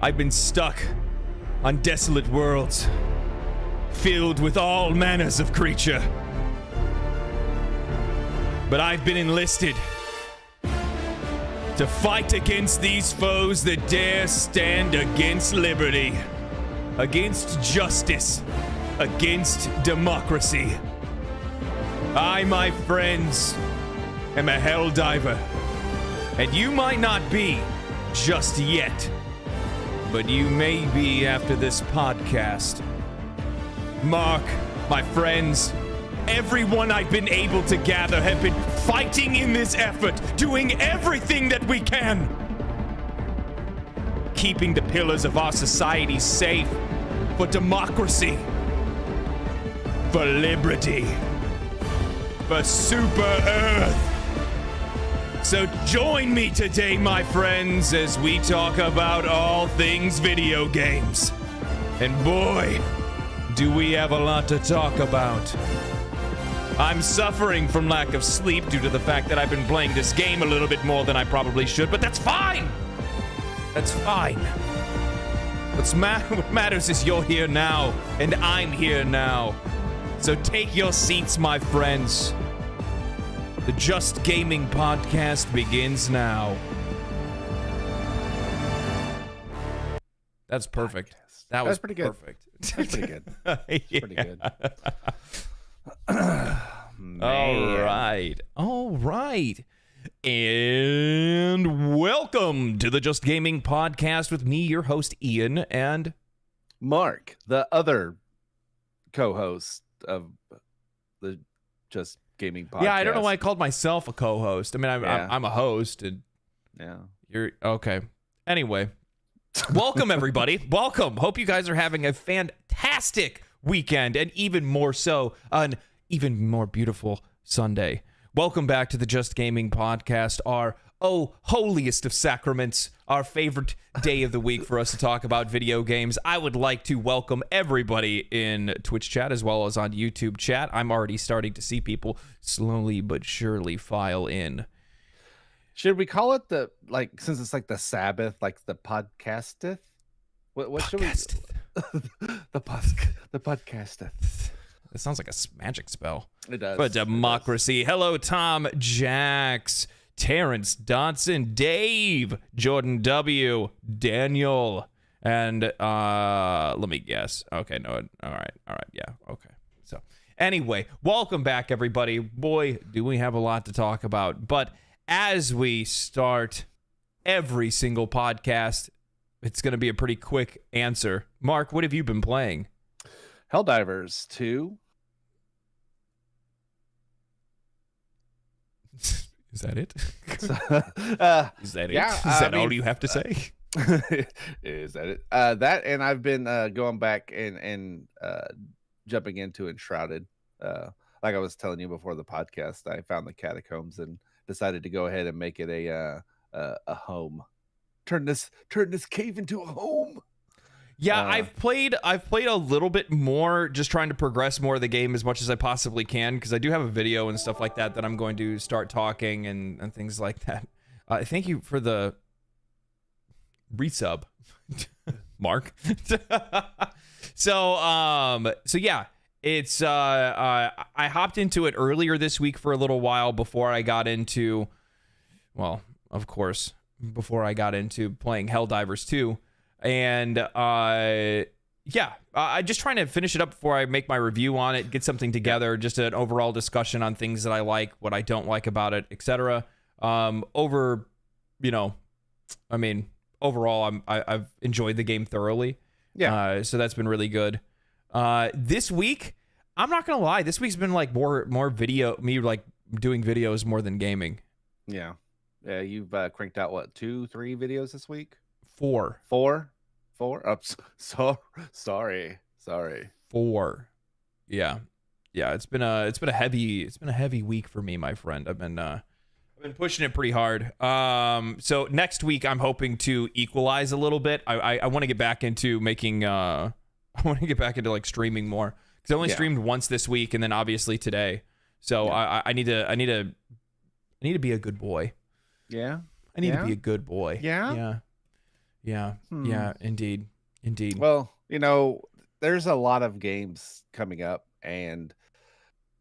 I've been stuck on desolate worlds, filled with all manners of creature. But I've been enlisted to fight against these foes that dare stand against liberty, against justice, against democracy. I, my friends, am a Helldiver, and you might not be just yet, but you may be after this podcast. Mark, my friends, everyone I've been able to gather have been fighting in this effort, doing everything that we can, keeping the pillars of our society safe, for democracy, for liberty, for Super Earth. So join me today, my friends, as we talk about all things video games. And boy, do we have a lot to talk about. I'm suffering from lack of sleep due to the fact that I've been playing this game a little bit more than I probably should, but that's fine. That's fine. What matters is you're here now, and I'm here now. So take your seats, my friends. The Just Gaming podcast begins now. That's perfect. That was pretty good. Perfect. That's pretty good. That's pretty good. All right. And welcome to the Just Gaming podcast with me, your host, Ian, and Mark, the other co-host of the Just Gaming podcast. Yeah, I don't know why I called myself a co-host. I mean, I'm a host, and you're okay. Anyway, welcome everybody. Welcome. Hope you guys are having a fantastic weekend, and even more so, an even more beautiful Sunday. Welcome back to the Just Gaming podcast, our holiest of sacraments, our favorite day of the week for us to talk about video games. I would like to welcome everybody in Twitch chat as well as on YouTube chat. I'm already starting to see people slowly but surely file in. Should we call it since it's like the Sabbath, like the podcasteth? What should we? the podcasteth. It sounds like a magic spell. It does. For democracy. Hello, Tom Jax, Terrence Dodson, Dave, Jordan W, Daniel, and let me guess. Okay, no, all right, yeah, okay. So anyway, welcome back, everybody. Boy, do we have a lot to talk about. But as we start every single podcast, it's going to be a pretty quick answer. Mark, what have you been playing? Helldivers 2. Is that it? Is that it? Yeah, Is that all you have to say? Is that it? That, and I've been going back and jumping into Enshrouded. Like I was telling you before the podcast, I found the catacombs and decided to go ahead and make it a home. Turn this cave into a home. Yeah, I've played a little bit more, just trying to progress more of the game as much as I possibly can, because I do have a video and stuff like that I'm going to start talking and things like that. Thank you for the resub, Mark. So yeah, it's I hopped into it earlier this week for a little while before I got into, well, of course, before I got into playing Helldivers 2. And I'm just trying to finish it up before I make my review on it, get something together, just an overall discussion on things that I like, what I don't like about it, etc. Overall, I've enjoyed the game thoroughly. Yeah. So that's been really good. This week, I'm not gonna lie, this week's been like more video, me like doing videos more than gaming. Yeah. Yeah, you've cranked out what, 2-3 videos this week? 4. 4? Sorry. 4. Yeah. It's been a heavy week for me, my friend. I've been pushing it pretty hard. So next week I'm hoping to equalize a little bit. I want to get back into making I want to get back into like streaming more, because I only streamed once this week, and then obviously today. So I need to be a good boy. Yeah. I need to be a good boy. Yeah. Yeah. Yeah. Indeed. Well, you know, there's a lot of games coming up, and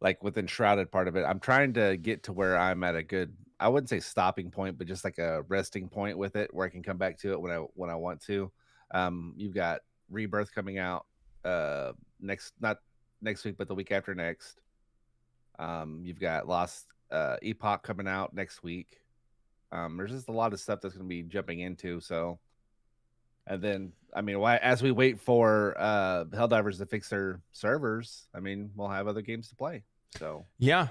like with Enshrouded part of it, I'm trying to get to where I'm at a good, I wouldn't say stopping point, but just like a resting point with it where I can come back to it when I want to. You've got Rebirth coming out not next week, but the week after next. You've got Lost Epoch coming out next week. There's just a lot of stuff that's going to be jumping into. So, and then I mean, as we wait for Helldivers to fix their servers, I mean, we'll have other games to play. So yeah.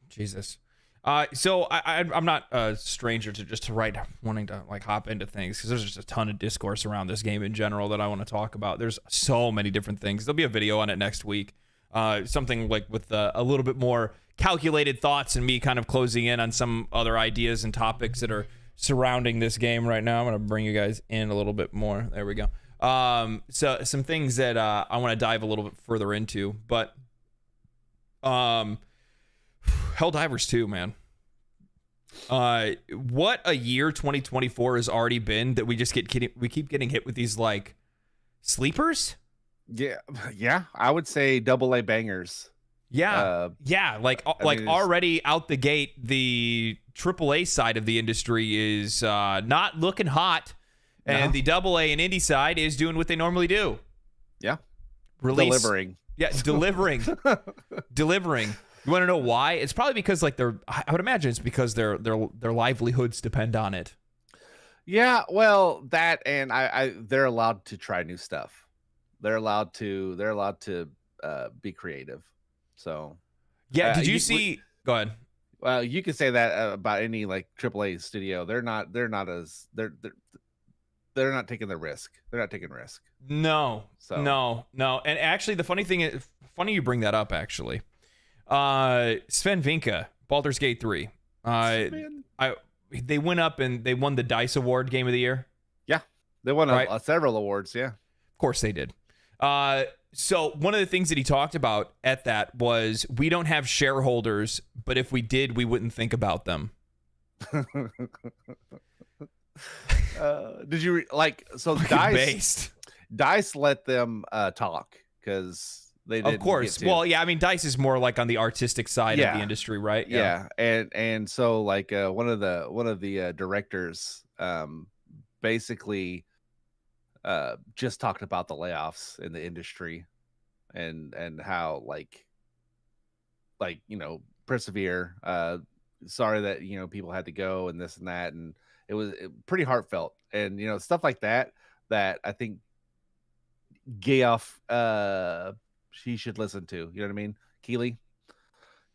Jesus. So I'm not a stranger to wanting to like hop into things, because there's just a ton of discourse around this game in general that I want to talk about. There's so many different things. There'll be a video on it next week. Something like with a little bit more calculated thoughts and me kind of closing in on some other ideas and topics that are surrounding this game right now. I'm going to bring you guys in a little bit more. There we go. So some things that I want to dive a little bit further into, but Helldivers 2, man. What a year 2024 has already been, that we keep getting hit with these like sleepers. Yeah, I would say AA bangers. Already out the gate, the AAA side of the industry is not looking hot, and the AA and indie side is doing what they normally do. Yeah, delivering. You want to know why? It's probably because I would imagine it's because their livelihoods depend on it. Yeah, well, that, and they're allowed to try new stuff. They're allowed to be creative. So yeah, did you see? Go ahead. Well, you could say that about any like AAA studio. They're not taking the risk. They're not taking risk. No. And actually, the funny thing is, funny you bring that up. Actually, Sven Vinka, Baldur's Gate 3. They went up and they won the DICE Award Game of the Year. Yeah, they won several awards. Yeah, of course they did. So one of the things that he talked about at that was, we don't have shareholders, but if we did, we wouldn't think about them. Did you so DICE let them talk because they did. Of course. Well, yeah, I mean, DICE is more like on the artistic side of the industry, right? Yeah. And so like one of the directors basically just talked about the layoffs in the industry and how like persevere, sorry that people had to go and this and that, and it was pretty heartfelt, and stuff like that I think Geoff he should listen to, you know what I mean, Keeley,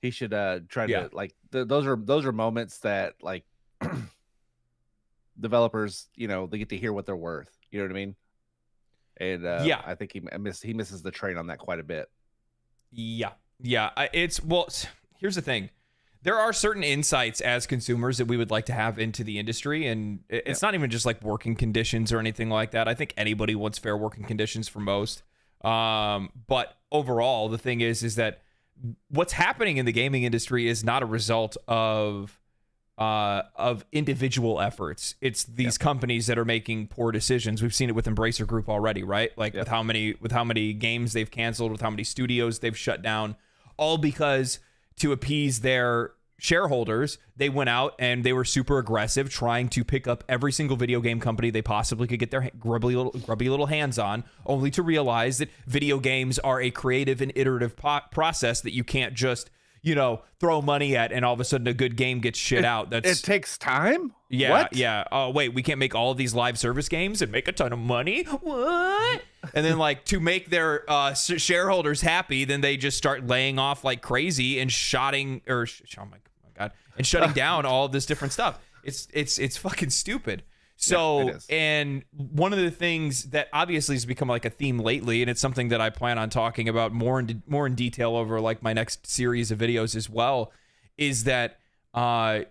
he should try to like those are moments that like developers they get to hear what they're worth, you know what I mean. And I think he misses the train on that quite a bit. Here's the thing. There are certain insights as consumers that we would like to have into the industry, and it's not even just like working conditions or anything like that. I think anybody wants fair working conditions for most. But overall, the thing is that what's happening in the gaming industry is not a result of individual efforts. It's these companies that are making poor decisions. We've seen it with Embracer Group already, right? Like with how many games they've canceled, with how many studios they've shut down, all because to appease their shareholders, they went out and they were super aggressive, trying to pick up every single video game company they possibly could get their grubby little hands on, only to realize that video games are a creative and iterative process that you can't just throw money at and all of a sudden a good game gets shit out. It takes time. Yeah, what? Yeah. Oh wait, we can't make all of these live service games and make a ton of money. What? And then like to make their shareholders happy, then they just start laying off like crazy and shutting down all of this different stuff. It's fucking stupid. So, and one of the things that obviously has become like a theme lately, and it's something that I plan on talking about more in detail over like my next series of videos as well, is that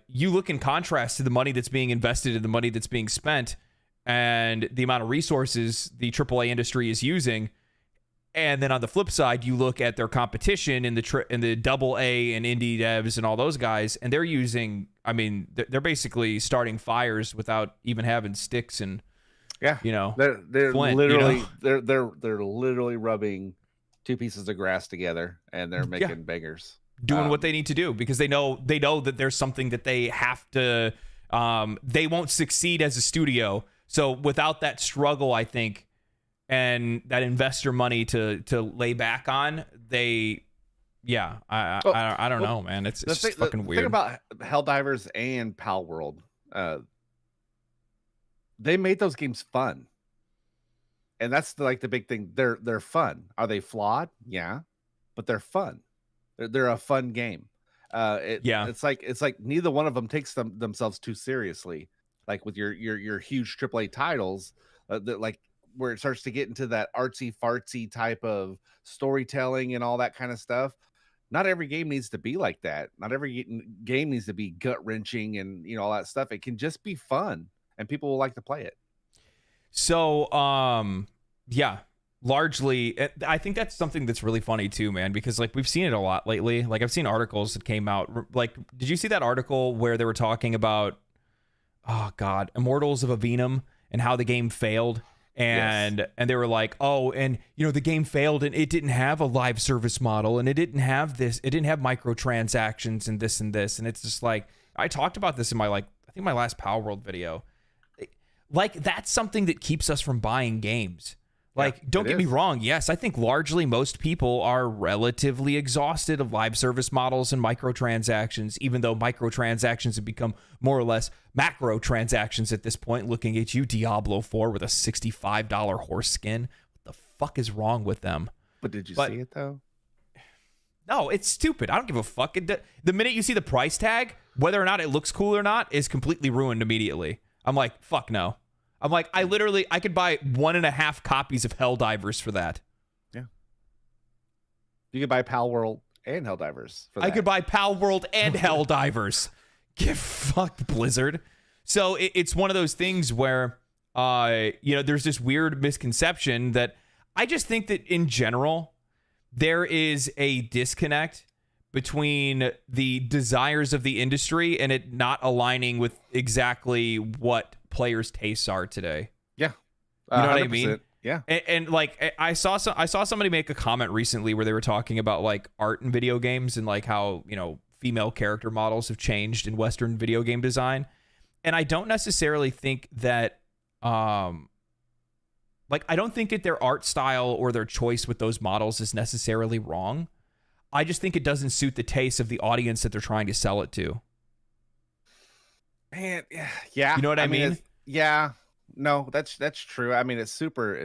you look in contrast to the money that's being invested and the money that's being spent and the amount of resources the AAA industry is using. And then on the flip side, you look at their competition in the double A and indie devs and all those guys, and they're using, I mean, they're basically starting fires without even having sticks and, yeah, they're flint, literally they're literally rubbing two pieces of grass together, and they're making bangers, doing what they need to do because they know that there's something that they have to. They won't succeed as a studio, so without that struggle, I think, and that investor money to lay back on, I don't know, man. It's just fucking weird. The thing about Helldivers and Palworld, they made those games fun, and that's the big thing. They're fun. Are they flawed? Yeah, but they're fun. They're a fun game. It's like neither one of them takes themselves too seriously. Like with your huge AAA titles, like where it starts to get into that artsy fartsy type of storytelling and all that kind of stuff. Not every game needs to be like that. Not every game needs to be gut wrenching and all that stuff. It can just be fun, and people will like to play it. So, largely, I think that's something that's really funny too, man, because like we've seen it a lot lately. Like I've seen articles that came out. Like, did you see that article where they were talking about, oh God, Immortals of Avenum and how the game failed? And they were like, oh, and the game failed and it didn't have a live service model and it didn't have this, it didn't have microtransactions and this and this. And it's just like, I talked about this in my, I think my last Palworld video. Like, that's something that keeps us from buying games. Like, don't get me wrong. Yes, I think largely most people are relatively exhausted of live service models and microtransactions, even though microtransactions have become more or less macro transactions at this point. Looking at you, Diablo 4 with a $65 horse skin. What the fuck is wrong with them? But did you see it, though? No, it's stupid. I don't give a fuck. The minute you see the price tag, whether or not it looks cool or not, is completely ruined immediately. I'm like, fuck no. I'm like, I could buy 1.5 copies of Helldivers for that. Yeah. You could buy Palworld and Helldivers for that. I could buy Palworld and Helldivers. Get fucked, Blizzard. So it's one of those things where, there's this weird misconception that I just think that in general, there is a disconnect between the desires of the industry and it not aligning with exactly what players' tastes are today. Yeah. You know what I mean? Yeah. And like I saw somebody make a comment recently where they were talking about like art in video games and like how, female character models have changed in Western video game design. And I don't necessarily think that I don't think that their art style or their choice with those models is necessarily wrong. I just think it doesn't suit the taste of the audience that they're trying to sell it to. Man, yeah. You know what I mean? Yeah. No, that's true. I mean, it's super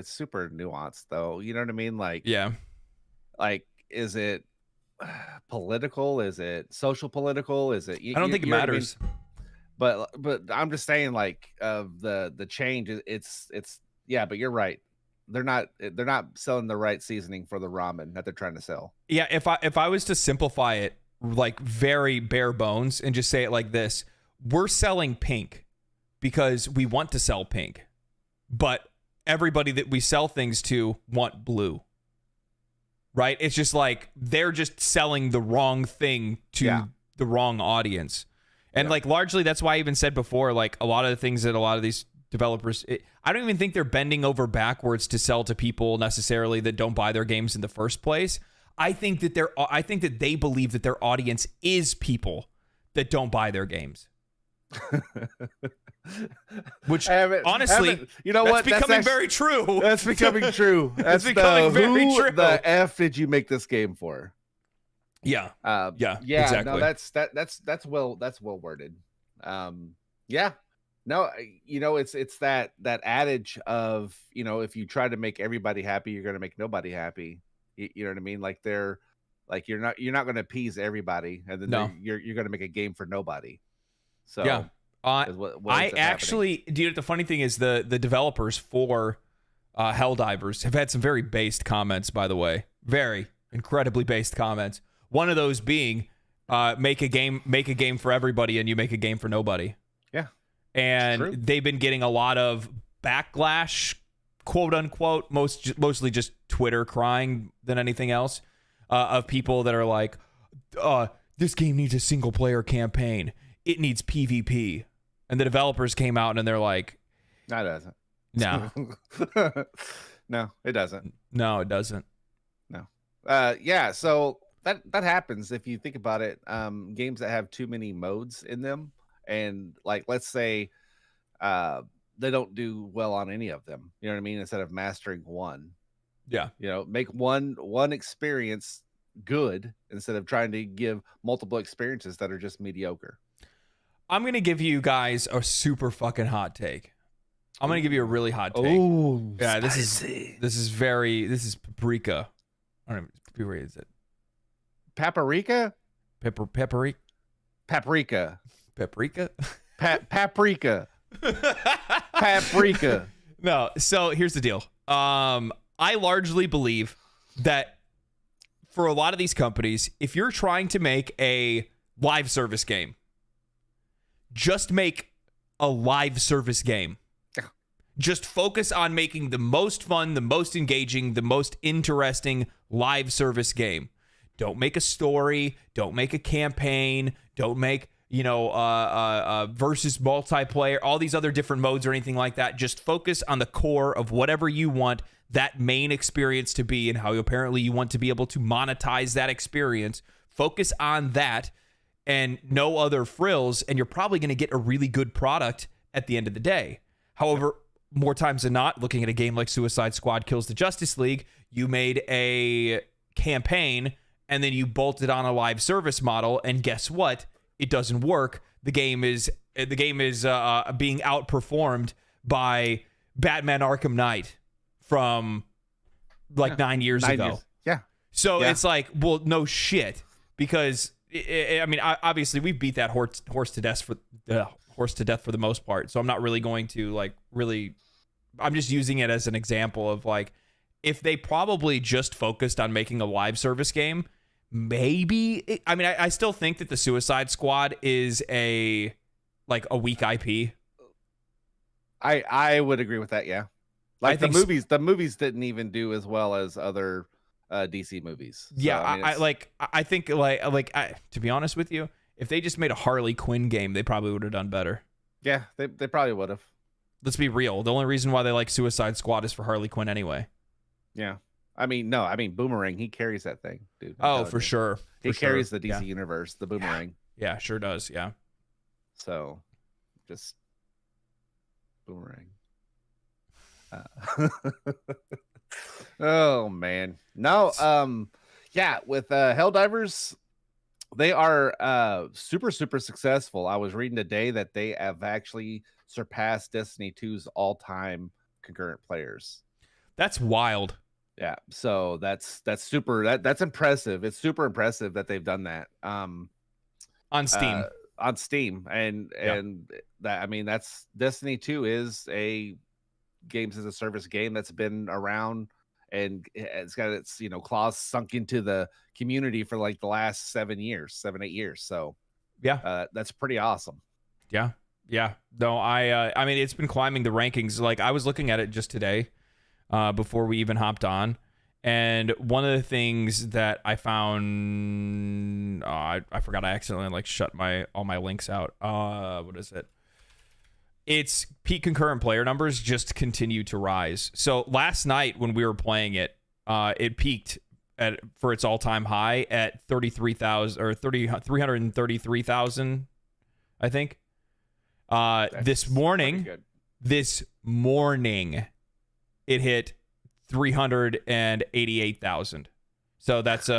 nuanced though. You know what I mean? Like, yeah. Like, is it political? Is it social political? Is it? I don't think it matters. I mean? But I'm just saying, like, of the change. It's yeah. But you're right. They're not selling the right seasoning for the ramen that they're trying to sell. Yeah. If I was to simplify it, like very bare bones, and just say it like this. We're selling pink because we want to sell pink, but everybody that we sell things to want blue, right? It's just like they're just selling the wrong thing to the wrong audience. And like largely that's why I even said before, like a lot of the things that a lot of these developers, I don't even think they're bending over backwards to sell to people necessarily that don't buy their games in the first place. I think that they believe that their audience is people that don't buy their games. Which honestly, you know what? That's becoming very true. That's becoming true. That's becoming very true. The F did you make this game for? Yeah. Exactly. No, that's well worded. Yeah. No, it's that adage of, if you try to make everybody happy, you're going to make nobody happy. You know what I mean? Like you're not going to appease everybody, and then you're going to make a game for nobody. So yeah, I actually, dude. The funny thing is the developers for Helldivers have had some very based comments, by the way, very incredibly based comments. One of those being, make a game for everybody, and you make a game for nobody. Yeah, and they've been getting a lot of backlash, quote unquote, mostly just Twitter crying than anything else, of people that are like, this game needs a single player campaign. It needs PvP. And the developers came out and they're like, no, it doesn't. No. No, it doesn't. No, it doesn't. No. Yeah, so that happens if you think about it. Games that have too many modes in them, and like let's say they don't do well on any of them. You know what I mean? Instead of mastering one. Yeah. You know, make one experience good instead of trying to give multiple experiences that are just mediocre. I'm going to give you guys a super fucking hot take. I'm going to give you a really hot take. Oh, yeah, spicy. this is paprika. I don't know, where is it? Paprika? Paprika. Paprika. Paprika? Paprika. Paprika. No, so here's the deal. I largely believe that for a lot of these companies, if you're trying to make a live service game, just make a live service game. Just focus on making the most fun, the most engaging, the most interesting live service game. Don't make a story. Don't make a campaign. Don't make, versus multiplayer, all these other different modes or anything like that. Just focus on the core of whatever you want that main experience to be and how apparently you want to be able to monetize that experience. Focus on that and no other frills, and you're probably going to get a really good product at the end of the day. However, more times than not, looking at a game like Suicide Squad Kills the Justice League, you made a campaign and then you bolted on a live service model, and guess what? It doesn't work. The game is being outperformed by Batman Arkham Knight from 9 years ago. Yeah. So it's like, well, no shit, because I mean, obviously we've beat that horse to death for the most part. So I'm not really going to I'm just using it as an example of if they probably just focused on making a live service game, maybe. I still think that the Suicide Squad is a weak IP. I would agree with that. Yeah. The movies didn't even do as well as other DC movies. So, yeah. I think to be honest with you, if they just made a Harley Quinn game, they probably would have done better. Yeah, they probably would have. Let's be real. The only reason why they like Suicide Squad is for Harley Quinn anyway. Yeah. Boomerang, he carries that thing, dude. Oh, for sure. He carries the DC universe, the Boomerang. Yeah, sure does. Yeah. So, just Boomerang. Oh, man. No, yeah, with Helldivers, they are super, super successful. I was reading today that they have actually surpassed Destiny 2's all-time concurrent players. That's wild. Yeah, so that's super. That's impressive. It's super impressive that they've done that. On Steam. On Steam, and that's Destiny 2 is a games as a service game that's been around, and it's got its claws sunk into the community for the last 7, 8 years. So yeah, that's pretty awesome. Yeah. No, I mean, it's been climbing the rankings. I was looking at it just today, before we even hopped on, and one of the things that I found, I forgot, I accidentally shut all my links out. What is it? Its peak concurrent player numbers just continue to rise. So last night when we were playing it, it peaked for its all-time high at 33,000 or 333,000, I think. This morning, it hit 388,000. So that's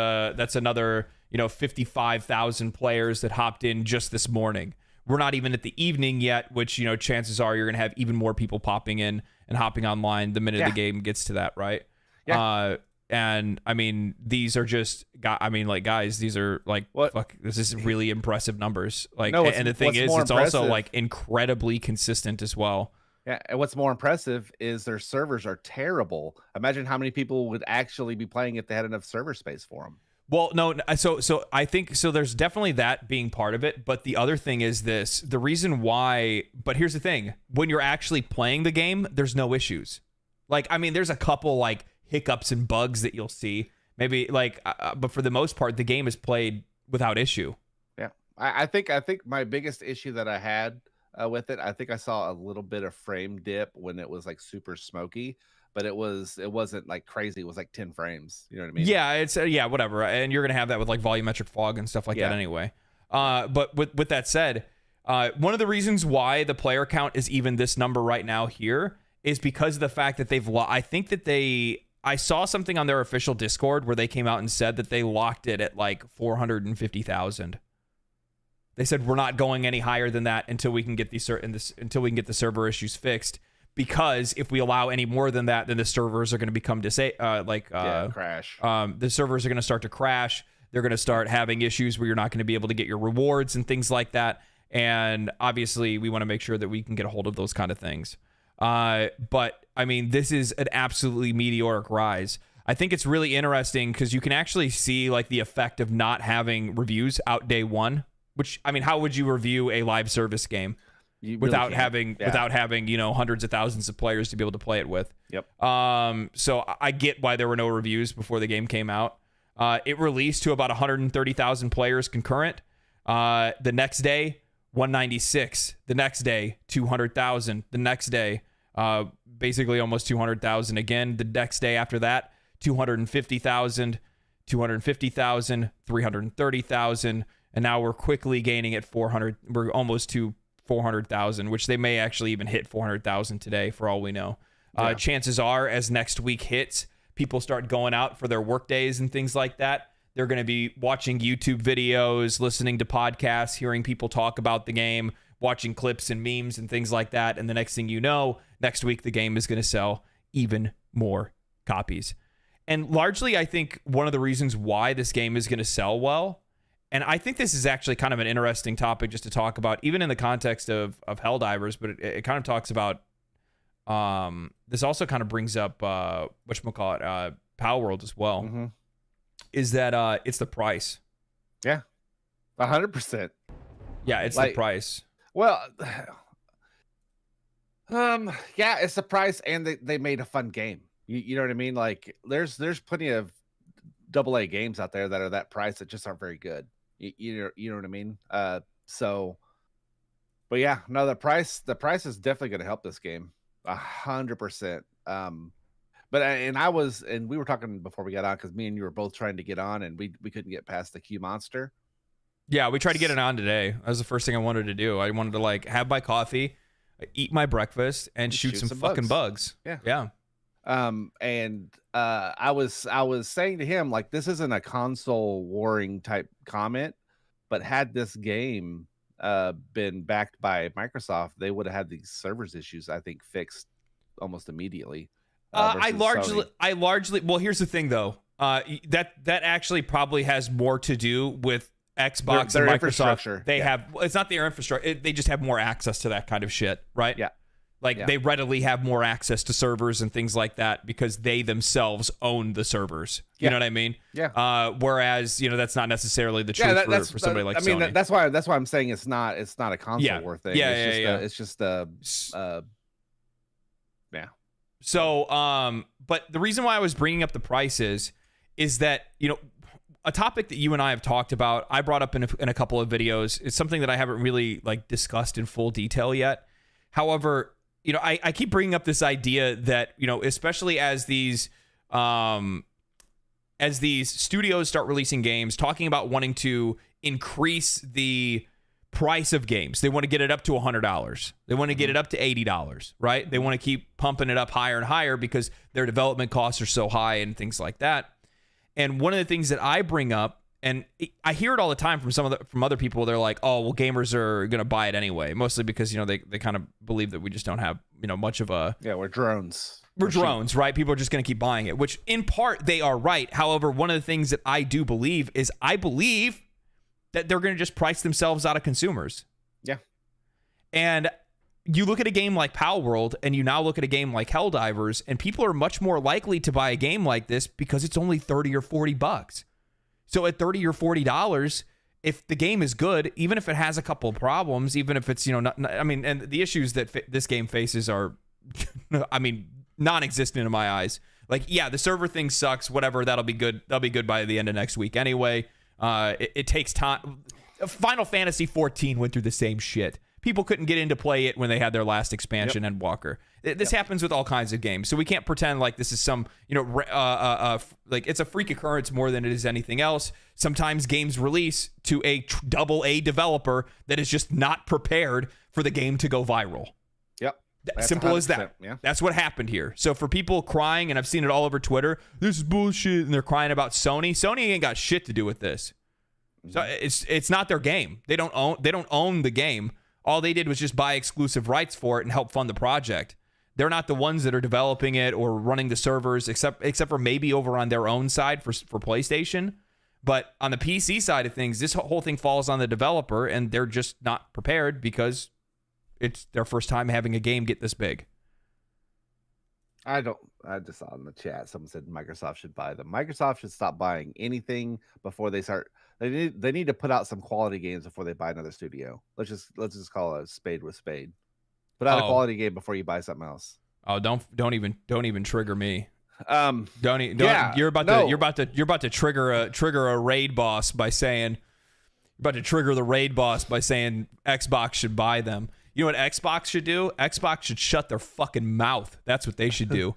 another 55,000 players that hopped in just this morning. We're not even at the evening yet, which chances are you're gonna have even more people popping in and hopping online the minute the game gets to that, right? Yeah. And I mean, these are just, guys, these are fuck, this is really impressive numbers. And the thing is, it's also incredibly consistent as well. Yeah, and what's more impressive is their servers are terrible. Imagine how many people would actually be playing if they had enough server space for them. Well, no, so I think so. There's definitely that being part of it, but the other thing is this: the reason why. But here's the thing: when you're actually playing the game, there's no issues. There's a couple hiccups and bugs that you'll see. Maybe like, but for the most part, the game is played without issue. Yeah, I think my biggest issue that I had with it, I think I saw a little bit of frame dip when it was like super smoky, but it wasn't like crazy. It was like 10 frames. You know what I mean? Yeah, it's whatever. And you're gonna have that with like volumetric fog and stuff like that anyway. But with that said, one of the reasons why the player count is even this number right now here is because of the fact that I saw something on their official Discord where they came out and said that they locked it at like 450,000. They said we're not going any higher than that until we can get the server issues fixed. Because if we allow any more than that, then the servers are going to become crash. The servers are going to start to crash. They're going to start having issues where you're not going to be able to get your rewards and things like that. And obviously, we want to make sure that we can get a hold of those kind of things. But I mean, this is an absolutely meteoric rise. I think it's really interesting because you can actually see like the effect of not having reviews out day one. Which, I mean, how would you review a live service game without having hundreds of thousands of players to be able to play it with? Yep. So I get why there were no reviews before the game came out. It released to about 130,000 players concurrent. The next day, 196. The next day, 200,000. The next day, basically almost 200,000 again. The next day after that, 250,000, 250,000, 330,000. And now we're quickly gaining at 400. We're almost to 400,000, which they may actually even hit 400,000 today for all we know. Chances are, as next week hits, people start going out for their work days and things like that. They're going to be watching YouTube videos, listening to podcasts, hearing people talk about the game, watching clips and memes and things like that. And the next thing you know, next week, the game is going to sell even more copies. And largely, I think one of the reasons why this game is going to sell well, and I think this is actually kind of an interesting topic just to talk about, even in the context of Helldivers, but it kind of talks about, this also kind of brings up, whatchamacallit, Palworld as well, is that it's the price. Yeah, 100%. Yeah, it's the price. Well, yeah, it's the price, and they made a fun game. You know what I mean? Like, there's plenty of AA games out there that are that price that just aren't very good. You know what I mean? But yeah, no, the price is definitely going to help this game 100%. We were talking before we got on because me and you were both trying to get on, and we couldn't get past the Q Monster. Yeah, we tried to get it on today. That was the first thing I wanted to do. I wanted to like have my coffee, eat my breakfast, and shoot some fucking bugs. Yeah. I was saying to him, like, this isn't a console warring type comment, but had this game been backed by Microsoft, they would have had these servers issues, I think, fixed almost immediately. I largely well, here's the thing though. That actually probably has more to do with Xbox their and Microsoft. Infrastructure. They have, it's not their infrastructure. They just have more access to that kind of shit, right? Yeah. They readily have more access to servers and things like that because they themselves own the servers. You know what I mean? Yeah. Whereas, that's not necessily the truth for somebody like Sony. I mean, that's why I'm saying it's not a console war thing. It's just So, but the reason why I was bringing up the prices is that, a topic that you and I have talked about, I brought up in a couple of videos. It's something that I haven't really discussed in full detail yet. However, I keep bringing up this idea that, especially as these studios start releasing games, talking about wanting to increase the price of games. They want to get it up to $100. They want to get it up to $80, right? They want to keep pumping it up higher and higher because their development costs are so high and things like that. And one of the things that I bring up, and I hear it all the time from other people, they're like, oh, well, gamers are going to buy it anyway, mostly because, they kind of believe that we just don't have, much of a... Yeah, we're drones. We're drones, right? People are just going to keep buying it, which in part they are right. However, one of the things that I do believe is I believe that they're going to just price themselves out of consumers. Yeah. And you look at a game like Palworld, and you now look at a game like Helldivers, and people are much more likely to buy a game like this because it's only $30 or $40. So at $30 or $40, if the game is good, even if it has a couple of problems, even if it's, and the issues that this game faces are, non-existent in my eyes. Like, yeah, the server thing sucks. Whatever, that'll be good. That'll be good by the end of next week anyway. It takes time. Final Fantasy 14 went through the same shit. People couldn't get in to play it when they had their last expansion, Endwalker. This happens with all kinds of games, so we can't pretend like this is some, like it's a freak occurrence more than it is anything else. Sometimes games release to a double A developer that is just not prepared for the game to go viral. Yep. Simple as that. Yeah. That's what happened here. So for people crying, and I've seen it all over Twitter, this is bullshit, and they're crying about Sony. Sony ain't got shit to do with this. So it's not their game. They don't own the game. All they did was just buy exclusive rights for it and help fund the project. They're not the ones that are developing it or running the servers, except for maybe over on their own side for PlayStation. But on the PC side of things, this whole thing falls on the developer, and they're just not prepared because it's their first time having a game get this big. I just saw in the chat someone said Microsoft should buy them. Microsoft should stop buying anything before they start. They need to put out some quality games before they buy another studio. Let's just call a spade with spade. Put out a quality game before you buy something else. Oh, don't even trigger me. Don't yeah, you're about to trigger a raid boss by saying Xbox should buy them. You know what Xbox should do? Xbox should shut their fucking mouth. That's what they should do.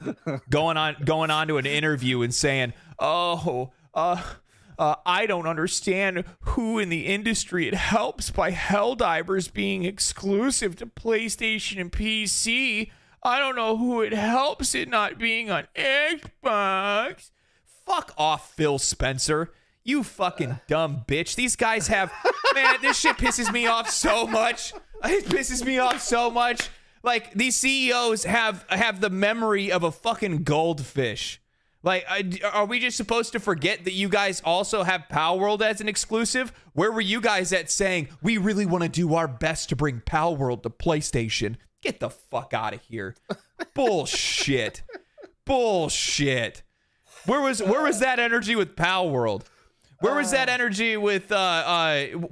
going on to an interview and saying, I don't understand who in the industry it helps by Helldivers being exclusive to PlayStation and PC. I don't know who it helps it not being on Xbox. Fuck off, Phil Spencer. You fucking dumb bitch. These guys have... Man, this shit pisses me off so much. It pisses me off so much. Like, these CEOs have the memory of a fucking goldfish. Like, are we just supposed to forget that you guys also have Palworld as an exclusive? Where were you guys at saying, we really want to do our best to bring Palworld to PlayStation? Get the fuck out of here. Bullshit. Bullshit. Where was that energy with Palworld? Where was that energy with Starfield?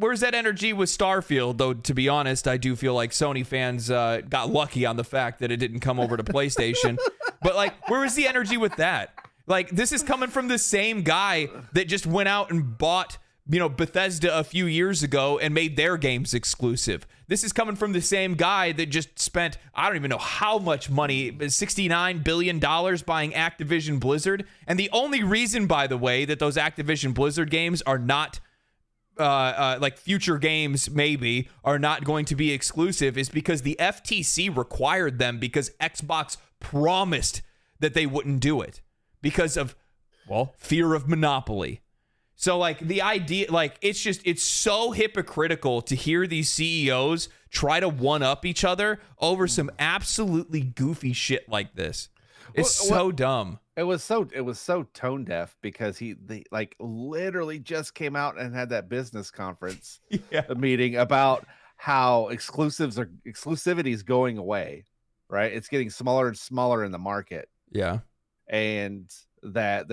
Though, to be honest, I do feel like Sony fans got lucky on the fact that it didn't come over to PlayStation. But like, where was the energy with that? Like, this is coming from the same guy that just went out and bought, Bethesda a few years ago and made their games exclusive. This is coming from the same guy that just spent, I don't even know how much money, $69 billion buying Activision Blizzard. And the only reason, by the way, that those Activision Blizzard games are not, like future games maybe, are not going to be exclusive is because the FTC required them because Xbox promised that they wouldn't do it. Because of, fear of monopoly. So, like, the idea, like, it's so hypocritical to hear these CEOs try to one-up each other over some absolutely goofy shit like this. It's so dumb. It was so tone deaf because they literally just came out and had that business conference meeting about how exclusivity is going away, right? It's getting smaller and smaller in the market. Yeah. And that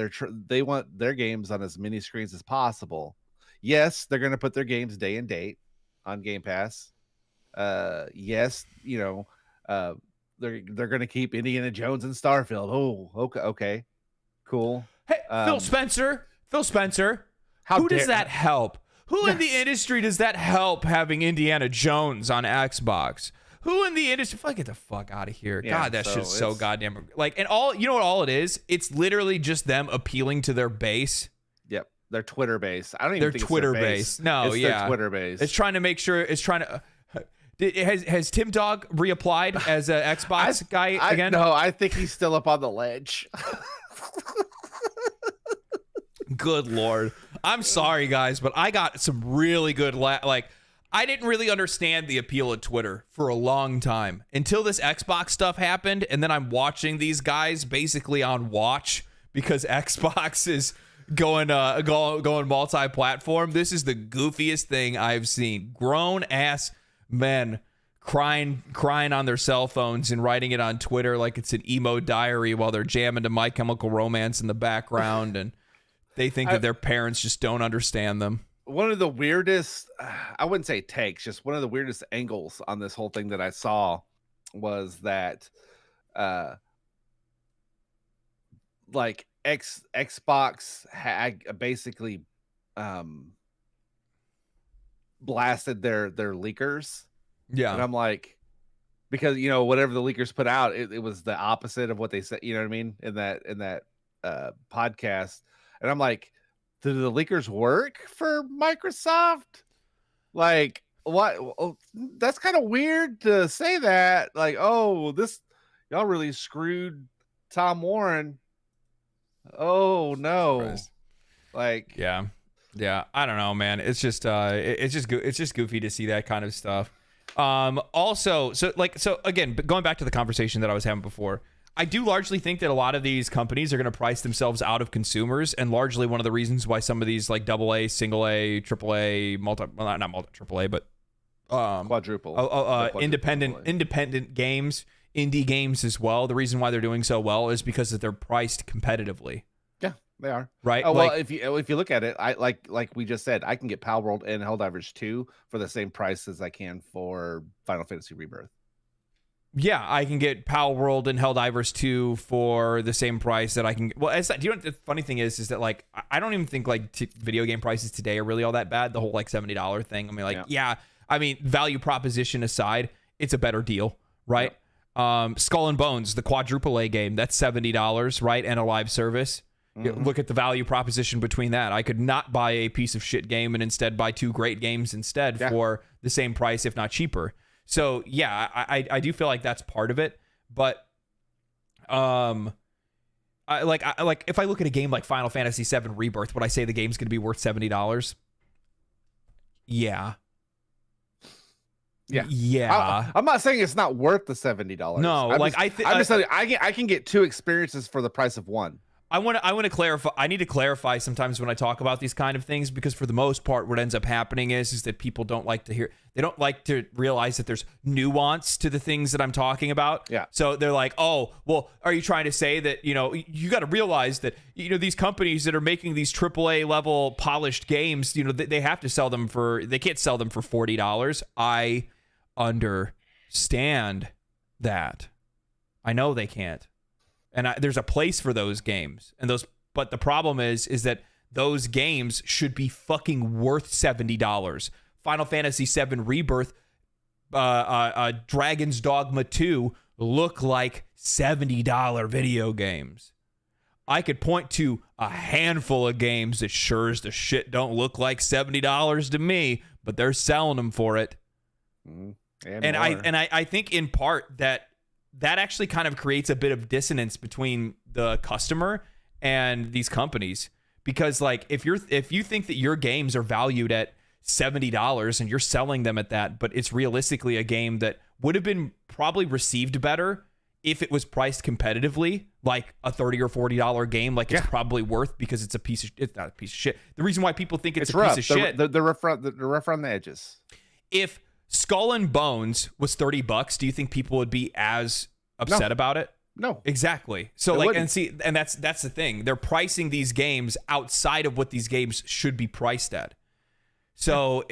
they want their games on as many screens as possible. Yes, they're going to put their games day and date on Game Pass. Yes, they're going to keep Indiana Jones and Starfield. Oh, okay, cool. Hey, Phil Spencer, who does that help? Who in the industry does that help having Indiana Jones on Xbox? Who in the industry? Get the fuck out of here. Yeah, God, that shit's so goddamn... Like, and all... You know what all it is? It's literally just them appealing to their base. Yep. Their Twitter base. I don't even think Twitter it's their base. No, it's their Twitter base. It's trying to make sure... It's trying to... Has Tim Dog reapplied as an Xbox guy again? No, I think he's still up on the ledge. Good Lord. I'm sorry, guys, but I got some really good... I didn't really understand the appeal of Twitter for a long time until this Xbox stuff happened. And then I'm watching these guys basically on watch because Xbox is going multi-platform. This is the goofiest thing I've seen. Grown ass men crying on their cell phones and writing it on Twitter like it's an emo diary while they're jamming to My Chemical Romance in the background. And they think that their parents just don't understand them. One of the weirdest, I wouldn't say takes, just one of the weirdest angles on this whole thing that I saw was that like Xbox basically blasted their leakers. Yeah. And I'm like, because whatever the leakers put out, it was the opposite of what they said, you know what I mean, in that podcast. And I'm like, do the leakers work for Microsoft? Like, what? Oh, that's kind of weird to say that. Like, oh, y'all really screwed Tom Warren. Oh no. Christ. Like, yeah, I don't know, man. It's just it's just goofy to see that kind of stuff. Also, so again, going back to the conversation that I was having before, I do largely think that a lot of these companies are going to price themselves out of consumers, and largely one of the reasons why some of these like AA, single A, triple A, not triple A, but quadruple, independent games, indie games as well. The reason why they're doing so well is because they're priced competitively. Yeah, they are. Right. Oh, well, if you look at it, I like we just said, I can get Pal World and Helldivers 2 for the same price as I can for Final Fantasy Rebirth. Yeah, I can get Pal World and Helldivers 2 for the same price that I can. Well, do you know what the funny thing is that like I don't even think like video game prices today are really all that bad. The whole like $70 thing. I mean, like I mean, value proposition aside, it's a better deal, right? Yeah. Skull and Bones, the quadruple A game, that's $70, right, and a live service. Mm-hmm. Look at the value proposition between that. I could not buy a piece of shit game and instead buy 2 great games instead for the same price, if not cheaper. So yeah, I do feel like that's part of it, but I if I look at a game like Final Fantasy VII Rebirth, would I say the game's going to be worth $70? Yeah. I'm not saying it's not worth the $70. No, I'm just saying I can get 2 experiences for the price of 1. I want to clarify. I need to clarify sometimes when I talk about these kind of things, because for the most part, what ends up happening is that people don't like to hear. They don't like to realize that there's nuance to the things that I'm talking about. Yeah. So they're like, oh, well, are you trying to say that, you got to realize that, these companies that are making these AAA level polished games, they have to sell them they can't sell them for $40. I understand that. I know they can't. And there's a place for those games, but the problem is that those games should be fucking worth $70. Final Fantasy VII Rebirth, Dragon's Dogma 2 look like $70 video games. I could point to a handful of games that sure as the shit don't look like $70 to me, but they're selling them for it. And I think in part that actually kind of creates a bit of dissonance between the customer and these companies, because like if you think that your games are valued at $70 and you're selling them at that, but it's realistically a game that would have been probably received better if it was priced competitively, like a $30 or $40 game, like it's probably worth, because it's not a piece of shit. The reason why people think it's a rough. piece of shit, the rough around the edges. If Skull and Bones was $30, do you think people would be as upset about it? No. Exactly. So and that's the thing. They're pricing these games outside of what these games should be priced at. So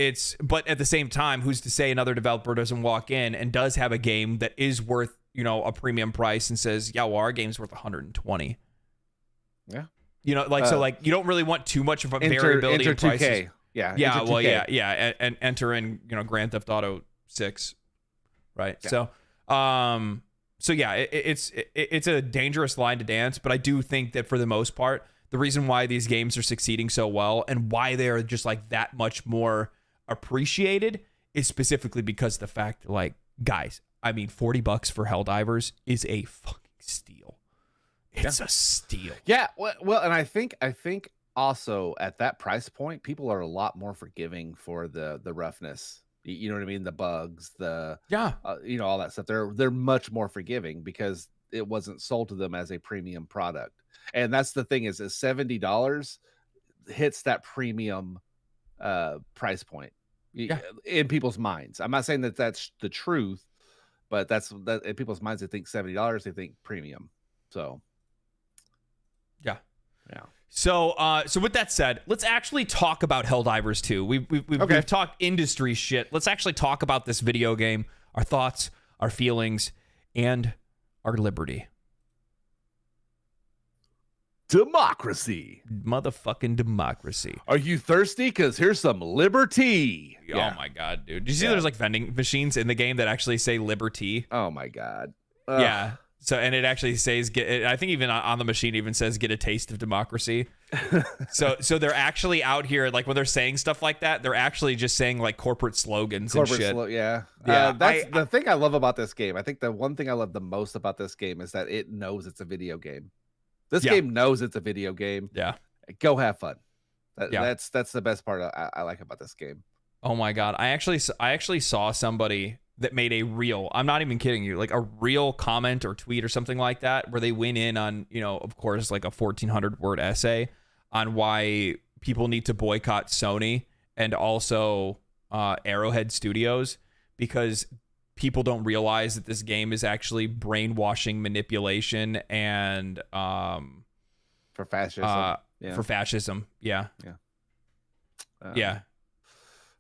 but at the same time, who's to say another developer doesn't walk in and does have a game that is worth, a premium price and says, yeah, well, our game's worth $120. Yeah. So you don't really want too much of a variability in prices. 2K. Yeah. Yeah. Well, yeah. And enter in, Grand Theft Auto 6. Right. Yeah. So yeah, it's a dangerous line to dance, but I do think that for the most part, the reason why these games are succeeding so well and why they're just like that much more appreciated is specifically because of the fact, like, guys, I mean, $40 for Helldivers is a fucking steal. It's a steal. Yeah. Well, and I think also at that price point, people are a lot more forgiving for the roughness. You know what I mean? The bugs, all that stuff. They're much more forgiving because it wasn't sold to them as a premium product. And that's the thing is $70 hits that premium price point in people's minds. I'm not saying that that's the truth, but that's that in people's minds. They think $70, they think premium. So, yeah. So with that said, let's actually talk about Helldivers 2. We've talked industry shit. Let's actually talk about this video game, our thoughts, our feelings, and our liberty. democracy. Motherfucking democracy. Are you thirsty? Because here's some liberty. Oh my god, dude. Did you see there's like vending machines in the game that actually say liberty? Oh my god. Yeah. So, and it actually says, I think even on the machine even says, get a taste of democracy. so they're actually out here, like when they're saying stuff like that, they're actually just saying like corporate slogans and shit. Yeah. That's the thing I love about this game. I think the one thing I love the most about this game is that it knows it's a video game. This game knows it's a video game. Yeah. Go have fun. That's the best part I like about this game. Oh my god. I actually saw somebody that made a real, I'm not even kidding you, like a real comment or tweet or something like that, where they went in on, of course, like a 1,400 word essay on why people need to boycott Sony and also Arrowhead Studios, because people don't realize that this game is actually brainwashing, manipulation, and for fascism. For fascism. Yeah. Yeah.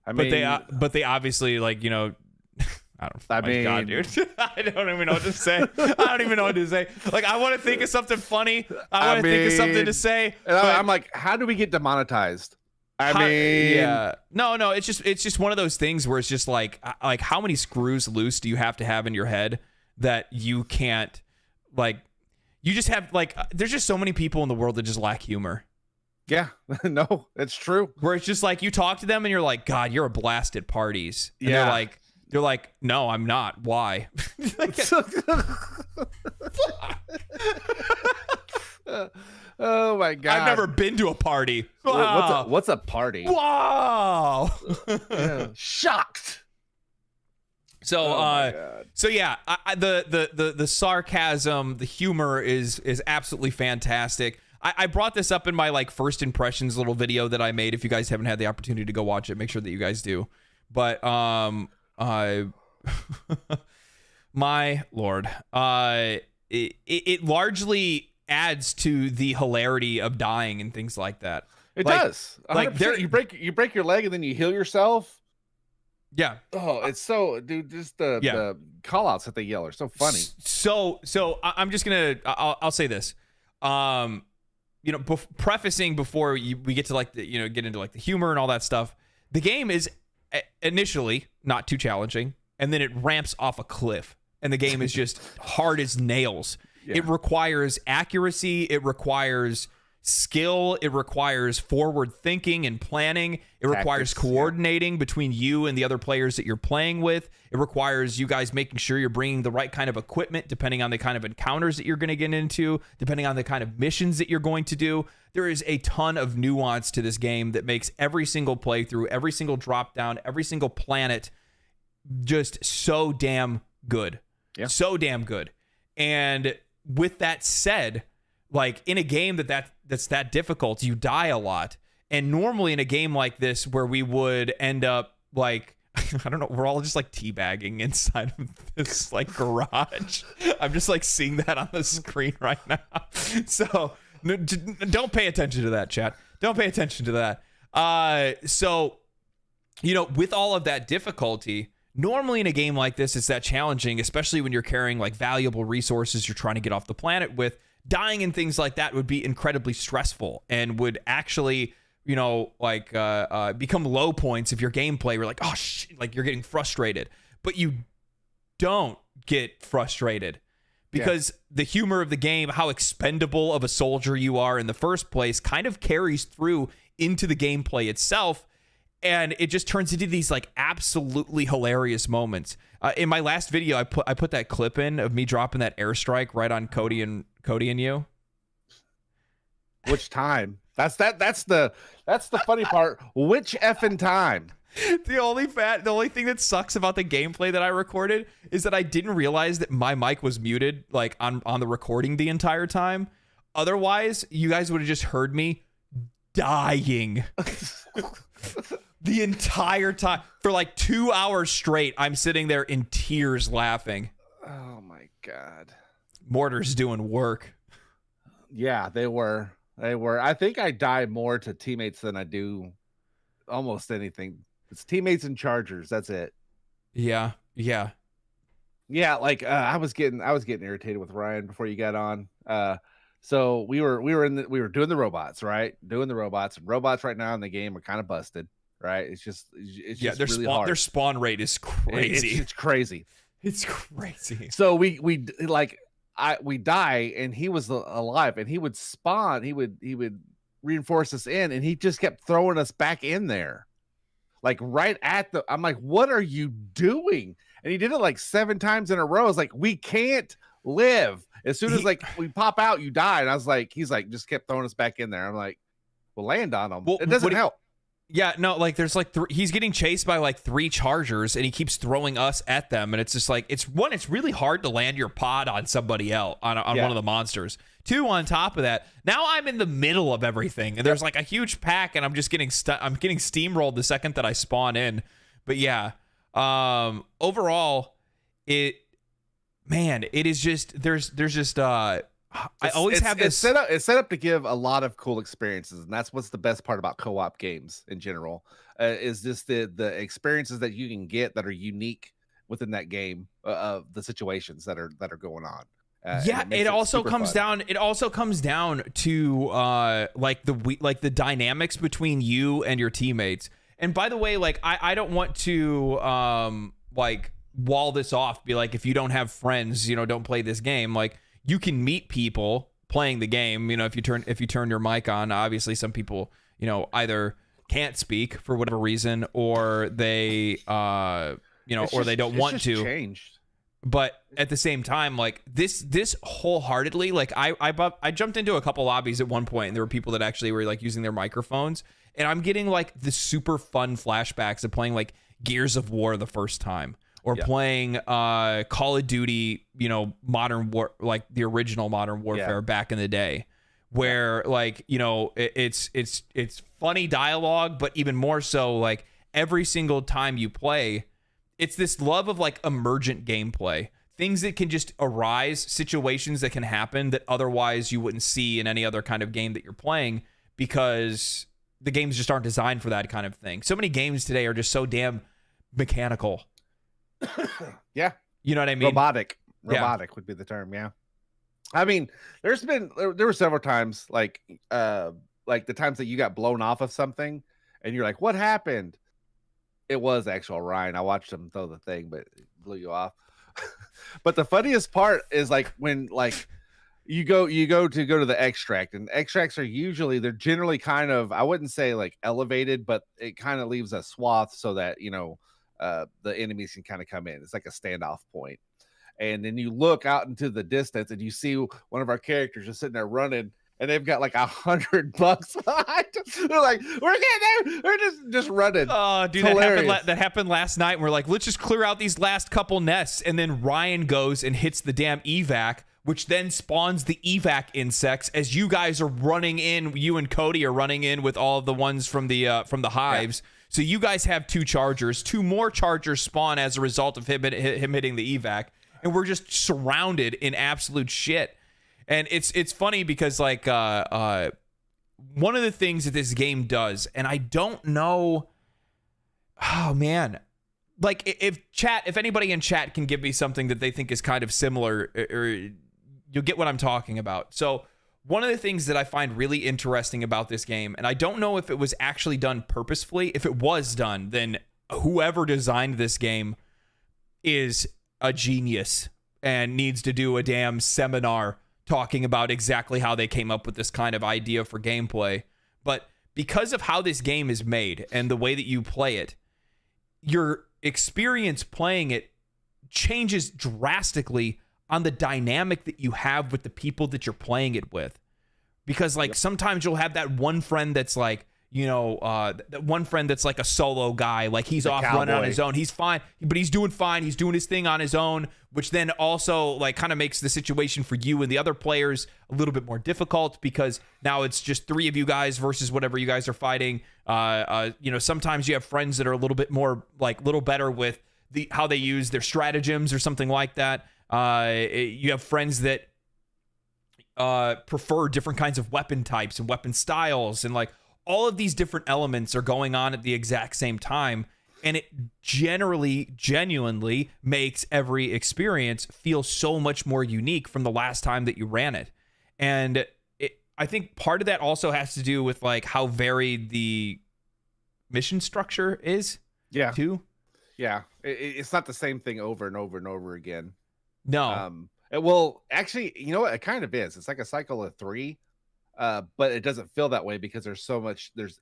I mean, but they obviously, like, I mean, God, dude. I don't even know what to say. Like, I want to think of something funny. I want to think of something to say. I'm like, how do we get demonetized? Yeah. No. It's just one of those things where it's just like how many screws loose do you have to have in your head that you can't, like, you just have, like, there's just so many people in the world that just lack humor. Yeah, no, it's true. Where it's just like you talk to them and you're like, God, you're a blast at parties. And they're like, no, I'm not. Why? Oh my god! I've never been to a party. What's a party? Wow! Shocked. So, yeah, the sarcasm, the humor is absolutely fantastic. I brought this up in my like first impressions little video that I made. If you guys haven't had the opportunity to go watch it, make sure that you guys do. But my lord, it largely adds to the hilarity of dying and things like that. It does. Like you break your leg and then you heal yourself. Yeah. Oh, it's so, dude. Just the call outs that they yell are so funny. So I'm just gonna I'll say this. Prefacing before we get to like the get into like the humor and all that stuff. The game is initially not too challenging, and then it ramps off a cliff, and the game is just hard as nails. Yeah. It requires accuracy. It requires skill. It requires forward thinking and planning. It requires coordinating between you and the other players that you're playing with. It requires you guys making sure you're bringing the right kind of equipment depending on the kind of encounters that you're going to get into, depending on the kind of missions that you're going to do. There is a ton of nuance to this game that makes every single playthrough, every single drop down, every single planet just so damn good. Yeah. So damn good. And with that said, like in a game that's that difficult, you die a lot. And normally in a game like this, where we would end up like, I don't know, we're all just like teabagging inside of this like garage. I'm just like seeing that on the screen right now. So don't pay attention to that, chat. Don't pay attention to that. So, with all of that difficulty, normally in a game like this, it's that challenging, especially when you're carrying like valuable resources you're trying to get off the planet with. Dying and things like that would be incredibly stressful and would actually, become low points of your gameplay. We're like, oh shit, like you're getting frustrated, but you don't get frustrated because the humor of the game, how expendable of a soldier you are in the first place, kind of carries through into the gameplay itself. And it just turns into these like absolutely hilarious moments. In my last video, I put that clip in of me dropping that airstrike right on Cody and you. Which time? That's the funny part. Which effing time? The only thing that sucks about the gameplay that I recorded is that I didn't realize that my mic was muted like on the recording the entire time. Otherwise, you guys would have just heard me dying. The entire time for like 2 hours straight, I'm sitting there in tears laughing. Oh my god. Mortar's doing work. Yeah, they were. I think I die more to teammates than I do almost anything. It's teammates and chargers. That's it. Yeah. Like I was getting irritated with Ryan before you got on. So we were doing the robots, right? Doing the robots. And robots right now in the game are kind of busted, right? It's just really hard. Their spawn rate is crazy. It's crazy. It's crazy. So we die, and he was alive, and he would spawn. He would reinforce us in, and he just kept throwing us back in there, like right at the. I'm like, what are you doing? And he did it like 7 times in a row. It's like, we can't live. As soon as like we pop out, you die. And I was like, he's like, just kept throwing us back in there. I'm like, well, land on him. Well, it doesn't help. Yeah, no, like there's like he's getting chased by like 3 chargers, and he keeps throwing us at them, and it's just like it's really hard to land your pod on somebody else on one of the monsters. 2, on top of that, now I'm in the middle of everything, and there's like a huge pack, and I'm just getting I'm getting steamrolled the second that I spawn in. But yeah, overall, it is just there's just I always have this it's set up to give a lot of cool experiences, and that's what's the best part about co-op games in general, is just the experiences that you can get that are unique within that game, of the situations that are going on. It also comes down to like the dynamics between you and your teammates. And by the way, like I don't want to like wall this off, be like, if you don't have friends, don't play this game. Like, you can meet people playing the game, if you turn your mic on. Obviously, some people, either can't speak for whatever reason, or they, or they don't want to. Changed. But at the same time, like this wholeheartedly, like I jumped into a couple lobbies at one point, and there were people that actually were like using their microphones, and I'm getting like the super fun flashbacks of playing like Gears of War the first time. Or playing Call of Duty, Modern War, like the original Modern Warfare back in the day, where like it's funny dialogue, but even more so, like every single time you play, it's this love of like emergent gameplay, things that can just arise, situations that can happen that otherwise you wouldn't see in any other kind of game that you're playing, because the games just aren't designed for that kind of thing. So many games today are just so damn mechanical. Yeah, you know what I mean. Robotic would be the term. Yeah, I mean, there were several times like the times that you got blown off of something, and you're like, what happened? It was actual Ryan. I watched him throw the thing, but it blew you off. But the funniest part is like when like you go to the extract, and extracts are they're generally kind of, I wouldn't say like elevated, but it kind of leaves a swath so that the enemies can kind of come in. It's like a standoff point. And then you look out into the distance, and you see one of our characters just sitting there running, and they've got like $100 behind them. They're like, we're just running. Oh, dude, that happened last night. And we're like, let's just clear out these last couple nests. And then Ryan goes and hits the damn evac, which then spawns the evac insects as you guys are running in. You and Cody are running in with all of the ones from the hives. Yeah. So you guys have 2 chargers. 2 more chargers spawn as a result of him hitting the evac, and we're just surrounded in absolute shit. And it's funny because like one of the things that this game does, and I don't know, oh man, like if anybody in chat can give me something that they think is kind of similar, or you'll get what I'm talking about. So one of the things that I find really interesting about this game, and I don't know if it was actually done purposefully. If it was done, then whoever designed this game is a genius and needs to do a damn seminar talking about exactly how they came up with this kind of idea for gameplay. But because of how this game is made and the way that you play it, your experience playing it changes drastically on the dynamic that you have with the people that you're playing it with. Because like sometimes you'll have that one friend that's like, that one friend that's like a solo guy, like he's off running on his own. He's fine, but he's doing fine. He's doing his thing on his own, which then also like kind of makes the situation for you and the other players a little bit more difficult, because now it's just 3 of you guys versus whatever you guys are fighting. Sometimes you have friends that are a little bit more like little better with how they use their stratagems or something like that. You have friends that prefer different kinds of weapon types and weapon styles, and like all of these different elements are going on at the exact same time, and it genuinely makes every experience feel so much more unique from the last time that you ran it. And I think part of that also has to do with like how varied the mission structure is. Yeah. Too. Yeah. It's not the same thing over and over and over again. No. Well, actually, you know what? It kind of is. It's like a cycle of 3, but it doesn't feel that way because there's so much. There's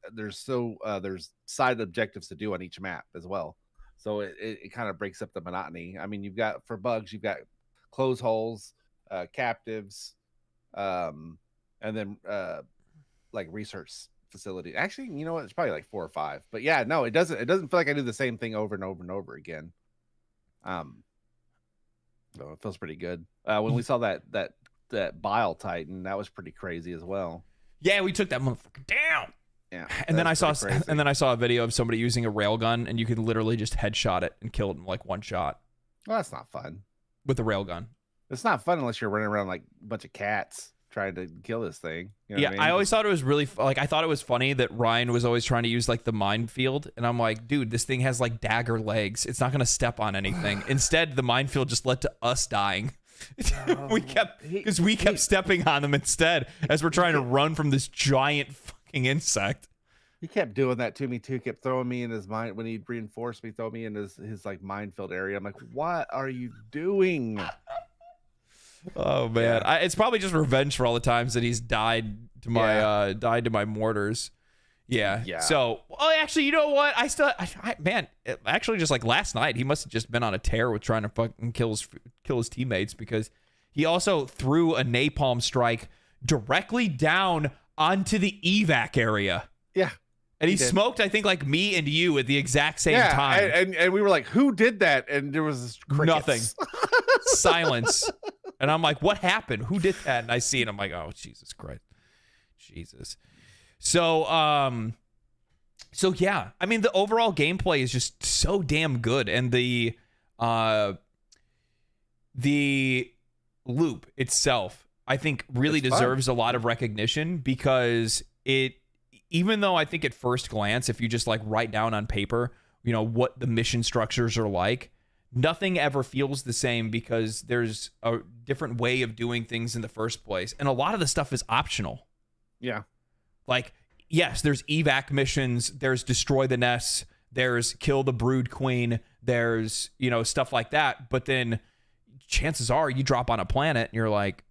side objectives to do on each map as well. So it kind of breaks up the monotony. I mean, for bugs, you've got close holes, captives, and then like research facility. Actually, you know what? It's probably like 4 or 5. But yeah, no, it doesn't feel like I do the same thing over and over and over again. So it feels pretty good. When we saw that Bile Titan, that was pretty crazy as well. Yeah, we took that motherfucker down. Yeah. And then I saw a video of somebody using a railgun, and you could literally just headshot it and kill it in like one shot. Well, that's not fun. With a railgun. It's not fun unless you're running around like a bunch of cats trying to kill this thing. You know yeah, what I mean? I always thought it was really I thought it was funny that Ryan was always trying to use like the minefield, and I'm like, dude, this thing has like dagger legs. It's not gonna step on anything. Instead, the minefield just led to us dying. we kept stepping on them instead as we're trying to run from this giant fucking insect. He kept doing that to me too. Kept throwing me in his mind when he'd reinforce me, throw me in his like minefield area. I'm like, what are you doing? Oh man, yeah. It's probably just revenge for all the times that he's died to my mortars. Yeah. So, actually, you know what? Actually, just like last night, he must have just been on a tear with trying to fucking kill his teammates, because he also threw a napalm strike directly down onto the evac area. Yeah. And he smoked, I think, like me and you at the exact same time. And we were like, who did that? And there was crickets. Nothing. Silence. And I'm like, what happened? Who did that? And I see it. I'm like, oh, Jesus Christ. Jesus. So yeah. I mean, the overall gameplay is just so damn good. And the loop itself, I think, really deserves a lot of recognition, because even though I think at first glance, if you just like write down on paper, you know, what the mission structures are like, nothing ever feels the same, because there's a different way of doing things in the first place. And a lot of the stuff is optional. Yeah. Like, yes, there's evac missions, there's destroy the nests, there's kill the brood queen, there's, you know, stuff like that. But then chances are you drop on a planet and you're like,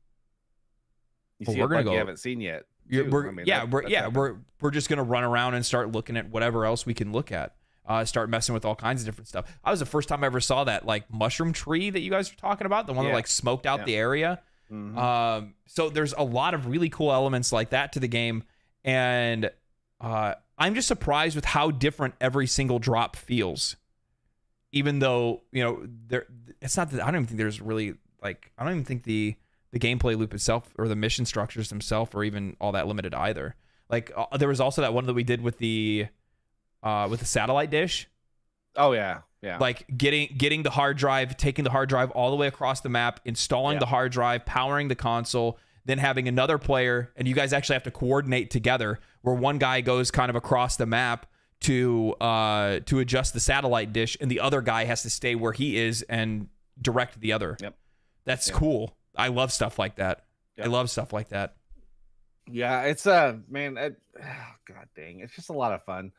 we're going to go. You haven't seen yet. We're just going to run around and start looking at whatever else we can look at. Start messing with all kinds of different stuff. That was the first time I ever saw that like mushroom tree that you guys were talking about, the one that like smoked out the area. Mm-hmm. So there's a lot of really cool elements like that to the game, and I'm just surprised with how different every single drop feels. Even though, you know, it's not that I don't even think there's really like, I don't even think the gameplay loop itself or the mission structures themselves are even all that limited either. Like there was also that one that we did with the satellite dish. Oh yeah. Like getting the hard drive, taking the hard drive all the way across the map, installing the hard drive, powering the console, then having another player, and you guys actually have to coordinate together, where one guy goes kind of across the map to adjust the satellite dish, and the other guy has to stay where he is and direct the other. Yep. That's cool. I love stuff like that. Yep. I love stuff like that. Yeah, it's man, god dang, it's just a lot of fun.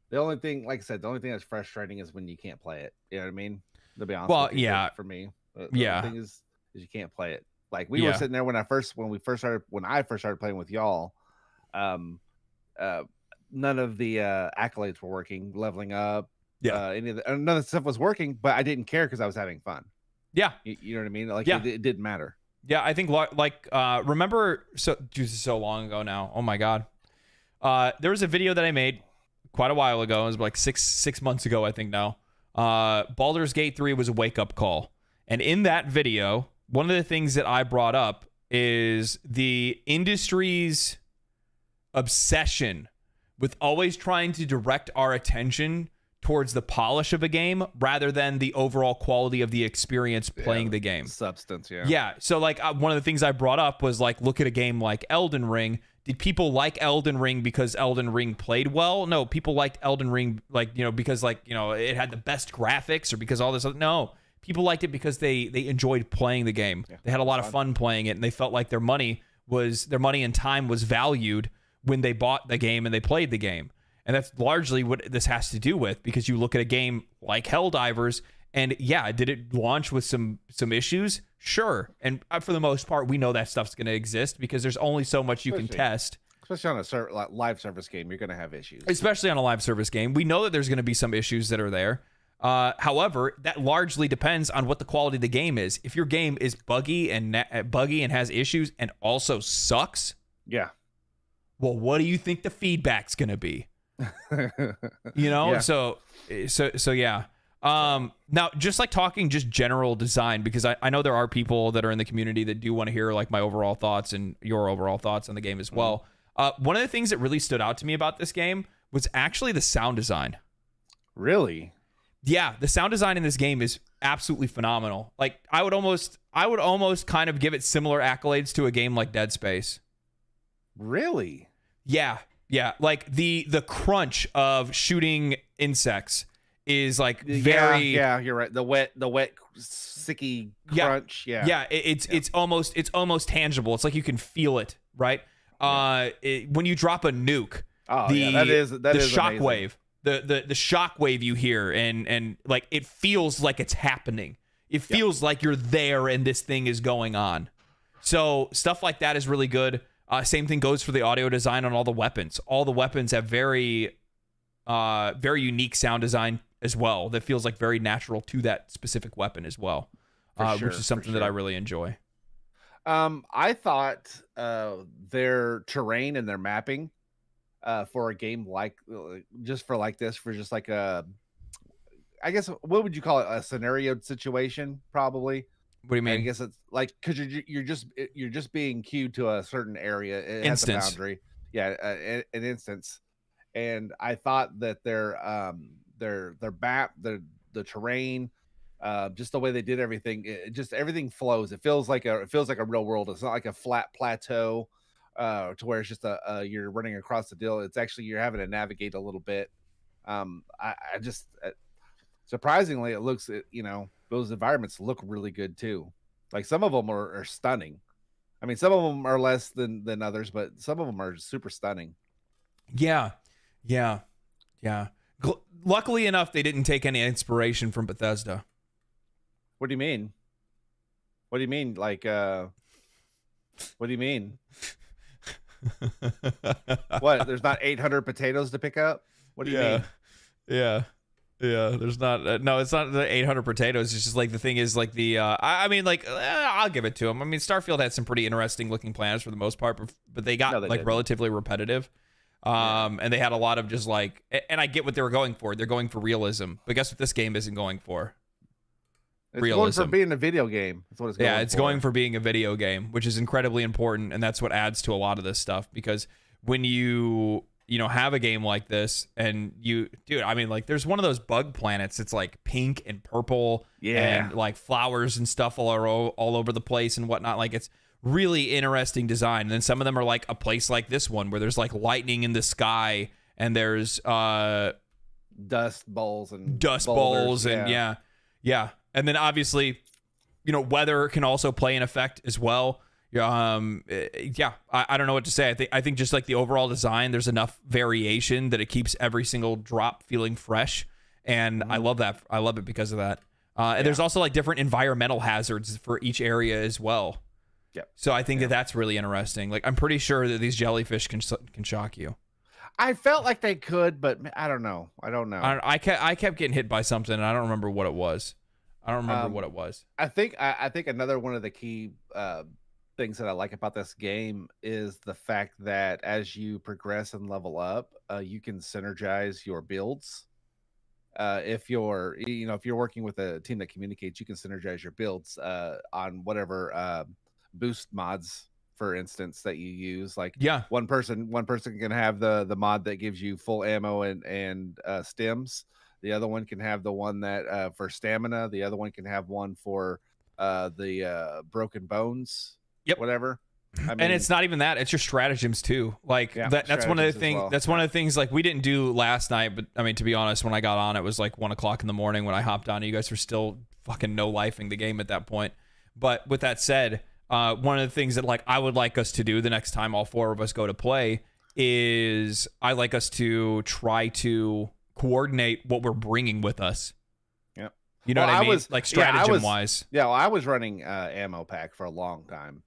The only thing, like I said, that's frustrating is when you can't play it. You know what I mean? To be honest. Well, with you, for me. The thing is you can't play it. Like we were sitting there when I first started playing with y'all. None of the accolades were working, leveling up. Yeah. None of the stuff was working, but I didn't care because I was having fun. Yeah. You know what I mean? Like it didn't matter. Yeah, I think remember so long ago now. Oh my god. There was a video that I made quite a while ago. It was like six months ago, I think now. Baldur's Gate 3 was a wake-up call. And in that video, one of the things that I brought up is the industry's obsession with always trying to direct our attention towards the polish of a game rather than the overall quality of the experience playing the game. Substance, Yeah, so like one of the things I brought up was like, look at a game like Elden Ring. Did people like Elden Ring because Elden Ring played well? No, people liked Elden Ring because it had the best graphics or because all this other. No, people liked it because they enjoyed playing the game. Yeah, they had a lot of fun playing it, and they felt like their money their money and time was valued when they bought the game and they played the game. And that's largely what this has to do with, because you look at a game like Helldivers, and yeah, did it launch with some issues? Sure. And for the most part, we know that stuff's going to exist because there's only so much you can test. Especially on a live service game, you're going to have issues. Especially on a live service game. We know that there's going to be some issues that are there. However, that largely depends on what the quality of the game is. If your game is buggy and has issues and also sucks, yeah. Well, what do you think the feedback's going to be? You know? Yeah. So yeah. Now, just like talking just general design, because I know there are people that are in the community that do want to hear like my overall thoughts and your overall thoughts on the game as well. One of the things that really stood out to me about this game was actually the sound design. Really? Yeah, the sound design in this game is absolutely phenomenal. Like I would almost kind of give it similar accolades to a game like Dead Space. Really? Yeah. Like the crunch of shooting insects is like very. Yeah, you're right. The wet, sicky crunch. Yeah. It's almost tangible. It's like you can feel it, right? When you drop a nuke, that is the shockwave. The shockwave you hear and like it feels like it's happening. It feels like you're there and this thing is going on. So stuff like that is really good. Same thing goes for the audio design on all the weapons. All the weapons have very unique sound design as well that feels like very natural to that specific weapon as well, which is something that I really enjoy. I thought their terrain and their mapping for a game like just like a, I guess, what would you call it? A scenario situation, probably. What do you mean? I guess it's like, because you're just being queued to a certain area. It has a boundary. Yeah, an instance. And I thought that their map, the terrain, just the way they did everything, everything flows. It feels like a real world. It's not like a flat plateau to where it's just you're running across the deal. It's actually you're having to navigate a little bit. Surprisingly, it looks, those environments look really good too. Like some of them are stunning. I mean, some of them are less than others, but some of them are super stunning. Yeah. Luckily enough, they didn't take any inspiration from Bethesda. What do you mean? What do you mean? Like, what do you mean? What? There's not 800 potatoes to pick up? What do you mean? Yeah. There's not. No, it's not the 800 potatoes. It's just like the thing is like the. I'll give it to them. I mean, Starfield had some pretty interesting looking planets for the most part, but they got relatively repetitive. And they had a lot of just like, and I get what they were going for. They're going for realism, but guess what this game isn't going for? It's realism. Going for being a video game. That's what it's going for. Yeah, it's going for being a video game, which is incredibly important, and that's what adds to a lot of this stuff. Because when you have a game like this, and there's one of those bug planets. It's like pink and purple, and like flowers and stuff all over the place and whatnot. Like it's really interesting design. And then some of them are like a place like this one where there's like lightning in the sky and there's dust bowls and bowls and yeah. And then obviously, weather can also play an effect as well. I don't know what to say. I think just like the overall design, there's enough variation that it keeps every single drop feeling fresh. And I love that. I love it because of that. And there's also like different environmental hazards for each area as well. Yep. So I think that's really interesting. Like I'm pretty sure that these jellyfish can shock you. I felt like they could, but I don't know. I kept getting hit by something, and I don't remember what it was. I think another one of the key things that I like about this game is the fact that as you progress and level up, you can synergize your builds. If you're working with a team that communicates, you can synergize your builds on whatever boost mods, for instance, that you use. Like one person can have the mod that gives you full ammo and stems. The other one can have the one that for stamina. The other one can have one for the broken bones. Yep. Whatever. And it's not even that; it's your stratagems too. Like that's one of the things. Well. That's one of the things. Like we didn't do last night, but I mean, to be honest, when I got on, it was like 1:00 in the morning when I hopped on. You guys were still fucking no lifing the game at that point. But with that said, one of the things that like I would like us to do the next time all 4 of us go to play is I like us to try to coordinate what we're bringing with us. Yeah. You know what I mean? Like stratagem wise. Yeah, well, I was running ammo pack for a long time.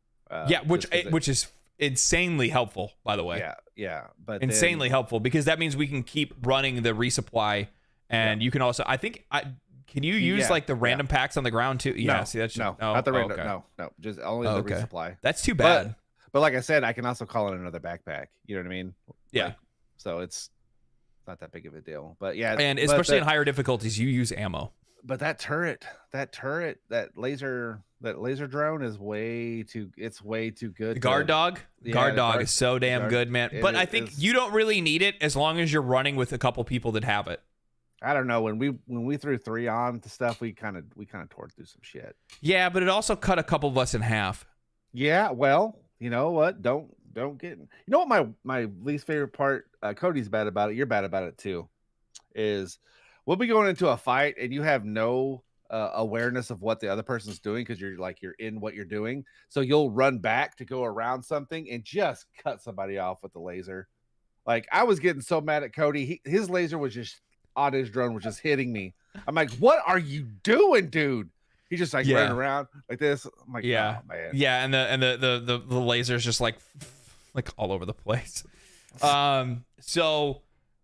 Which is insanely helpful, by the way. Yeah. But insanely helpful because that means we can keep running the resupply, and you can also can you use like the random packs on the ground too? Yeah, no, see that's not the random. Okay. No, just only the resupply. That's too bad. But like I said, I can also call in another backpack. You know what I mean? Yeah. Like, so it's not that big of a deal. But yeah, and especially in higher difficulties, you use ammo. But that laser drone is way too good. The guard dog is so damn good, man. But I think you don't really need it as long as you're running with a couple people that have it. I don't know, when we threw 3 on to stuff, we kind of tore through some shit. Yeah, but it also cut a couple of us in half. Yeah, well, you know what? Don't get. You know what my least favorite part? Cody's bad about it. You're bad about it too. Is we'll be going into a fight and you have no awareness of what the other person's doing because you're in what you're doing. So you'll run back to go around something and just cut somebody off with the laser. Like I was getting so mad at Cody. His laser was just on his drone, was just hitting me. I'm like, what are you doing, dude? He's just like running around like this. I'm like, oh, man. Yeah, and the laser's just like all over the place. And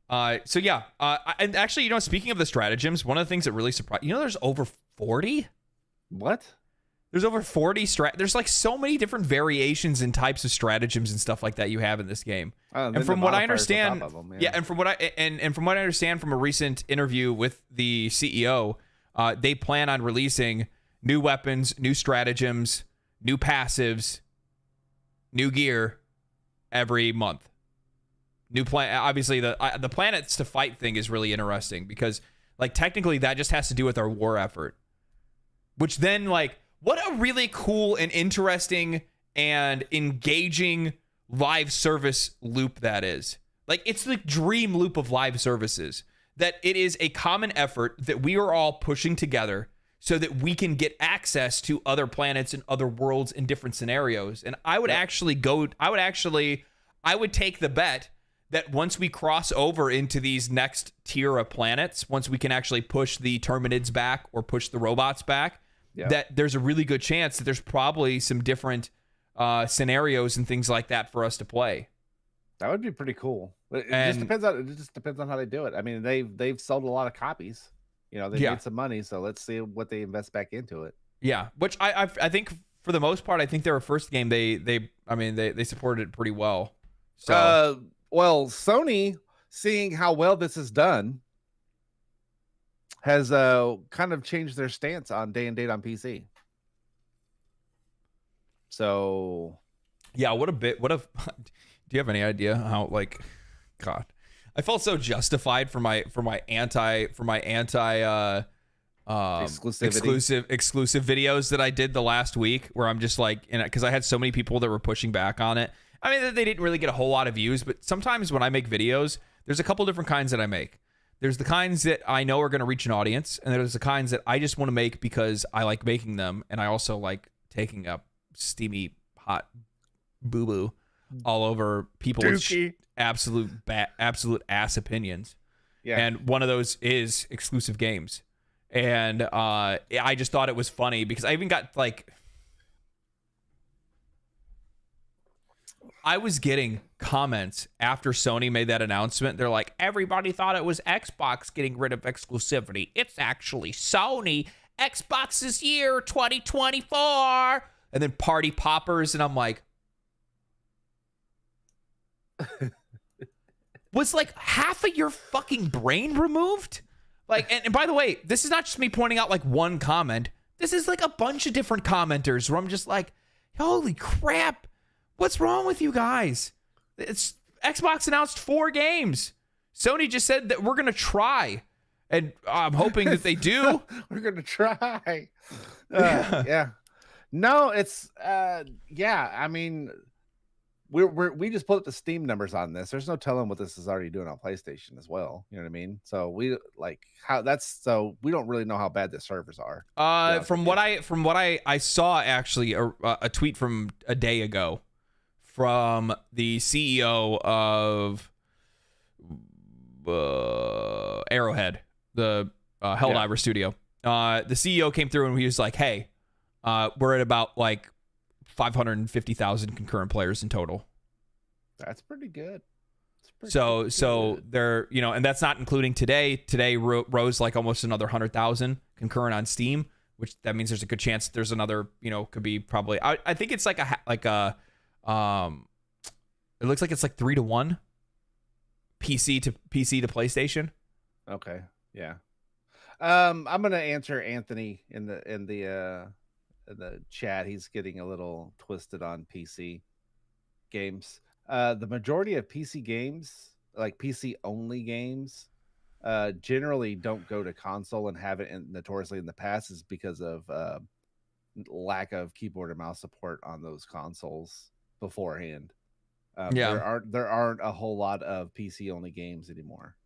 actually, you know, speaking of the stratagems, one of the things that really surprised, you know, there's over 40. What? There's over 40 there's like so many different variations and types of stratagems and stuff like that you have in this game. And from what I understand, and from what I understand from a recent interview with the CEO, they plan on releasing new weapons, new stratagems, new passives, new gear every month. New plan. Obviously, the planets to fight thing is really interesting because, like, technically that just has to do with our war effort. Which then, like, what a really cool and interesting and engaging live service loop that is. Like, it's the dream loop of live services. That it is a common effort that we are all pushing together so that we can get access to other planets and other worlds in different scenarios. And I would I would take the bet that once we cross over into these next tier of planets, once we can actually push the Terminids back or push the robots back, that there's a really good chance that there's probably some different scenarios and things like that for us to play. That would be pretty cool. It just depends on how they do it. I mean, they've sold a lot of copies. You know, they made some money, so let's see what they invest back into it. Yeah, which I think for the most part, I think their first game they supported it pretty well. So well, Sony, seeing how well this is done, has kind of changed their stance on day and date on PC. So yeah, do you have any idea how, like, God, I felt so justified for my anti exclusive videos that I did the last week, where I'm just like, because I had so many people that were pushing back on it. I mean, they didn't really get a whole lot of views, but sometimes when I make videos, there's a couple different kinds that I make. There's the kinds that I know are going to reach an audience, and there's the kinds that I just want to make because I like making them, and I also like taking up steamy, hot boo-boo all over people with absolute ass opinions. Yeah. And one of those is exclusive games. And I just thought it was funny because I even got, like, I was getting comments after Sony made that announcement. They're like, everybody thought it was Xbox getting rid of exclusivity. It's actually Sony. Xbox's year 2024. And then party poppers. And I'm like, was like half of your fucking brain removed? Like, and by the way, this is not just me pointing out like one comment. This is like a bunch of different commenters where I'm just like, holy crap. What's wrong with you guys? It's Xbox announced 4 games. Sony just said that we're going to try. And I'm hoping that they do. We're going to try. Yeah. No, it's, I mean, we just put up the Steam numbers on this. There's no telling what this is already doing on PlayStation as well. You know what I mean? So we we don't really know how bad the servers are. From what I saw, actually a tweet from a day ago from the CEO of Arrowhead, the Helldivers studio. The CEO came through and he was like, "Hey, we're at about like 550,000 concurrent players in total." That's pretty good. So they're, and that's not including today. Today rose like almost another 100,000 concurrent on Steam, which that means there's a good chance there's another, could be probably, I think it's it looks like it's like 3-1 PC to PlayStation. Okay. Yeah. I'm going to answer Anthony in the chat. He's getting a little twisted on PC games. The majority of PC games, like PC only games, generally don't go to console and have it notoriously in the past is because of lack of keyboard and mouse support on those consoles beforehand. There aren't a whole lot of PC only games anymore.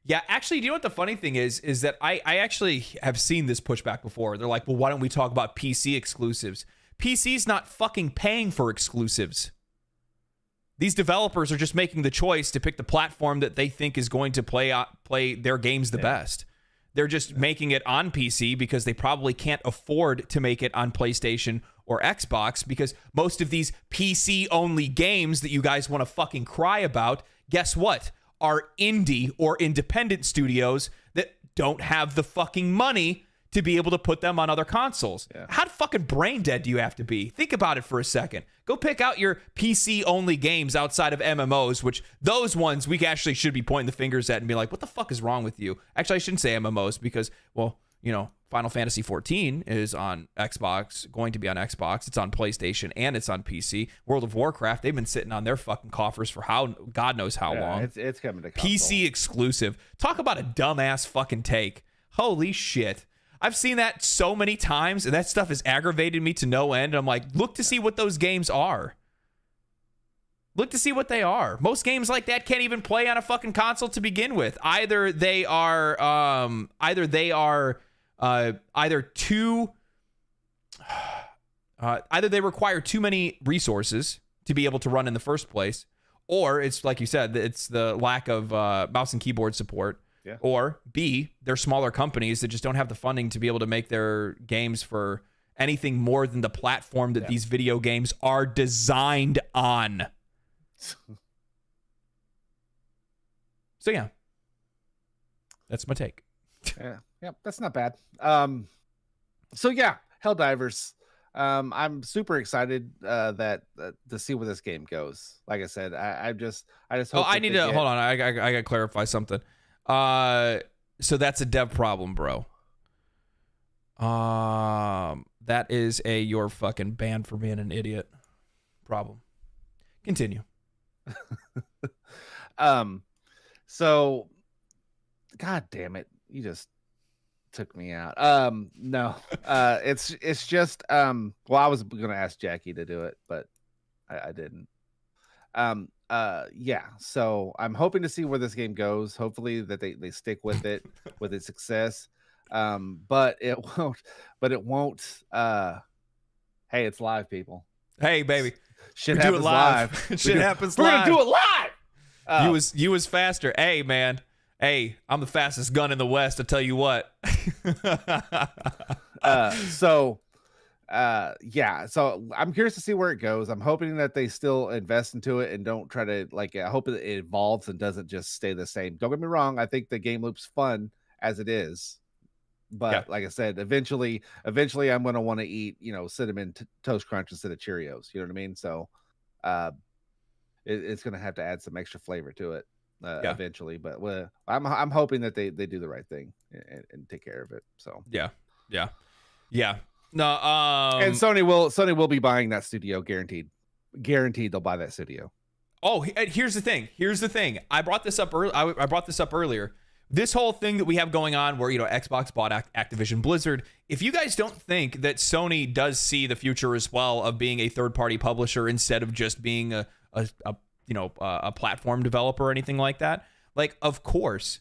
Yeah, actually, do you know what the funny thing is that I actually have seen this pushback before. They're like, well, why don't we talk about PC exclusives? PC's not fucking paying for exclusives. These developers are just making the choice to pick the platform that they think is going to play their games the best. They're just making it on PC because they probably can't afford to make it on PlayStation or Xbox, because most of these PC-only games that you guys want to fucking cry about, guess what? Are indie or independent studios that don't have the fucking money to be able to put them on other consoles. Yeah. How fucking brain dead do you have to be? Think about it for a second. Go pick out your PC-only games outside of MMOs, which those ones we actually should be pointing the fingers at and be like, what the fuck is wrong with you? Actually, I shouldn't say MMOs because, well, Final Fantasy XIV is on Xbox, going to be on Xbox. It's on PlayStation and it's on PC. World of Warcraft, they've been sitting on their fucking coffers for God knows how long. It's coming to console. PC exclusive. Talk about a dumbass fucking take. Holy shit. I've seen that so many times, and that stuff has aggravated me to no end. I'm like, look to see what those games are. Look to see what they are. Most games like that can't even play on a fucking console to begin with. Either they require too many resources to be able to run in the first place, or it's like you said, it's the lack of mouse and keyboard support. Yeah. Or B, they're smaller companies that just don't have the funding to be able to make their games for anything more than the platform that these video games are designed on. So yeah, that's my take. Yeah, that's not bad. So yeah, Helldivers. I'm super excited that to see where this game goes. Like I said, I just hope I need to hold on. I gotta clarify something. So that's a dev problem, bro. That is you're fucking banned for being an idiot problem. Continue. So God damn it, you just took me out. No, it's just well, I was gonna ask Jackie to do it, but I didn't. Yeah, so I'm hoping to see where this game goes. Hopefully that they stick with it with its success. But it won't hey, it's live, people. Hey, baby. Shit happens live. Shit happens live. We're gonna do it live. You was faster. Hey, man. Hey, I'm the fastest gun in the West, I'll tell you what. Yeah, so I'm curious to see where it goes. I'm hoping that they still invest into it and don't try to I hope it evolves and doesn't just stay the same. Don't get me wrong, I think the game loop's fun as it is, but like I said, eventually I'm going to want to eat cinnamon toast crunch instead of Cheerios. You know what I mean? So it's going to have to add some extra flavor to it eventually, but I'm hoping that they do the right thing and take care of it. So yeah. No, and Sony will be buying that studio, guaranteed they'll buy that studio. Oh, here's the thing. I brought this up earlier. This whole thing that we have going on where, Xbox bought Activision Blizzard. If you guys don't think that Sony does see the future as well of being a third-party publisher instead of just being a platform developer or anything like that. Like, of course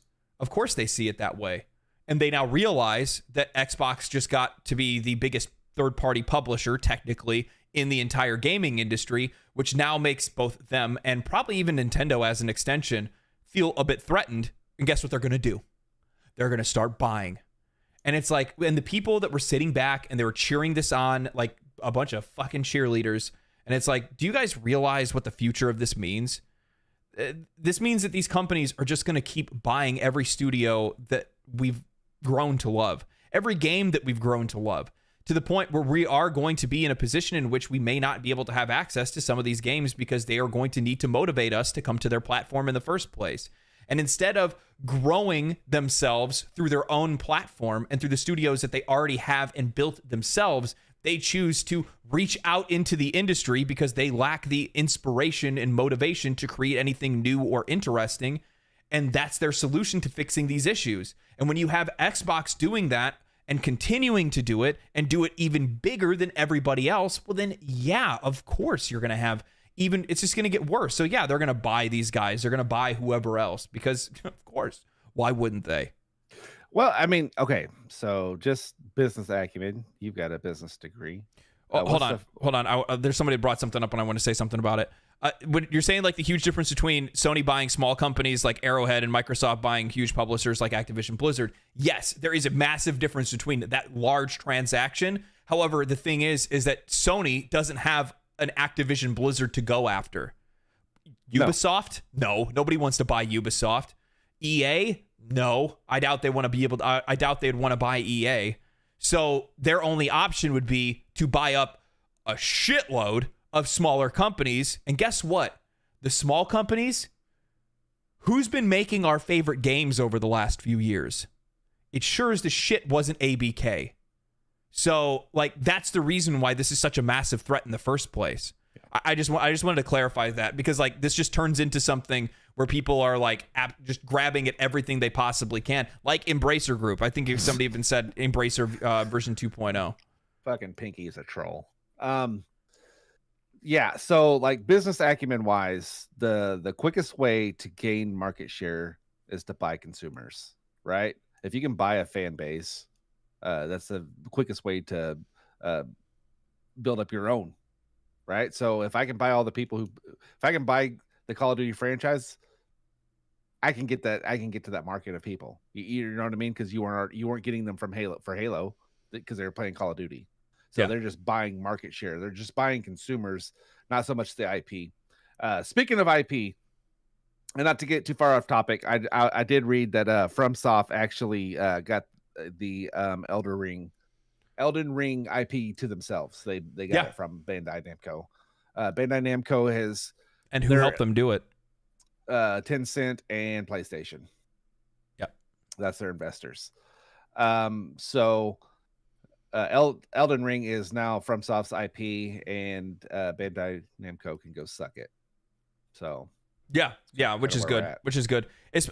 they see it that way. And they now realize that Xbox just got to be the biggest third-party publisher, technically, in the entire gaming industry, which now makes both them and probably even Nintendo as an extension feel a bit threatened. And guess what they're going to do? They're going to start buying. And it's like, and the people that were sitting back and they were cheering this on like a bunch of fucking cheerleaders. And it's like, do you guys realize what the future of this means? This means that these companies are just going to keep buying every studio that we've grown to love, every game that we've grown to love, to the point where we are going to be in a position in which we may not be able to have access to some of these games because they are going to need to motivate us to come to their platform in the first place. And instead of growing themselves through their own platform and through the studios that they already have and built themselves, they choose to reach out into the industry because they lack the inspiration and motivation to create anything new or interesting. And that's their solution to fixing these issues. And when you have Xbox doing that and continuing to do it and do it even bigger than everybody else, well, then, yeah, of course you're going to have it's just going to get worse. So, yeah, they're going to buy these guys. They're going to buy whoever else because, of course, why wouldn't they? Well, I mean, okay, so just business acumen. You've got a business degree. Hold on. There's somebody brought something up and I want to say something about it. When you're saying like the huge difference between Sony buying small companies like Arrowhead and Microsoft buying huge publishers like Activision Blizzard, yes, there is a massive difference between that large transaction. However, the thing is that Sony doesn't have an Activision Blizzard to go after. Ubisoft? No, nobody wants to buy Ubisoft. EA? No, I doubt they want to be able to. I doubt they'd want to buy EA. So their only option would be to buy up a shitload of smaller companies. And guess what? The small companies, who's been making our favorite games over the last few years? It sure as the shit wasn't ABK. So, like, that's the reason why this is such a massive threat in the first place. I just wanted to clarify that because, like, this just turns into something where people are, like, just grabbing at everything they possibly can. Like Embracer Group. I think somebody even said Embracer version 2.0. Fucking Pinky is a troll. Yeah, so, like, business acumen-wise, the quickest way to gain market share is to buy consumers, right? If you can buy a fan base, that's the quickest way to build up your own, right? So if I can buy all the people if I can buy the Call of Duty franchise, I can get to that market of people. You know what I mean? Because you weren't getting them from Halo because they were playing Call of Duty. So they're just buying market share. They're just buying consumers, not so much the IP. Speaking of IP, and not to get too far off topic, I did read that FromSoft actually got the Elden Ring IP to themselves. They got it from Bandai Namco. Bandai Namco has, and who helped them do it? Tencent and PlayStation. Yep, that's their investors. So Elden Ring is now FromSoft's IP, and Bandai Namco can go suck it. So yeah, which is good.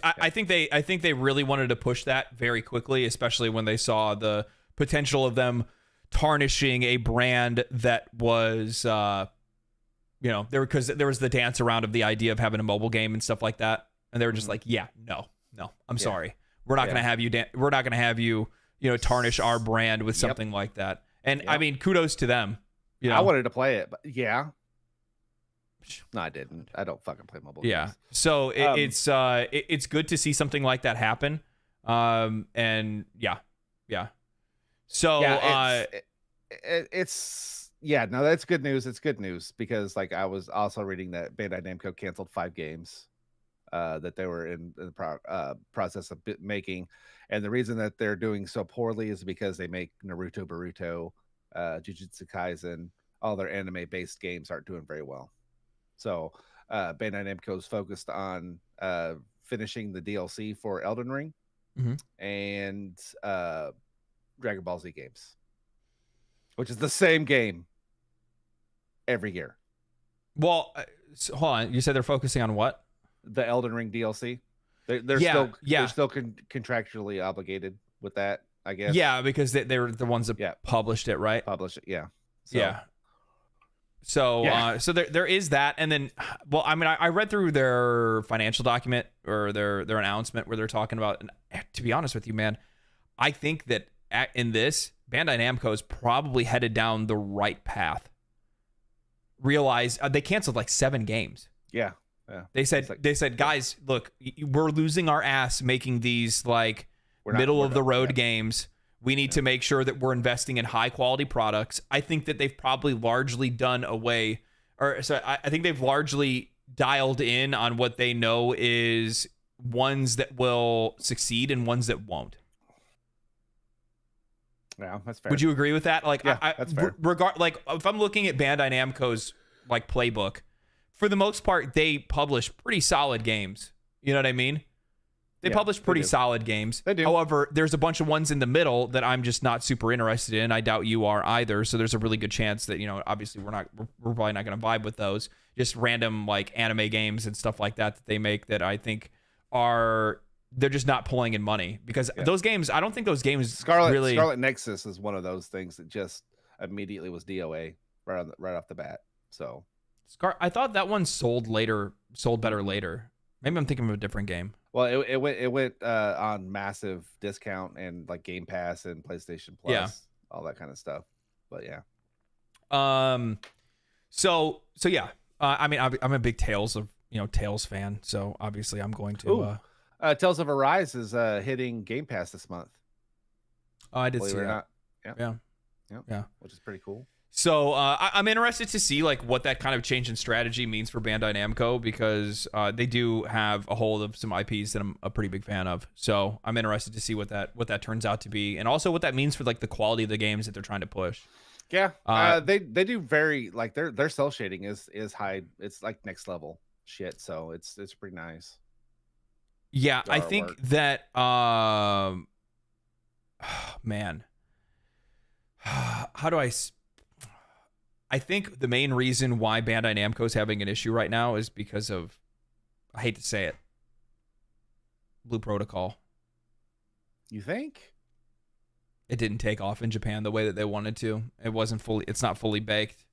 I think they really wanted to push that very quickly, especially when they saw the potential of them tarnishing a brand that was, because there was the dance around of the idea of having a mobile game and stuff like that, and they were just like, no, I'm sorry, we're not gonna have you. We're not gonna have you, tarnish our brand with something like that. And I mean, kudos to them. I wanted to play it, but no, I didn't. I don't fucking play mobile games. So it's good to see something like that happen. And So that's good news. It's good news because, like, I was also reading that Bandai Namco canceled 5 games that they were in the process of making, and the reason that they're doing so poorly is because they make Naruto, Boruto, Jujutsu Kaisen. All their anime-based games aren't doing very well. So Bandai Namco is focused on finishing the DLC for Elden Ring and Dragon Ball Z games, which is the same game every year. Well, hold on. You said they're focusing on what? The Elden Ring DLC. They're still contractually obligated with that, I guess. Yeah, because they were the ones that published it, right? Published it, yeah. So. Yeah. So, Yeah. so there is that, and then, well, I mean, I read through their financial document or their announcement where they're talking about. And to be honest with you, man, I think that in this, Bandai Namco is probably headed down the right path. Realize they canceled like 7 games. Yeah. They said, guys, look, we're losing our ass making these like middle of the road games. We need to make sure that we're investing in high quality products. I think that they've probably largely done away, or so I think they've largely dialed in on what they know is ones that will succeed and ones that won't. Yeah, that's fair. Would you agree with that? Like, yeah, that's fair. Like, if I'm looking at Bandai Namco's like playbook, for the most part, they publish pretty solid games. You know what I mean? They publish pretty solid games. They do. However, there's a bunch of ones in the middle that I'm just not super interested in. I doubt you are either. So there's a really good chance that, you know, obviously we're probably not going to vibe with those. Just random like anime games and stuff like that they make that I think they're just not pulling in money because those games. I don't think those games Scarlet Nexus is one of those things that just immediately was DOA right off the bat. So I thought that one sold better later. Maybe I'm thinking of a different game. Well, it went on massive discount and like Game Pass and PlayStation Plus, all that kind of stuff. But yeah. So yeah. I mean, I'm a big Tales fan. So obviously, I'm going to. Tales of Arise is hitting Game Pass this month. Oh, I did see that. Yeah, which is pretty cool. So I'm interested to see like what that kind of change in strategy means for Bandai Namco because they do have a hold of some IPs that I'm a pretty big fan of. So I'm interested to see what that turns out to be, and also what that means for like the quality of the games that they're trying to push. Yeah, they do very like their cell shading is high. It's like next level shit. So it's pretty nice. Yeah, I think that man, how do I think the main reason why Bandai Namco is having an issue right now is because of, I hate to say it, Blue Protocol. You think? It didn't take off in Japan the way that they wanted to. It's not fully baked.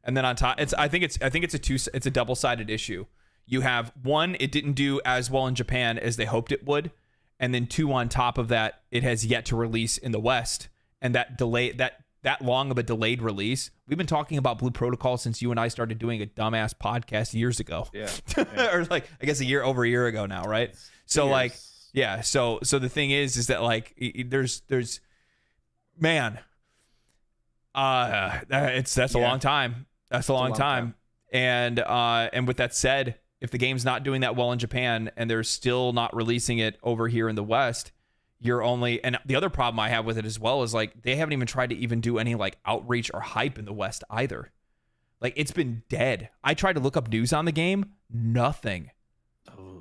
And then on top, I think it's a double-sided issue. You have one, it didn't do as well in Japan as they hoped it would, and then 2 on top of that, it has yet to release in the West, and that long of a delayed release. We've been talking about Blue Protocol since you and I started doing a dumbass podcast years ago. Yeah. Or like, I guess over a year ago now, right? So like, yeah. So the thing is that like, there's man, that's a long time. That's a long time. And with that said, if the game's not doing that well in Japan and they're still not releasing it over here in the West, and the other problem I have with it as well is like they haven't even tried to even do any like outreach or hype in the West either. Like it's been dead. I tried to look up news on the game, nothing.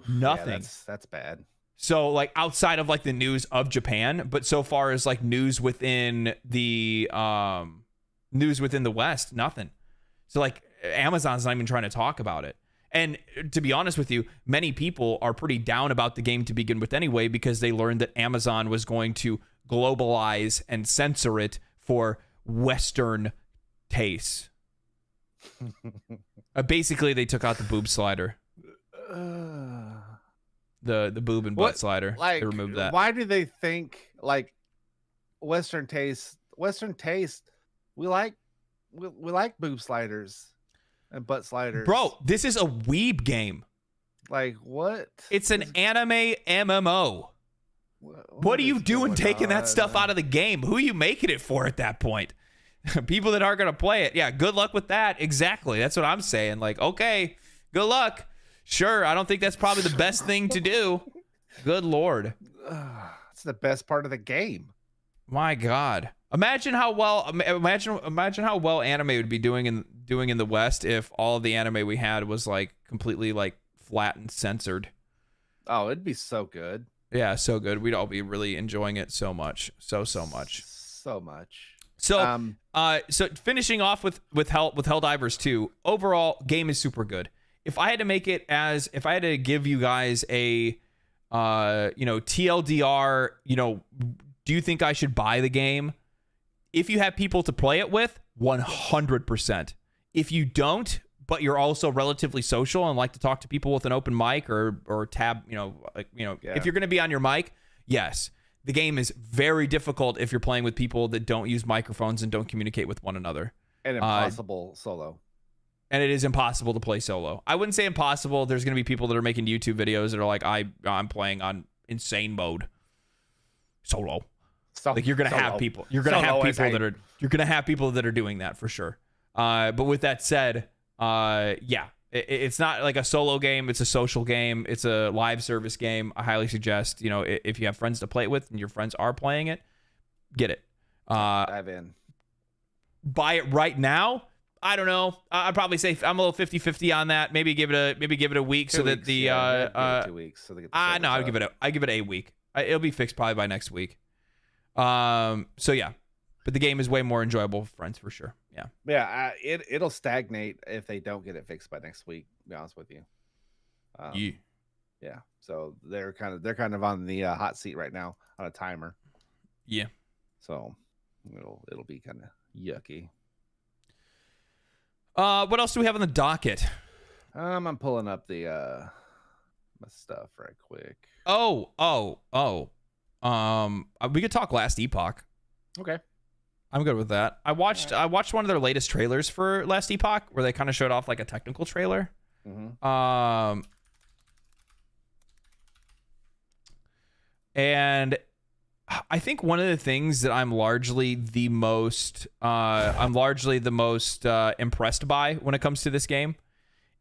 Nothing. Yeah, that's bad. So like outside of like the news of Japan, but so far as like news within the West, nothing. So like Amazon's not even trying to talk about it. And to be honest with you, many people are pretty down about the game to begin with anyway, because they learned that Amazon was going to globalize and censor it for Western tastes. Basically, they took out the boob slider. The boob and butt slider. Like, they removed that. Why do they think like Western taste, we like boob sliders and butt sliders. Bro, this is a weeb game. Like what? It's an anime MMO. What are you doing taking that stuff out of the game? Who are you making it for at that point? People that aren't going to play it. Yeah, good luck with that. Exactly. That's what I'm saying. Like, okay, good luck. Sure, I don't think that's probably the best thing to do. Good Lord. It's the best part of the game. My God. Imagine how well anime would be doing in the West if all of the anime we had was like completely like flat and censored. Oh, it'd be so good. Yeah, so good. We'd all be really enjoying it so much. So much. So much. So so finishing off with Helldivers 2, overall game is super good. If I had to give you guys a TLDR, do you think I should buy the game? If you have people to play it with, 100%. If you don't, but you're also relatively social and like to talk to people with an open mic or tab, if you're going to be on your mic, yes. The game is very difficult if you're playing with people that don't use microphones and don't communicate with one another. And impossible solo. And it is impossible to play solo. I wouldn't say impossible. There's going to be people that are making YouTube videos that are like, I'm playing on insane mode solo. Like you're going to have people. You're going to have people that are. You're going to have people that are doing that for sure. But with that said, it's not like a solo game. It's a social game. It's a live service game. I highly suggest, if you have friends to play it with and your friends are playing it, get it. Dive in. Buy it right now. I don't know. I'd probably say I'm a little 50-50 on that. Maybe give it a week so that the 2 weeks so they get no, I'd give it a week. It'll be fixed probably by next week. So yeah, but the game is way more enjoyable for friends for sure. Yeah. It'll stagnate if they don't get it fixed by next week. To be honest with you. Yeah. So they're kind of on the hot seat right now on a timer. Yeah. So it'll be kind of yucky. What else do we have on the docket? I'm pulling up the my stuff right quick. We could talk Last Epoch. Okay. I'm good with that. I watched one of their latest trailers for Last Epoch where they kind of showed off like a technical trailer. Mm-hmm. And I think one of the things that I'm largely the most impressed by when it comes to this game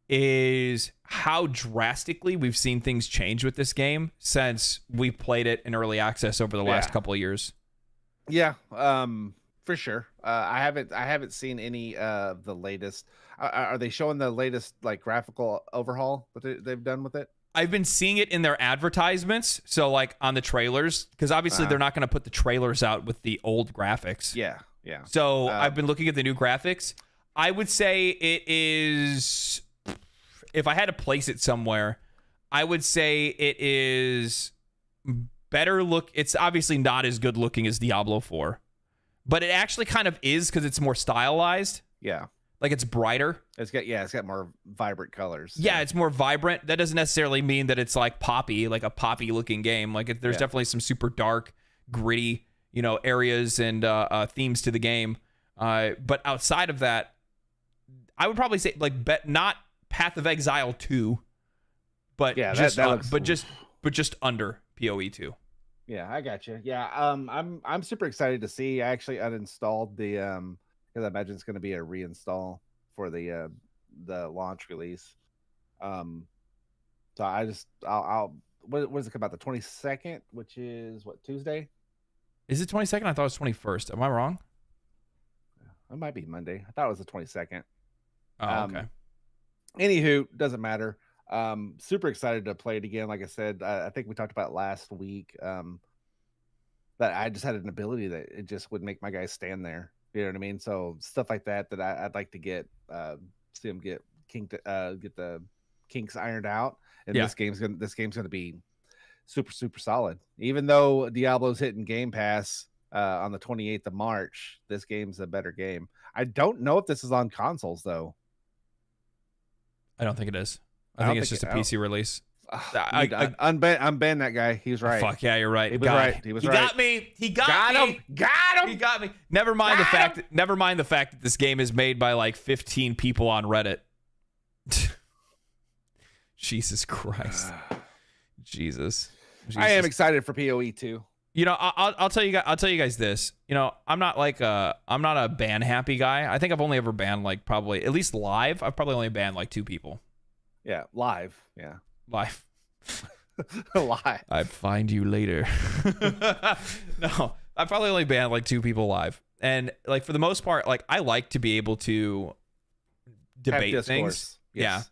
is how drastically we've seen things change with this game since we played it in early access over the last couple of years. Yeah, for sure. I haven't seen any of the latest. Are they showing the latest like graphical overhaul that they've done with it? I've been seeing it in their advertisements, so like on the trailers, because obviously they're not going to put the trailers out with the old graphics. Yeah. So I've been looking at the new graphics. I would say it is, if I had to place it somewhere, I would say it is better look. It's obviously not as good looking as Diablo 4, but it actually kind of is because it's more stylized. Yeah. Like it's brighter. It's got more vibrant colors. So. Yeah, it's more vibrant. That doesn't necessarily mean that it's like poppy, like a poppy looking game. Like there's definitely some super dark, gritty, areas and themes to the game. But outside of that, I would probably say like not Path of Exile 2, but just under PoE 2. Yeah, I got you. Yeah, I'm super excited to see. I actually uninstalled the because I imagine it's going to be a reinstall for the launch release. So I'll what does it come out, the 22nd, which is what, Tuesday? Is it 22nd? I thought it was 21st. Am I wrong? It might be Monday. I thought it was the 22nd. Oh, okay. Anywho, doesn't matter. Super excited to play it again. Like I said, I think we talked about last week that I just had an ability that it just would make my guys stand there. You know what I mean? So stuff like that I'd like to get, see them get the kinks ironed out. And this game's gonna be super, super solid. Even though Diablo's hitting Game Pass on the 28th of March, this game's a better game. I don't know if this is on consoles though. I don't think it is. I think it's just a PC release. Unban that guy. He was right. Fuck yeah, you're right. He was right. He got me. He got me. He got me. Never mind the fact that this game is made by like 15 people on Reddit. Jesus Christ. Jesus. I am excited for PoE 2. I'll tell you guys this. I'm not a ban happy guy. I think I've only ever banned like probably at least live. I've probably only banned like 2 people. Yeah, live. Yeah. Live. Live. I'd find you later. No, I probably only banned like 2 people live. And like for the most part, like I like to be able to debate things. Yes. Yeah.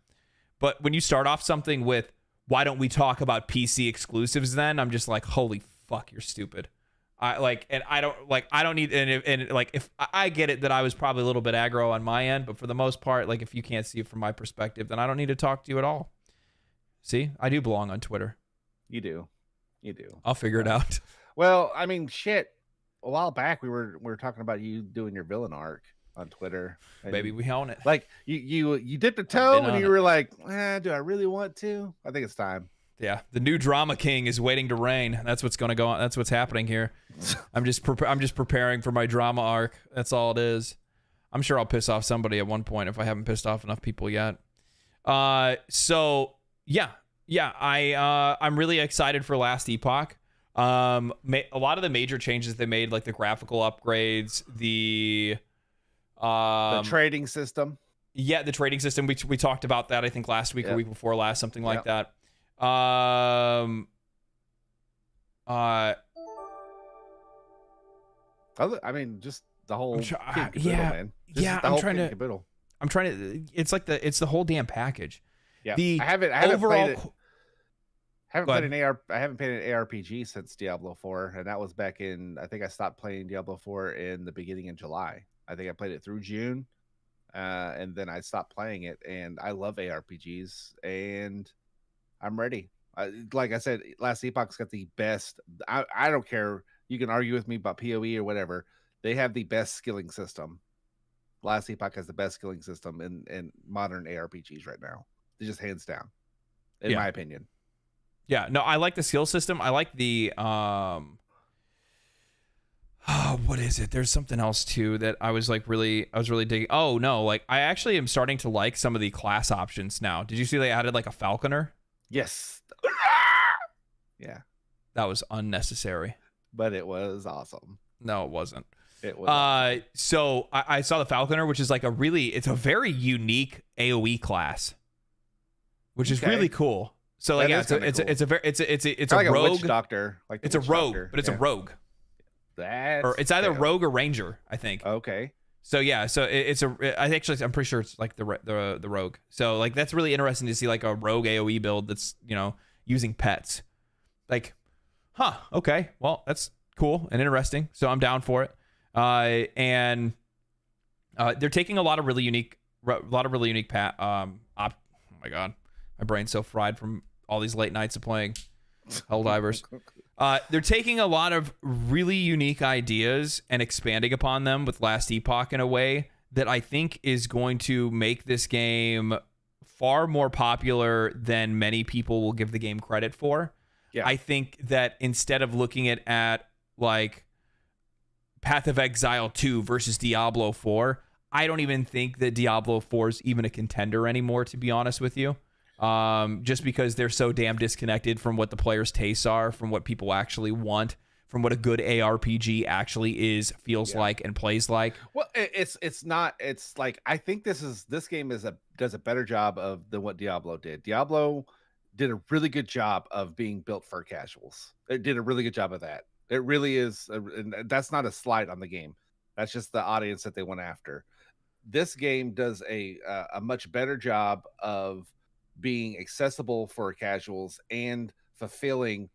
But when you start off something with, why don't we talk about PC exclusives then? I'm just like, holy fuck, you're stupid. If I get it that I was probably a little bit aggro on my end, but for the most part, like if you can't see it from my perspective, then I don't need to talk to you at all. See, I do belong on Twitter. You do. I'll figure it out. Well, I mean, shit. A while back, we were talking about you doing your villain arc. on Twitter. Baby, we own it. Like you dipped a toe and you were like, do I really want to? I think it's time. Yeah, the new drama king is waiting to reign. That's what's going to go on. That's what's happening here. I'm just preparing for my drama arc. That's all it is. I'm sure I'll piss off somebody at one point if I haven't pissed off enough people yet. So yeah, I'm really excited for Last Epoch. A lot of the major changes they made, like the graphical upgrades, the trading system. Yeah, the trading system. We talked about that, I think, last week or week before last, something like that. I mean, just the whole man. I'm trying to. It's like it's the whole damn package. Yeah, I haven't played it. I haven't played an ARPG since Diablo 4, and that was back in. I think I stopped playing Diablo 4 in the beginning of July. I think I played it through June, and then I stopped playing it. And I love ARPGs, and I'm ready. Like I said, Last Epoch's got the best. I don't care. You can argue with me about PoE or whatever. They have the best skilling system. Last Epoch has the best skilling system in modern ARPGs right now. They're just hands down, in my opinion. Yeah, no, I like the skill system. I like the what is it? There's something else too that I was really digging. Oh no, like I actually am starting to like some of the class options now. Did you see they added like a falconer? Yes. Yeah. That was unnecessary. But it was awesome. No, it wasn't. It was awesome. So I saw the falconer, which is like it's a very unique AoE class, which is really cool. So like it's a like rogue a witch doctor. Like it's a rogue, doctor. But it's a rogue. Or it's either rogue or ranger, I think. Okay. So yeah, so I'm pretty sure it's like the rogue. So like that's really interesting to see like a rogue AoE build that's using pets. Like, okay, well that's cool and interesting. So I'm down for it. And they're taking a lot of really unique oh my god, my brain's so fried from all these late nights of playing Helldivers. They're taking a lot of really unique ideas and expanding upon them with Last Epoch in a way that I think is going to make this game far more popular than many people will give the game credit for. Yeah. I think that instead of looking at like Path of Exile 2 versus Diablo 4, I don't even think that Diablo 4 is even a contender anymore, to be honest with you. Just because they're so damn disconnected from what the players' tastes are, from what people actually want, from what a good ARPG actually feels like and plays like. Well, it's like I think this game does a better job than what Diablo did. Diablo did a really good job of being built for casuals. It did a really good job of that. It really is, and that's not a slight on the game. That's just the audience that they went after. This game does a much better job of being accessible for casuals and fulfilling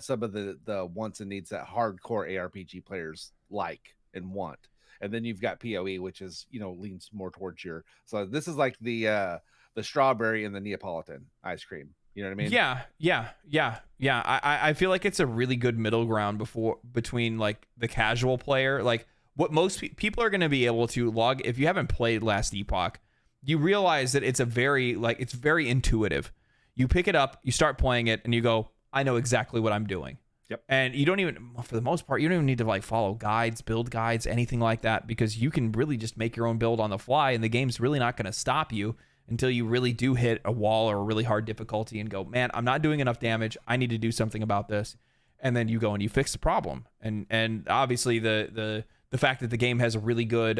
some of the wants and needs that hardcore ARPG players like and want. And then you've got PoE, which is leans more towards so this is like the strawberry and the Neapolitan ice cream. You know what I mean? Yeah. I feel like it's a really good middle ground between like the casual player, like what most people are going to be able to log. If you haven't played Last Epoch, you realize that it's very intuitive. You pick it up, you start playing it, and you go, I know exactly what I'm doing. Yep. And you don't even, for the most part, you don't even need to like follow guides, build guides, anything like that, because you can really just make your own build on the fly, and the game's really not going to stop you until you really do hit a wall or a really hard difficulty and go, man, I'm not doing enough damage. I need to do something about this. And then you go and you fix the problem. And obviously the fact that the game has a really good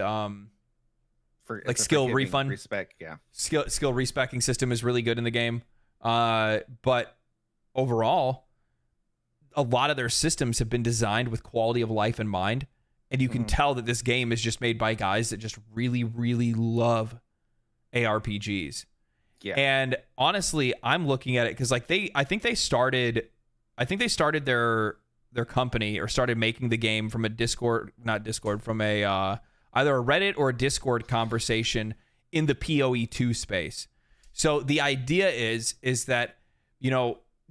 skill refund respec, skill respecking system is really good in the game. But overall, a lot of their systems have been designed with quality of life in mind. And you can tell that this game is just made by guys that just really, really love ARPGs. Yeah. And honestly, I'm looking at it because like I think they started their company or started making the game from a from a either a Reddit or a Discord conversation in the PoE2 space. So the idea is that,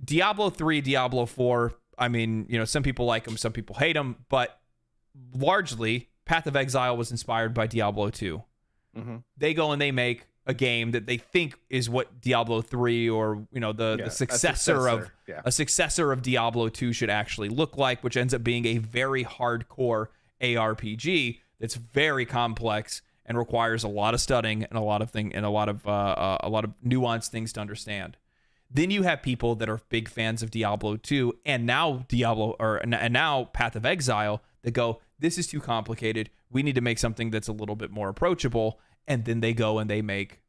Diablo 3, Diablo 4, I mean, some people like them, some people hate them, but largely Path of Exile was inspired by Diablo 2. They go and they make a game that they think is what Diablo 3 or the successor of Diablo 2 should actually look like, which ends up being a very hardcore ARPG that's very complex and requires a lot of studying and a lot of nuanced things to understand. Then you have people that are big fans of Diablo 2 and now now Path of Exile that go, this is too complicated. We need to make something that's a little bit more approachable. And then they go and they make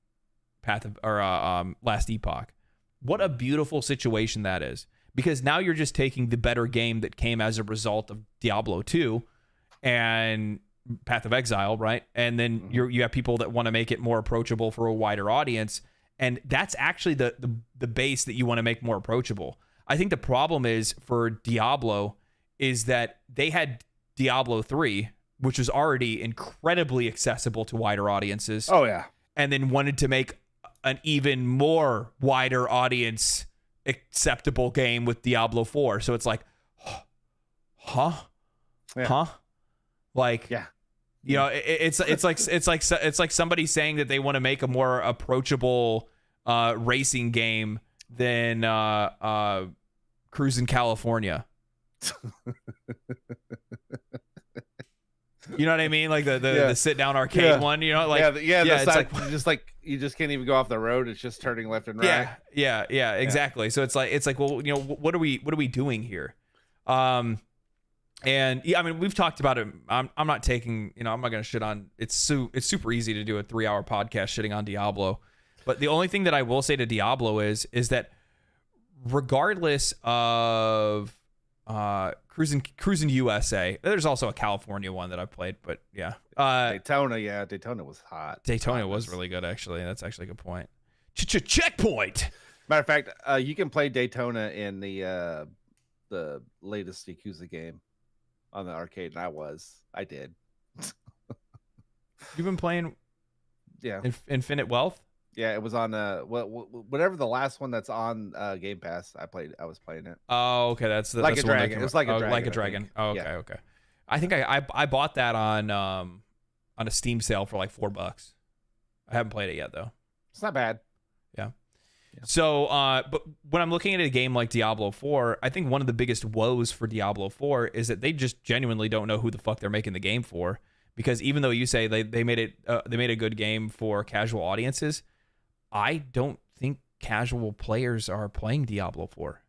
Last Epoch. What a beautiful situation that is. Because now you're just taking the better game that came as a result of Diablo 2 and Path of Exile, right? And then you have people that want to make it more approachable for a wider audience. And that's actually the base that you want to make more approachable. I think the problem is for Diablo is that they had Diablo 3, which was already incredibly accessible to wider audiences. Oh, yeah. And then wanted to make an even more wider audience acceptable game with Diablo 4. So it's like, huh? Yeah. Huh? Like, yeah. It's like somebody saying that they want to make a more approachable racing game than Cruising California. You know what I mean? Like the sit down arcade one, it's like you just can't even go off the road. It's just turning left and right. Yeah, exactly. So it's like, well, what are we doing here? And yeah, I mean, we've talked about it. I'm not taking, I'm not going to shit on it's super easy to do a 3-hour podcast shitting on Diablo. But the only thing that I will say to Diablo is that regardless of Cruising USA. There's also a California one that I played, but yeah. Daytona was hot. Daytona was really good, actually. That's actually a good point. Checkpoint. Matter of fact, you can play Daytona in the latest Yakuza game on the arcade, and I did. You've been playing, Infinite Wealth. Yeah, it was on whatever the last one that's on Game Pass. I was playing it. Oh, okay, that's like a dragon. It's like a dragon. Like a dragon. Oh, okay, okay. I think I bought that on a Steam sale for like $4. I haven't played it yet though. It's not bad. Yeah. So, but when I'm looking at a game like Diablo 4, I think one of the biggest woes for Diablo 4 is that they just genuinely don't know who the fuck they're making the game for. Because even though you say they made a good game for casual audiences, I don't think casual players are playing Diablo 4.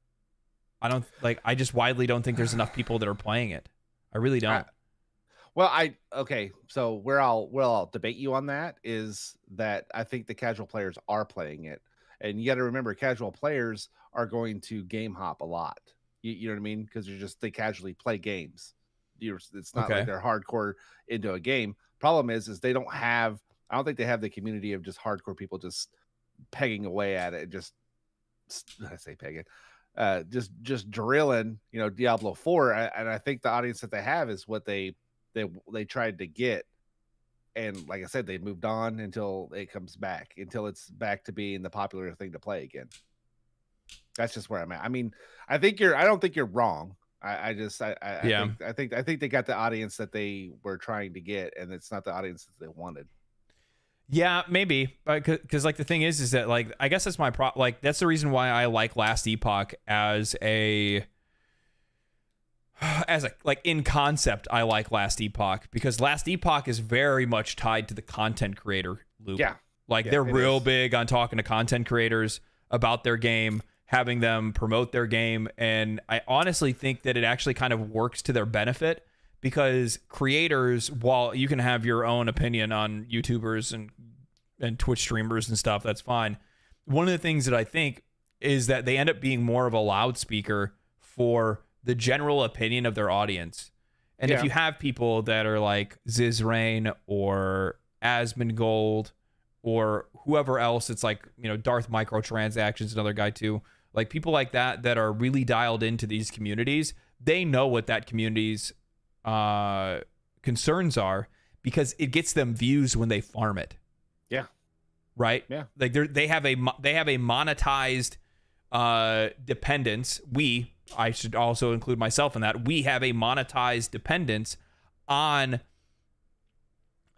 I just widely don't think there's enough people that are playing it. I really don't. So where I'll debate you on that is that I think the casual players are playing it. And you got to remember, casual players are going to game hop a lot. You know what I mean? Because they casually play games. It's not like they're hardcore into a game. Problem is I don't think they have the community of just hardcore people just pegging away at it. I say pegging, just drilling, Diablo 4. And I think the audience that they have is what they tried to get. And like I said, they moved on until it comes back, until it's back to being the popular thing to play again. That's just where I'm at. I mean, I don't think you're wrong. I think they got the audience that they were trying to get, and it's not the audience that they wanted. Yeah, maybe, because like the thing is that like I guess that's my that's the reason why I like Last Epoch as like in concept. I like Last Epoch because Last Epoch is very much tied to the content creator loop. Yeah, they're real big on talking to content creators about their game, having them promote their game, and I honestly think that it actually kind of works to their benefit. Because creators, while you can have your own opinion on YouTubers and Twitch streamers and stuff, that's fine. One of the things that I think is that they end up being more of a loudspeaker for the general opinion of their audience. And if you have people that are like Zizrain or Asmongold or whoever else, it's like, Darth Microtransactions, another guy too, like people like that are really dialed into these communities, they know what that community's concerns are because it gets them views when they farm it. Yeah. Right? Yeah. Like they have a monetized dependence. I should also include myself in that. We have a monetized dependence on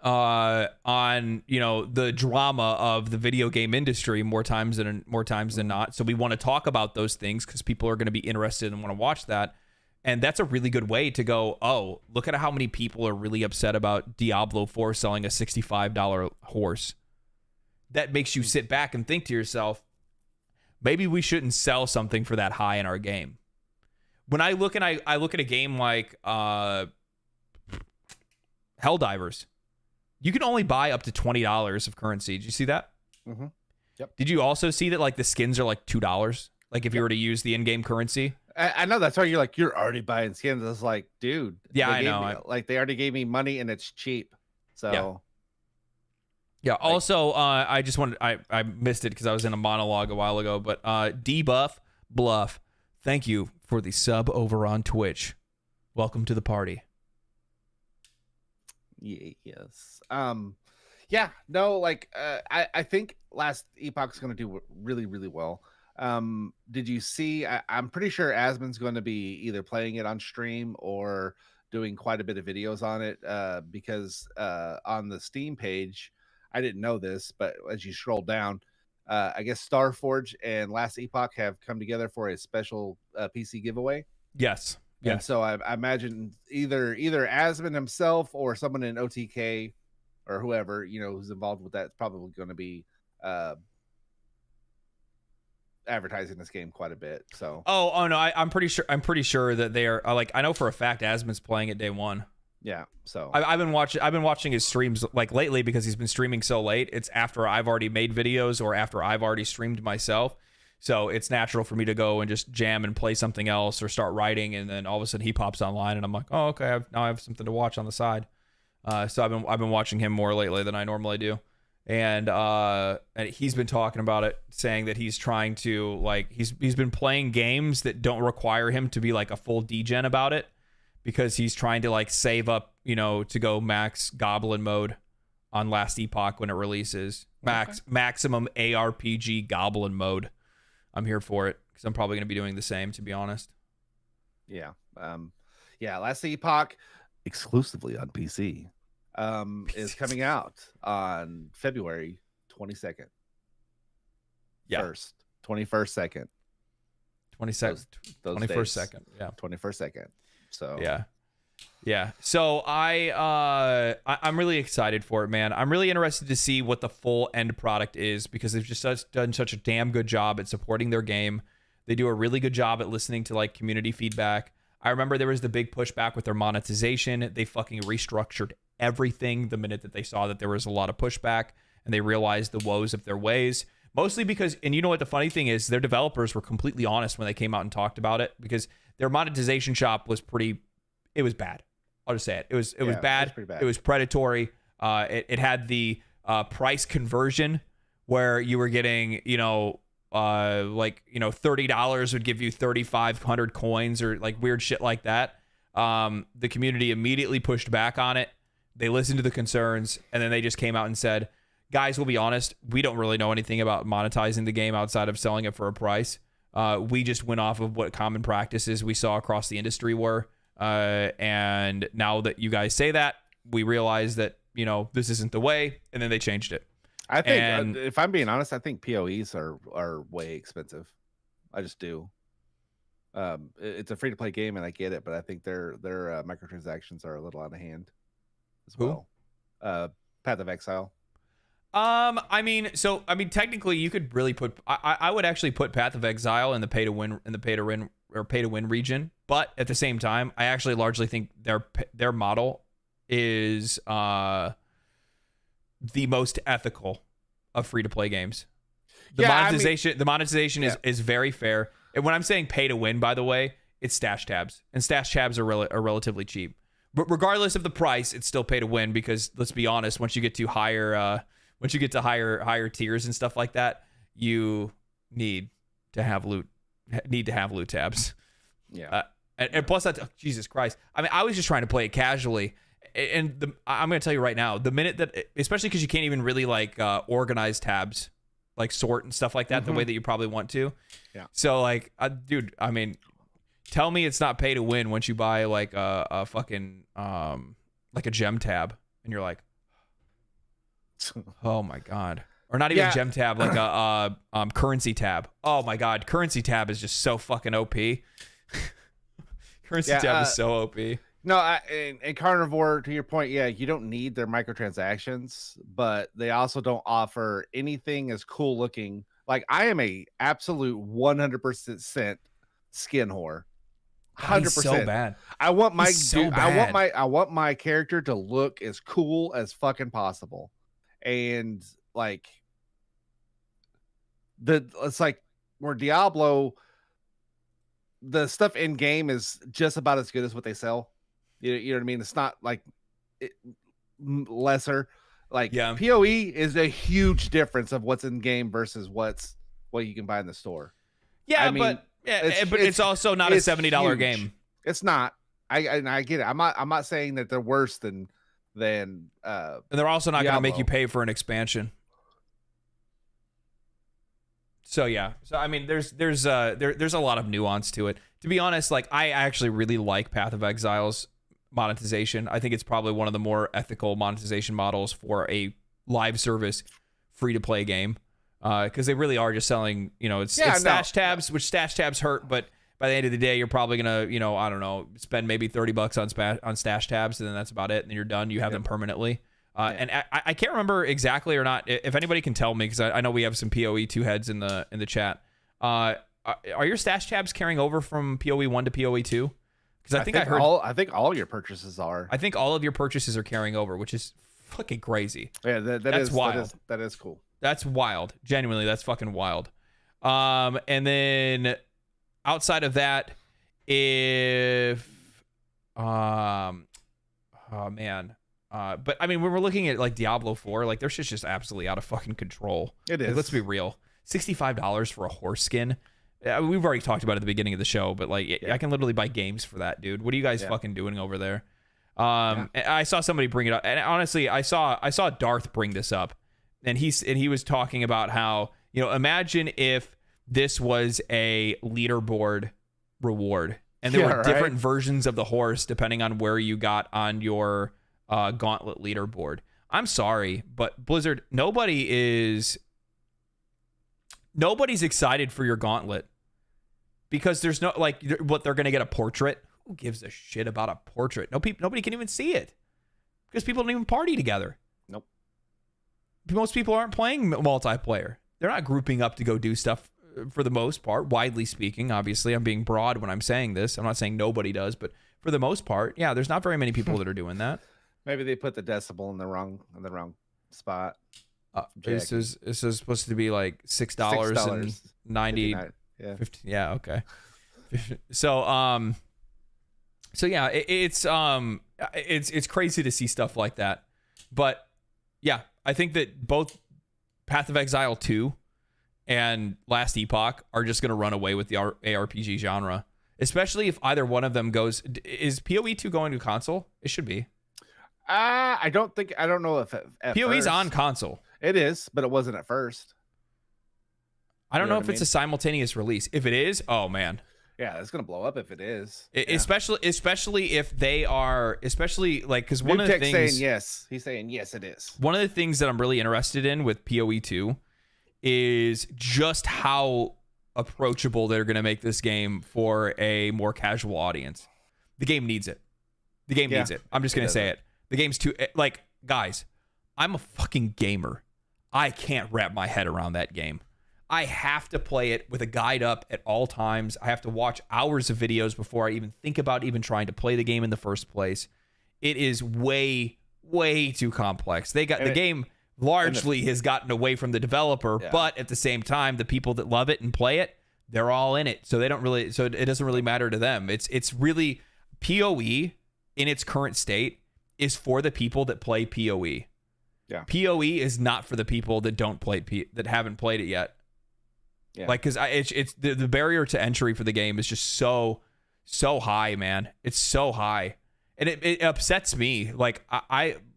on the drama of the video game industry more times than not. So we want to talk about those things because people are going to be interested and want to watch that. And that's a really good way to go, oh, look at how many people are really upset about Diablo 4 selling a $65 horse. That makes you sit back and think to yourself, maybe we shouldn't sell something for that high in our game. When I look at a game like Helldivers, you can only buy up to $20 of currency. Did you see that? Mm-hmm. Yep. Did you also see that like the skins are like $2? Like if you were to use the in-game currency? I know that's why you're like, you're already buying skins. It's like, dude. Yeah, I know. They already gave me money and it's cheap. So. Yeah. Also, I just wanted, I missed it because I was in a monologue a while ago, but Debuff Bluff, thank you for the sub over on Twitch. Welcome to the party. Yes. Yeah, no, like I think last Epoch's going to do really, really well. Did you see, I'm pretty sure Asmon's going to be either playing it on stream or doing quite a bit of videos on it, because on the Steam page, I didn't know this, but as you scroll down, I guess Starforge and Last Epoch have come together for a special PC giveaway. Yes. Yeah. And so I imagine either Asmon himself or someone in OTK or whoever, who's involved with that is probably going to be advertising this game quite a bit. So oh no, I'm pretty sure that they are like, I know for a fact Asmon's playing it day one. Yeah. So I've been watching his streams like lately because he's been streaming so late. It's after I've already made videos or after I've already streamed myself. So it's natural for me to go and just jam and play something else or start writing, and then all of a sudden he pops online, and I'm like, oh, okay, now I have something to watch on the side. So I've been watching him more lately than I normally do, and he's been talking about it, saying that he's trying to like he's been playing games that don't require him to be like a full degen about it, because he's trying to like save up, to go max goblin mode on Last Epoch when it releases. Maximum ARPG goblin mode. I'm here for it because I'm probably going to be doing the same, to be honest. Yeah. Last Epoch exclusively on PC is coming out on February 22nd. Yeah. 21st second. 22nd. Those 21st days. second. Yeah. 21st second. So yeah. So I'm really excited for it, man. I'm really interested to see what the full end product is, because they've just done such a damn good job at supporting their game. They do a really good job at listening to like community feedback. I remember there was the big pushback with their monetization. They fucking restructured everything the minute that they saw that there was a lot of pushback, and they realized the woes of their ways. Mostly because, and you know what the funny thing is, their developers were completely honest when they came out and talked about it, because their monetization shop was it was bad. I'll just say it. It was bad. It was pretty bad. It was predatory. It had the price conversion where you were getting, $30 would give you 3,500 coins or like weird shit like that. The community immediately pushed back on it. They listened to the concerns, and then they just came out and said, guys, we'll be honest, we don't really know anything about monetizing the game outside of selling it for a price. We just went off of what common practices we saw across the industry were. And now that you guys say that, we realize that, this isn't the way, and then they changed it. I think, if I'm being honest, I think PoEs are way expensive. I just do. It's a free-to-play game, and I get it, but I think their microtransactions are a little out of hand as well. Path of Exile. Technically, you could really put. I would actually put Path of Exile in the pay to win region, but at the same time, I actually largely think their model is the most ethical of free to play games. The monetization is very fair. And when I'm saying pay to win, by the way, it's stash tabs, and stash tabs are relatively cheap. But regardless of the price, it's still pay to win, because let's be honest, once you get to higher tiers and stuff like that, you need to have loot tabs. Yeah. And plus that, Jesus Christ. I mean, I was just trying to play it casually. And I'm going to tell you right now, the minute that, especially because you can't even really like organize tabs, like sort and stuff like that, the way that you probably want to. Yeah. So like, dude, I mean, tell me it's not pay to win once you buy like a fucking like a gem tab, and you're like, Oh my god. Or not even gem tab, like a currency tab. Oh my god, currency tab is just so fucking OP. Currency tab is so OP. No, and Carnivore, to your point, you don't need their microtransactions, but they also don't offer anything as cool looking. Like, I am a absolute 100% skin whore. 100%. So bad. I want I want my character to look as cool as fucking possible. And like it's like where Diablo, the stuff in game is just about as good as what they sell. You know what I mean? It's not like lesser. Like PoE is a huge difference of what's in game versus what you can buy in the store. Yeah, I mean, but it's also not a $70 game. It's not. I get it. I'm not saying that they're worse than and they're also not going to make you pay for an expansion. So yeah. So I mean, there's a lot of nuance to it. To be honest, like I actually really like Path of Exile's monetization. I think it's probably one of the more ethical monetization models for a live service free to play game. Because they really are just selling, it's stash tabs, which stash tabs hurt, but by the end of the day, you're probably gonna, I don't know, spend maybe $30 on stash tabs, and then that's about it. And then you're done. You have them permanently. And I can't remember exactly or not. If anybody can tell me, because I know we have some PoE 2 heads in the chat. Are your stash tabs carrying over from PoE 1 to PoE 2? Because I think all your purchases are. I think all of your purchases are carrying over, which is fucking crazy. Yeah, that's wild. That is cool. That's wild. Genuinely, that's fucking wild. And then outside of that, if oh man. But I mean, when we're looking at like Diablo 4, like their shit's just absolutely out of fucking control. It is. Like, let's be real. $65 for a horse skin. We've already talked about it at the beginning of the show, but like I can literally buy games for that, dude. What are you guys fucking doing over there? I saw somebody bring it up, and honestly, I saw Darth bring this up, and he was talking about how, imagine if this was a leaderboard reward, and there were different versions of the horse depending on where you got on your gauntlet leaderboard. I'm sorry, but Blizzard, nobody's excited for your gauntlet because there's no, like, what, they're gonna get a portrait? Who gives a shit about a portrait? Nobody can even see it because people don't even party together. Nope. Most people aren't playing multiplayer. They're not grouping up to go do stuff for the most part, widely speaking. Obviously, I'm being broad when I'm saying this. I'm not saying nobody does, but for the most part, yeah, there's not very many people that are doing that. Maybe they put the decibel in the wrong spot. This is supposed to be like $6.90. Yeah. 50, yeah. Okay. So yeah, it's crazy to see stuff like that, but yeah, I think that both Path of Exile 2 and Last Epoch are just going to run away with the ARPG genre, especially if either one of them goes. Is PoE 2 going to console? It should be. I don't know if PoE's on console. It is, but it wasn't at first. I don't know if it's a simultaneous release. If it is, oh man. Yeah, it's gonna blow up if it is. Especially if they are, especially like, because one of the things saying yes, he's saying yes, it is. One of the things that I'm really interested in with PoE 2 is just how approachable they're gonna make this game for a more casual audience. The game needs it. The game needs it. I'm just gonna say it. The game's too, like, guys, I'm a fucking gamer. I can't wrap my head around that game. I have to play it with a guide up at all times. I have to watch hours of videos before I even think about even trying to play the game in the first place. It is way, way too complex. The game largely has gotten away from the developer, but at the same time, the people that love it and play it, they're all in it. So it doesn't really matter to them. It's really, PoE in its current state is for the people that play PoE. Yeah. PoE is not for the people that that haven't played it yet. Yeah. Like, because it's the barrier to entry for the game is just so high, man. It's so high, and it upsets me. Like,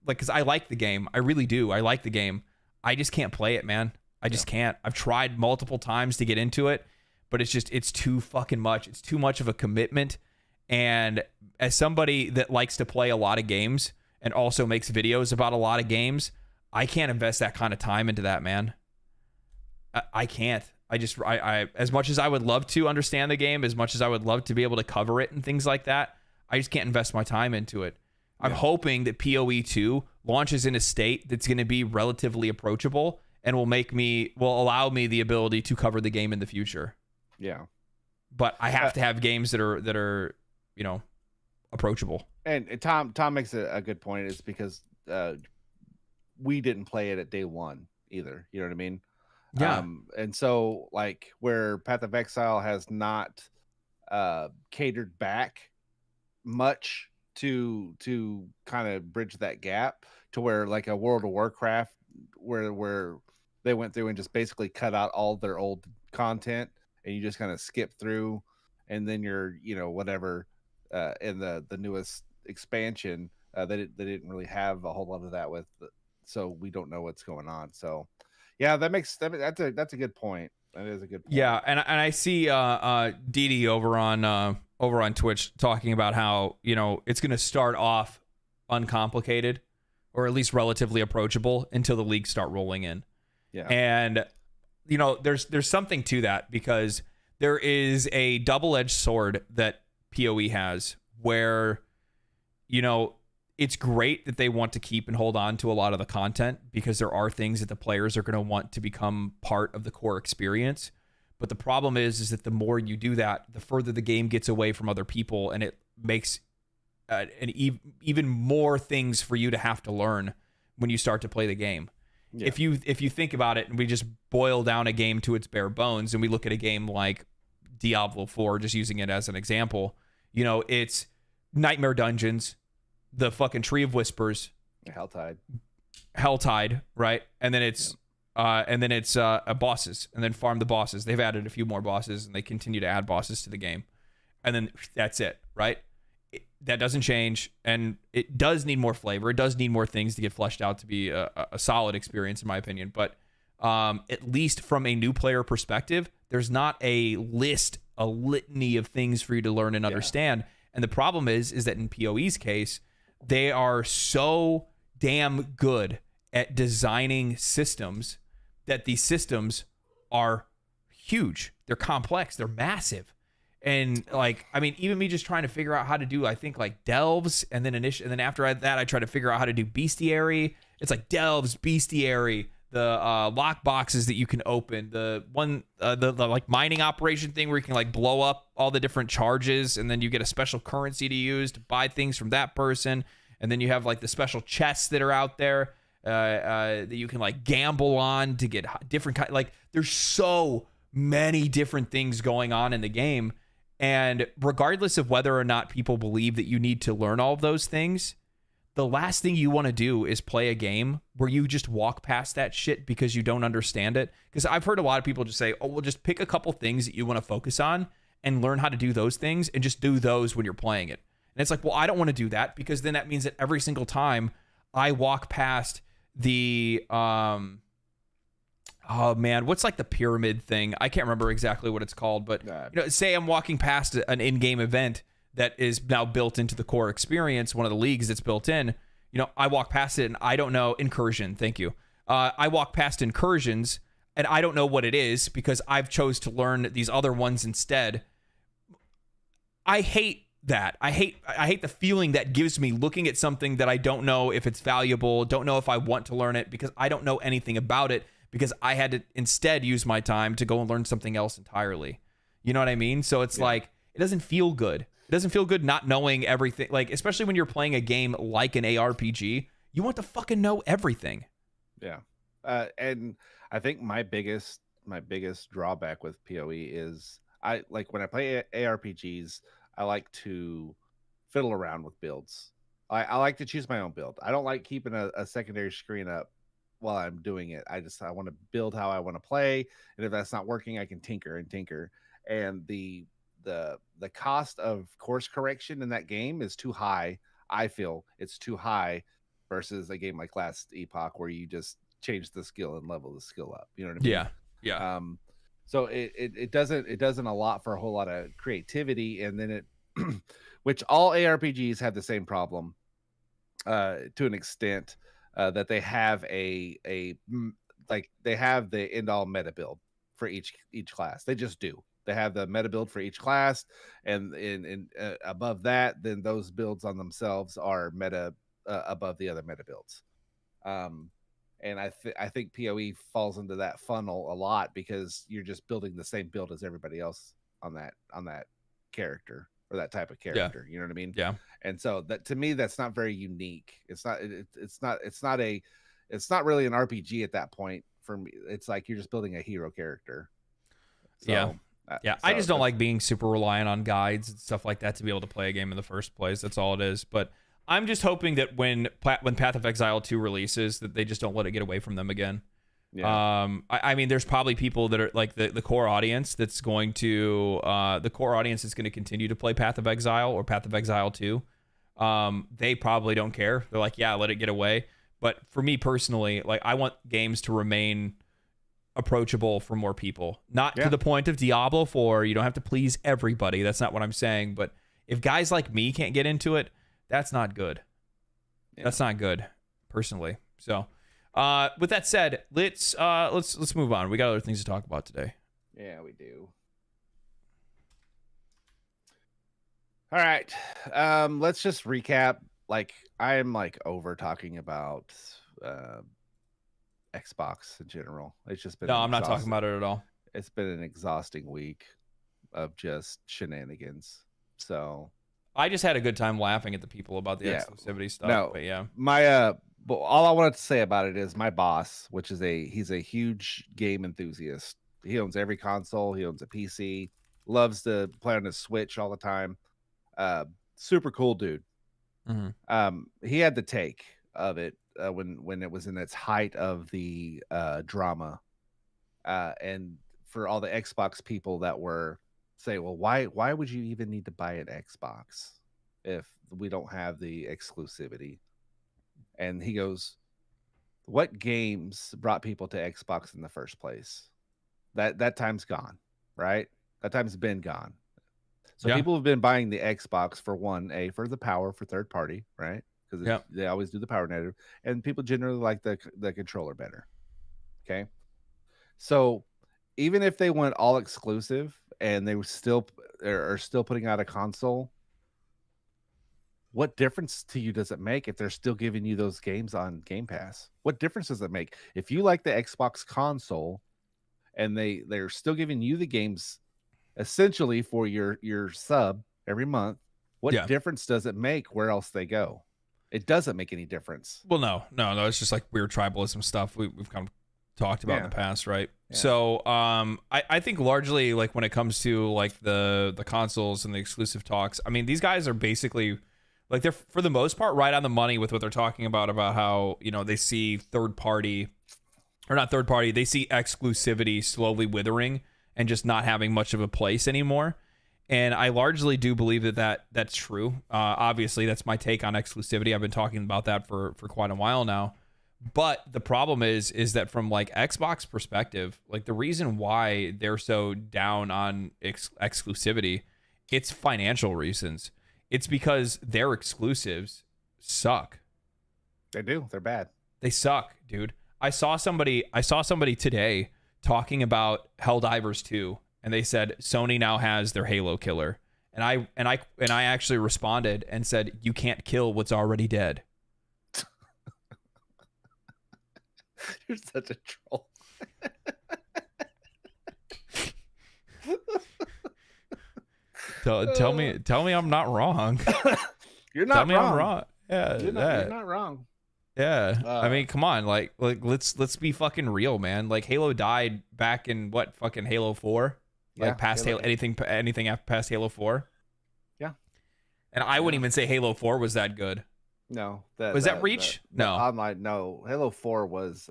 because I like the game, I really do. I like the game. I just can't play it, man. I just can't. I've tried multiple times to get into it, but it's too fucking much. It's too much of a commitment. And as somebody that likes to play a lot of games and also makes videos about a lot of games, I can't invest that kind of time into that, man. I can't. I as much as I would love to understand the game, as much as I would love to be able to cover it and things like that, I just can't invest my time into it. I'm hoping that PoE 2 launches in a state that's going to be relatively approachable and will allow me the ability to cover the game in the future. Yeah. But I have to have games that are, approachable. And Tom makes a good point. It's because we didn't play it at day one either. You know what I mean? Yeah. And so like where Path of Exile has not catered back much to kind of bridge that gap to where like a World of Warcraft where they went through and just basically cut out all their old content and you just kind of skip through and then you're whatever in the newest expansion they didn't really have a whole lot of that with, so we don't know what's going on. So yeah, that's a good point. That is a good point. Yeah, and I see Didi over on Twitch talking about how it's going to start off uncomplicated or at least relatively approachable until the leagues start rolling in. Yeah, and there's something to that because there is a double-edged sword that PoE has where it's great that they want to keep and hold on to a lot of the content because there are things that the players are going to want to become part of the core experience. But the problem is that the more you do that, the further the game gets away from other people, and it makes even more things for you to have to learn when you start to play the game. Yeah. If you think about it, and we just boil down a game to its bare bones, and we look at a game like Diablo 4, just using it as an example, it's Nightmare Dungeons, the fucking Tree of Whispers, Helltide, right? And then it's bosses, and then farm the bosses. They've added a few more bosses, and they continue to add bosses to the game, and then that's it, right? That doesn't change, and it does need more flavor. It does need more things to get fleshed out to be a solid experience, in my opinion. But at least from a new player perspective, there's not a litany of things for you to learn and understand. And the problem is that in PoE's case, they are so damn good at designing systems that these systems are huge. They're complex. They're massive. And even me just trying to figure out how to do, I think like delves, and then after that, I try to figure out how to do bestiary. It's like delves, bestiary, the lock boxes that you can open, the like mining operation thing where you can like blow up all the different charges, and then you get a special currency to use to buy things from that person, and then you have like the special chests that are out there that you can like gamble on to get different kind. Like there's so many different things going on in the game. And regardless of whether or not people believe that you need to learn all of those things, the last thing you want to do is play a game where you just walk past that shit because you don't understand it. Because I've heard a lot of people just say, oh, well, just pick a couple things that you want to focus on and learn how to do those things and just do those when you're playing it. And it's like, well, I don't want to do that because then that means that every single time I walk past the oh man, what's like the pyramid thing? I can't remember exactly what it's called, but say I'm walking past an in-game event that is now built into the core experience, one of the leagues that's built in. I walk past it and I don't know. Incursion, thank you. I walk past incursions and I don't know what it is because I've chose to learn these other ones instead. I hate that. I hate the feeling that gives me looking at something that I don't know if it's valuable, don't know if I want to learn it because I don't know anything about it, because I had to instead use my time to go and learn something else entirely. You know what I mean? So it's like, it doesn't feel good. It doesn't feel good not knowing everything. Like, especially when you're playing a game like an ARPG, you want to fucking know everything. Yeah. And I think my biggest drawback with PoE is when I play ARPGs, I like to fiddle around with builds. I like to choose my own build. I don't like keeping a secondary screen up while I'm doing it. I want to build how I want to play, and if that's not working, I can tinker. And the cost of course correction in that game is too high. I feel it's too high versus a game like last Epoch where you just change the skill and level the skill up. You know what I mean? Yeah. So it doesn't allot for a whole lot of creativity, and then it which all ARPGs have the same problem to an extent. that they have like they have the end all meta build for each class. They just do. They have the meta build for each class, and in above that, then those builds on themselves are meta above the other meta builds. And I think PoE falls into that funnel a lot because you're just building the same build as everybody else on that character or that type of character. You know what I mean? Yeah. And so that, to me, that's not very unique. It's not really an RPG at that point for me. It's like you're just building a hero character. So, yeah. I just don't like being super reliant on guides and stuff like that to be able to play a game in the first place. That's all it is. But I'm just hoping that when Path of Exile 2 releases, that they just don't let it get away from them again. Yeah. I mean, there's probably people that are like the core audience that's going to continue to play Path of Exile or Path of Exile 2. They probably don't care. They're like, yeah, let it get away. But for me personally, like, I want games to remain approachable for more people, not to the point of Diablo 4. You don't have to please everybody. That's not what I'm saying. But if guys like me can't get into it, that's not good. That's not good, personally. So, with that said, let's move on. We got other things to talk about today. Yeah, we do. All right. Let's just recap. Like, I am like over talking about Xbox in general. It's just been I'm not talking about it at all. It's been an exhausting week of just shenanigans. So I just had a good time laughing at the people about the exclusivity stuff. No, but yeah, but all I wanted to say about it is my boss, which is he's a huge game enthusiast. He owns every console. He owns a PC. Loves to play on his Switch all the time. Super cool dude. Mm-hmm. He had the take of it when it was in its height of the drama, and for all the Xbox people that were say, well, why would you even need to buy an Xbox if we don't have the exclusivity? And he goes, what games brought people to Xbox in the first place? That time's gone, right? That time's been gone. So people have been buying the Xbox for for the power, for third party, right? Because they always do the power narrative, and people generally like the controller better. Okay, so even if they went all exclusive and they were still putting out a console, what difference to you does it make if they're still giving you those games on Game Pass? What difference does it make if you like the Xbox console and they're still giving you the games essentially for your sub every month? What difference does it make where else they go? It doesn't make any difference. Well, no. It's just like weird tribalism stuff we've kind of talked about in the past, right? Yeah. So I think largely, like, when it comes to like the consoles and the exclusive talks, I mean, these guys are basically like, they're for the most part right on the money with what they're talking about how, you know, they see they see exclusivity slowly withering and just not having much of a place anymore. And I largely do believe that's true. Obviously, that's my take on exclusivity. I've been talking about that for quite a while now. But the problem is that from like Xbox perspective, like, the reason why they're so down on exclusivity, it's financial reasons. It's because their exclusives suck. They do. They're bad. They suck, dude. I saw somebody today talking about Helldivers 2, and they said Sony now has their Halo killer. And I actually responded and said, you can't kill what's already dead. You're such a troll. Tell me I'm not wrong. You're not wrong. Tell me I'm wrong. Yeah, you're not wrong. Yeah, I mean, come on, like let's be fucking real, man. Like, Halo died back in what, fucking Halo 4? Like, past Halo, anything past Halo 4? Yeah. And I wouldn't even say Halo 4 was that good. No, was that Reach? No, online. No, Halo 4 was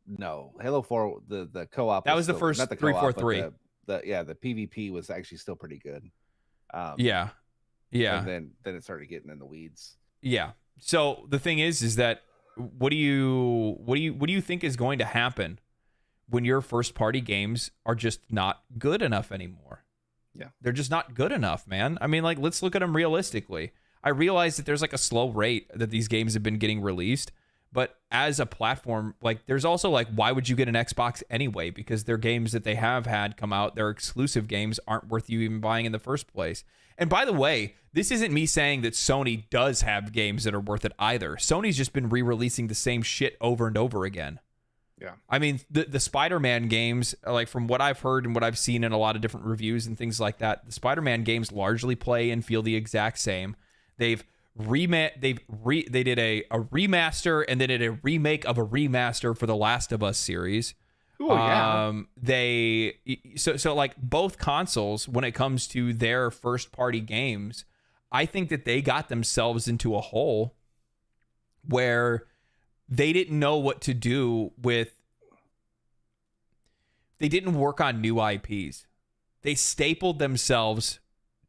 no, Halo 4, the co-op. That was the first 343. The PvP was actually still pretty good. Yeah. And then it started getting in the weeds. Yeah. So the thing is that what do you think is going to happen when your first party games are just not good enough anymore? Yeah. They're just not good enough, man. I mean, like, let's look at them realistically. I realize that there's like a slow rate that these games have been getting released, but as a platform, like there's also like, why would you get an Xbox anyway? Because their games that they have had come out, their exclusive games aren't worth you even buying in the first place. And by the way, this isn't me saying that Sony does have games that are worth it either. Sony's just been re-releasing the same shit over and over again. Yeah. I mean, the Spider-Man games, like from what I've heard and what I've seen in a lot of different reviews and things like that, the Spider-Man games largely play and feel the exact same. They did a remaster and then did a remake of a remaster for the Last of Us series. Oh yeah. So like both consoles, when it comes to their first party games, I think that they got themselves into a hole where they didn't know what to do with. They didn't work on new IPs. They stapled themselves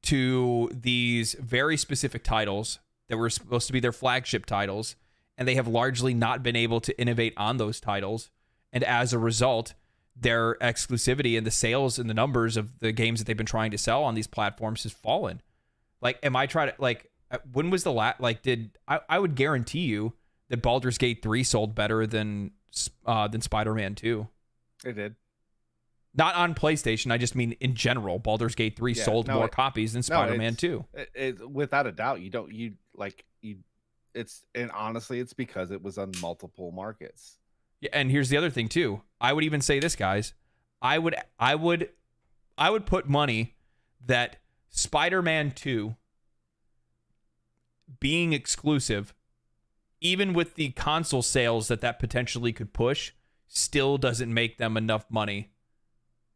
to these very specific titles that were supposed to be their flagship titles, and they have largely not been able to innovate on those titles. And as a result, their exclusivity and the sales and the numbers of the games that they've been trying to sell on these platforms has fallen. Like, when was the last, like, I would guarantee you that Baldur's Gate 3 sold better than Spider-Man 2. It did. Not on PlayStation. I just mean in general. Baldur's Gate 3 sold more copies than Spider-Man 2. Without a doubt, and honestly, it's because it was on multiple markets. Yeah, and here's the other thing too. I would even say this, guys. I would put money that Spider-Man 2 being exclusive, even with the console sales that potentially could push, still doesn't make them enough money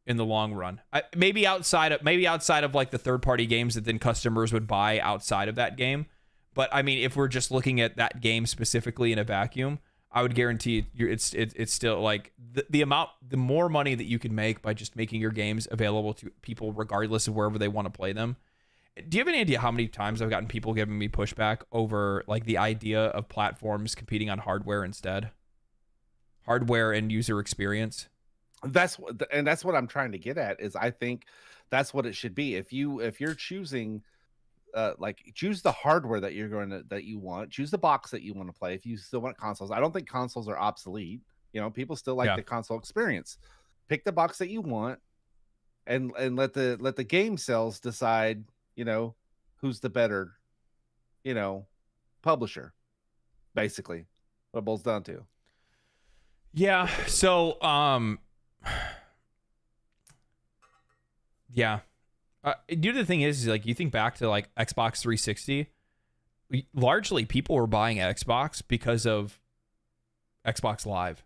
in the long run. Maybe outside of like the third-party games that then customers would buy outside of that game. But I mean, if we're just looking at that game specifically in a vacuum, I would guarantee it's still like the more money that you can make by just making your games available to people regardless of wherever they want to play them. Do you have any idea how many times I've gotten people giving me pushback over like the idea of platforms competing on hardware instead? Hardware and user experience. That's what I'm trying to get at is I think that's what it should be. If you're choosing choose the hardware that you want, choose the box that you want to play. If you still want consoles, I don't think consoles are obsolete. People still like the console experience. Pick the box that you want and let the game sales decide, who's the better, publisher, basically what it boils down to. Yeah. So, yeah. The other thing is like, you think back to like Xbox 360, largely people were buying Xbox because of Xbox Live.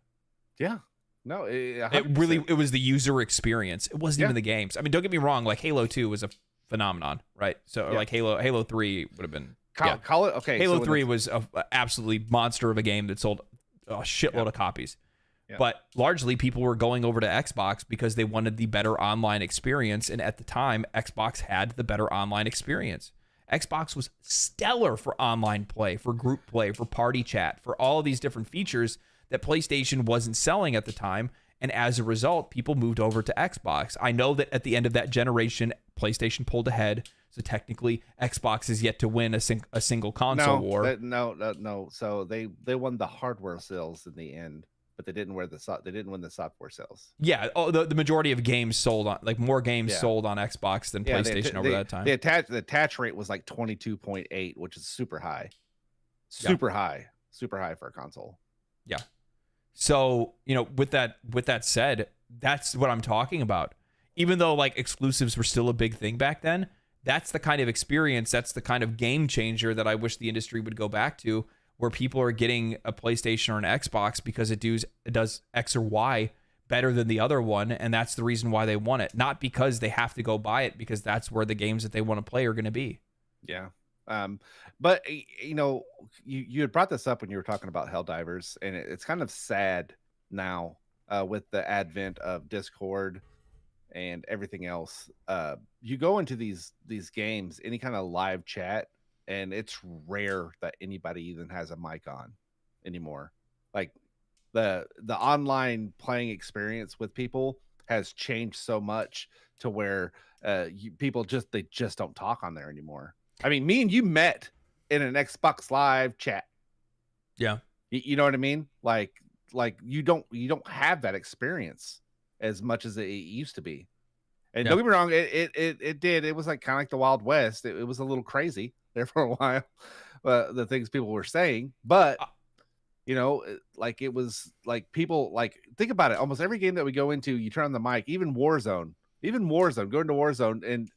Yeah. No, it was the user experience. It wasn't even the games. I mean, don't get me wrong. Like Halo 2 was a phenomenon, right? So like Halo 3 would have been. Call it okay. Halo 3 was a absolutely monster of a game that sold a shitload of copies. Yeah. But largely people were going over to Xbox because they wanted the better online experience. And at the time, Xbox had the better online experience. Xbox was stellar for online play, for group play, for party chat, for all of these different features that PlayStation wasn't selling at the time. And as a result, people moved over to Xbox. I know that at the end of that generation, PlayStation pulled ahead. So technically, Xbox is yet to win a single console war. No. So they won the hardware sales in the end. But they didn't win the software sales. Yeah, the majority of games sold on more games sold on Xbox than PlayStation over that time. The attach rate was like 22.8, which is super high, super high for a console. Yeah. So with that said, that's what I'm talking about. Even though like exclusives were still a big thing back then, that's the kind of experience, that's the kind of game changer that I wish the industry would go back to, where people are getting a PlayStation or an Xbox because it does X or Y better than the other one, and that's the reason why they want it. Not because they have to go buy it, because that's where the games that they want to play are going to be. Yeah. But you had brought this up when you were talking about Helldivers, and it's kind of sad now with the advent of Discord and everything else. You go into these games, any kind of live chat, and it's rare that anybody even has a mic on anymore. Like the online playing experience with people has changed so much to where people just don't talk on there anymore. I mean, me and you met in an Xbox Live chat. Yeah. You know what I mean? Like you don't have that experience as much as it used to be. And Yeah. don't get me wrong, it was like kind of like the Wild West. It was a little crazy there for a while, the things people were saying. But you know, like it was like people like think about it. Almost every game that we go into, you turn on the mic. Even Warzone, go into Warzone, and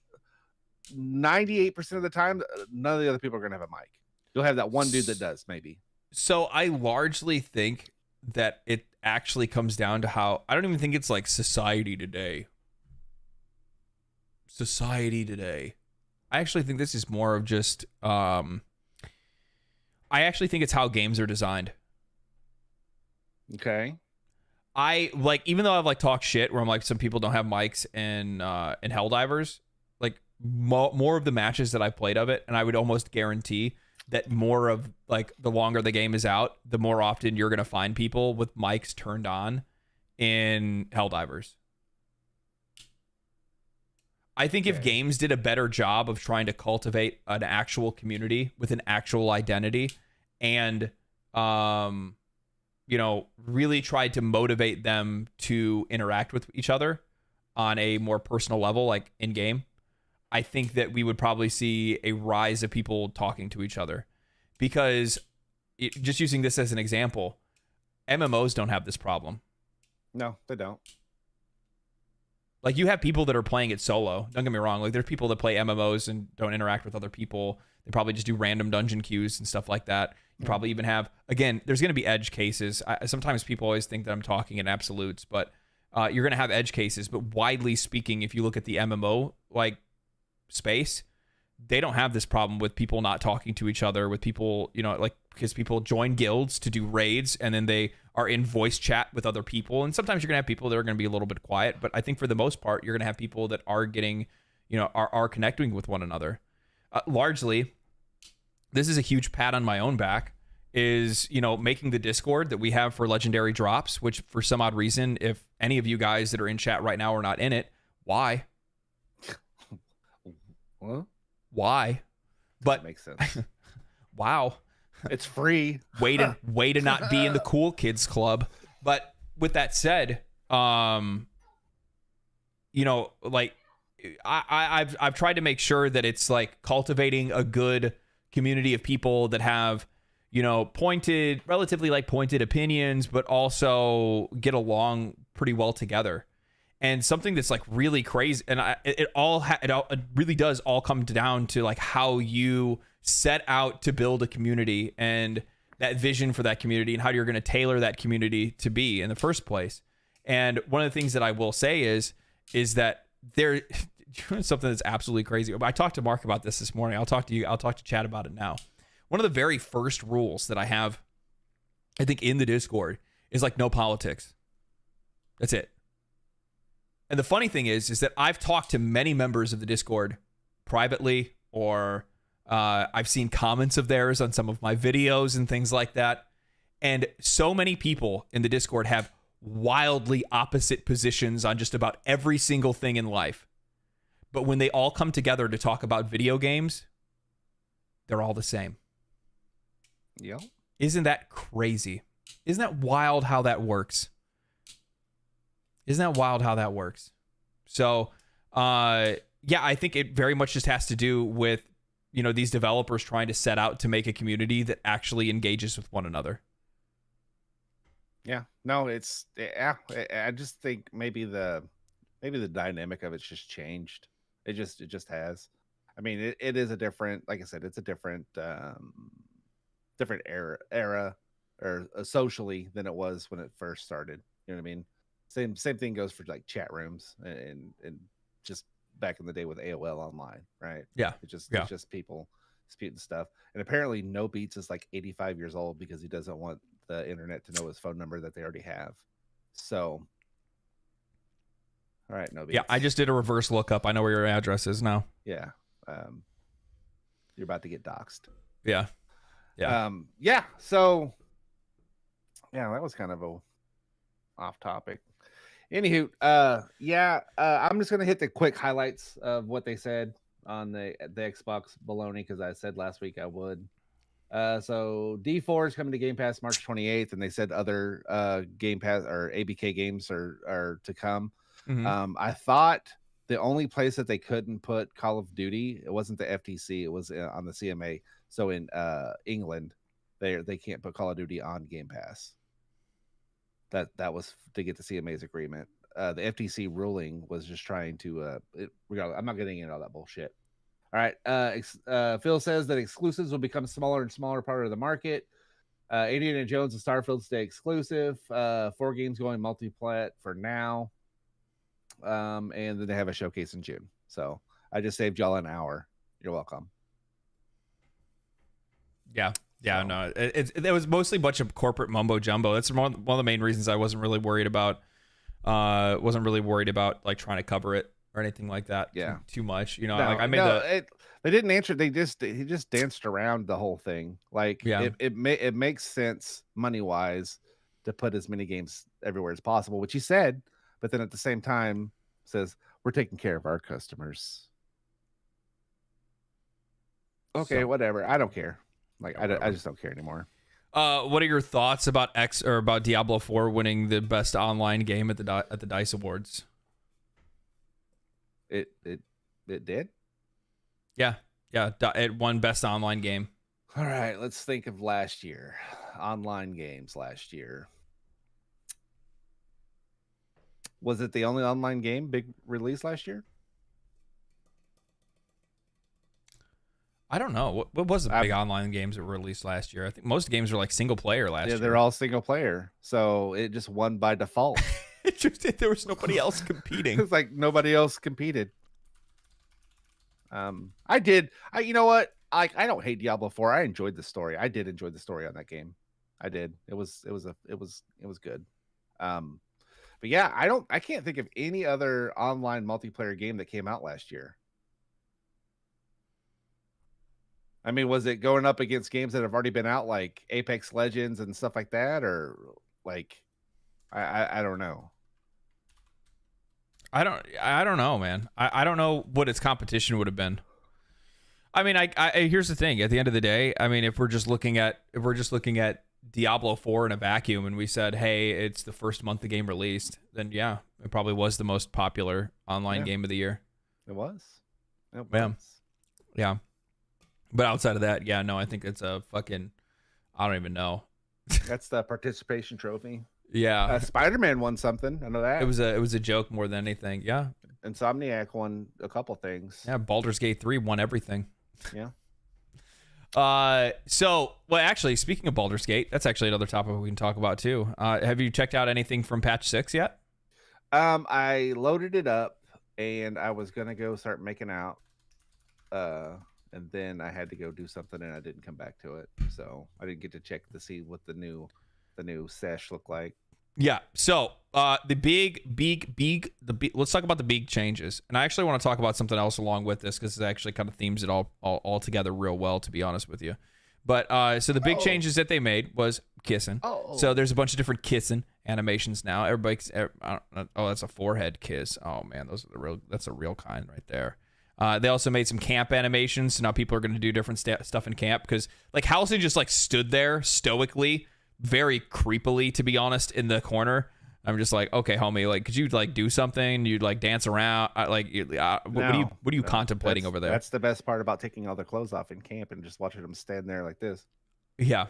98% of the time, none of the other people are gonna have a mic. You'll have that one dude that does, maybe. So I largely think that it actually comes down to how I don't even think it's like society today. I actually think this is more of just I actually think it's how games are designed. Okay. I like, even though I've like talked shit where I'm like, some people don't have mics in Helldivers, like more of the matches that I've played of it, and I would almost guarantee that more of like the longer the game is out, the more often you're gonna find people with mics turned on in Helldivers. I think if games did a better job of trying to cultivate an actual community with an actual identity, and you know, really tried to motivate them to interact with each other on a more personal level, like in game, I think that we would probably see a rise of people talking to each other. Because just using this as an example, MMOs don't have this problem. No, they don't. Like, you have people that are playing it solo. Don't get me wrong. Like, there's people that play MMOs and don't interact with other people. They probably just do random dungeon queues and stuff like that. You probably even have, again, there's going to be edge cases. Sometimes people always think that I'm talking in absolutes, but you're going to have edge cases. But widely speaking, if you look at the MMO like space, they don't have this problem with people not talking to each other, with people, you know, like, because people join guilds to do raids and then they are in voice chat with other people. And sometimes you're going to have people that are going to be a little bit quiet, but I think for the most part, you're going to have people that are getting, you know, are connecting with one another. Largely, this is a huge pat on my own back, is, you know, making the Discord that we have for legendary drops, which for some odd reason, if any of you guys that are in chat right now are not in it, why? Well, why? But that makes sense. Wow. It's free. way to not be in the cool kids club. But with that said, you know, like I've tried to make sure that it's like cultivating a good community of people that have, you know, relatively pointed opinions, but also get along pretty well together. And something that's like really crazy, and it really does all come down to like how you set out to build a community and that vision for that community and how you're going to tailor that community to be in the first place. And one of the things that I will say is that there something that's absolutely crazy. I talked to Mark about this morning. I'll talk to Chad about it now. One of the very first rules that I have, I think, in the Discord is like no politics. That's it. And the funny thing is that I've talked to many members of the Discord privately, or I've seen comments of theirs on some of my videos and things like that. And so many people in the Discord have wildly opposite positions on just about every single thing in life. But when they all come together to talk about video games, they're all the same. Yeah. Isn't that crazy? Isn't that wild how that works? So, yeah, I think it very much just has to do with, you know, these developers trying to set out to make a community that actually engages with one another. Yeah. No, I just think maybe the dynamic of it's just changed. It just has. I mean, it is a different, like I said, it's a different era or socially than it was when it first started. You know what I mean? Same thing goes for like chat rooms and just back in the day with AOL online, right? Yeah. It's just people disputing stuff. And apparently No Beats is like 85 years old because he doesn't want the internet to know his phone number that they already have. So, all right, No Beats. Yeah, I just did a reverse lookup. I know where your address is now. Yeah. You're about to get doxxed. Yeah. Yeah. So, yeah, that was kind of a off topic. Anywho, I'm just gonna hit the quick highlights of what they said on the Xbox baloney because I said last week I would. So D4 is coming to Game Pass March 28th, and they said other Game Pass or ABK games are to come. I thought the only place that they couldn't put Call of Duty, it wasn't the FTC, it was on the CMA. So in England, they can't put Call of Duty on Game Pass. That was to get the CMA's agreement. The FTC ruling was just trying to regardless, I'm not getting into all that bullshit. All right. Phil says that exclusives will become smaller and smaller part of the market. Indiana Jones and Starfield stay exclusive. 4 games going multi-plat for now. And then they have a showcase in June. So I just saved y'all an hour. You're welcome. Yeah. Yeah, so. No, it was mostly a bunch of corporate mumbo jumbo. That's one of the main reasons I wasn't really worried about like trying to cover it or anything like that. Yeah, too much. You know, no, like I made they didn't answer. He just danced around the whole thing. Like it makes sense money wise to put as many games everywhere as possible, which he said, but then at the same time says we're taking care of our customers. Okay, so, whatever. I don't care. Like I just don't care anymore. What are your thoughts about about Diablo 4 winning the best online game at the DICE Awards? It did? Yeah. It won best online game. All right, let's think of last year. Online games last year. Was it the only online game big release last year? I don't know. What was the big online games that were released last year? I think most games were like single player last year. Yeah, they're all single player. So it just won by default. There was nobody else competing. It's like nobody else competed. You know what? I don't hate Diablo 4. I enjoyed the story. I did enjoy the story on that game. I did. It was good. But yeah, I can't think of any other online multiplayer game that came out last year. I mean, was it going up against games that have already been out, like Apex Legends and stuff like that, or like, I don't know. I don't know, man. I don't know what its competition would have been. I mean, I here's the thing. At the end of the day, I mean, if we're just looking at Diablo 4 in a vacuum, and we said, hey, it's the first month the game released, then yeah, it probably was the most popular online game of the year. It was. Yeah. But outside of that, yeah, no, I think it's a fucking, I don't even know. That's the participation trophy. Yeah. Spider-Man won something. I know that. It was a joke more than anything. Yeah. Insomniac won a couple things. Yeah. Baldur's Gate 3 won everything. Yeah. So, well, actually, speaking of Baldur's Gate, that's actually another topic we can talk about too. Have you checked out anything from patch 6 yet? I loaded it up and I was going to go start making out. And then I had to go do something and I didn't come back to it. So I didn't get to check to see what the new sesh looked like. Yeah. So let's talk about the big changes. And I actually want to talk about something else along with this because it actually kind of themes it all together real well, to be honest with you. But so the big changes that they made was kissing. So there's a bunch of different kissing animations now. That's a forehead kiss. Oh man, that's a real kind right there. They also made some camp animations, so now people are going to do different stuff in camp because, like, Halsey just like stood there stoically, very creepily, to be honest, in the corner. I'm just like, okay, homie, like, could you like do something? You'd like dance around, what are you contemplating over there? That's the best part about taking all their clothes off in camp and just watching them stand there like this. Yeah.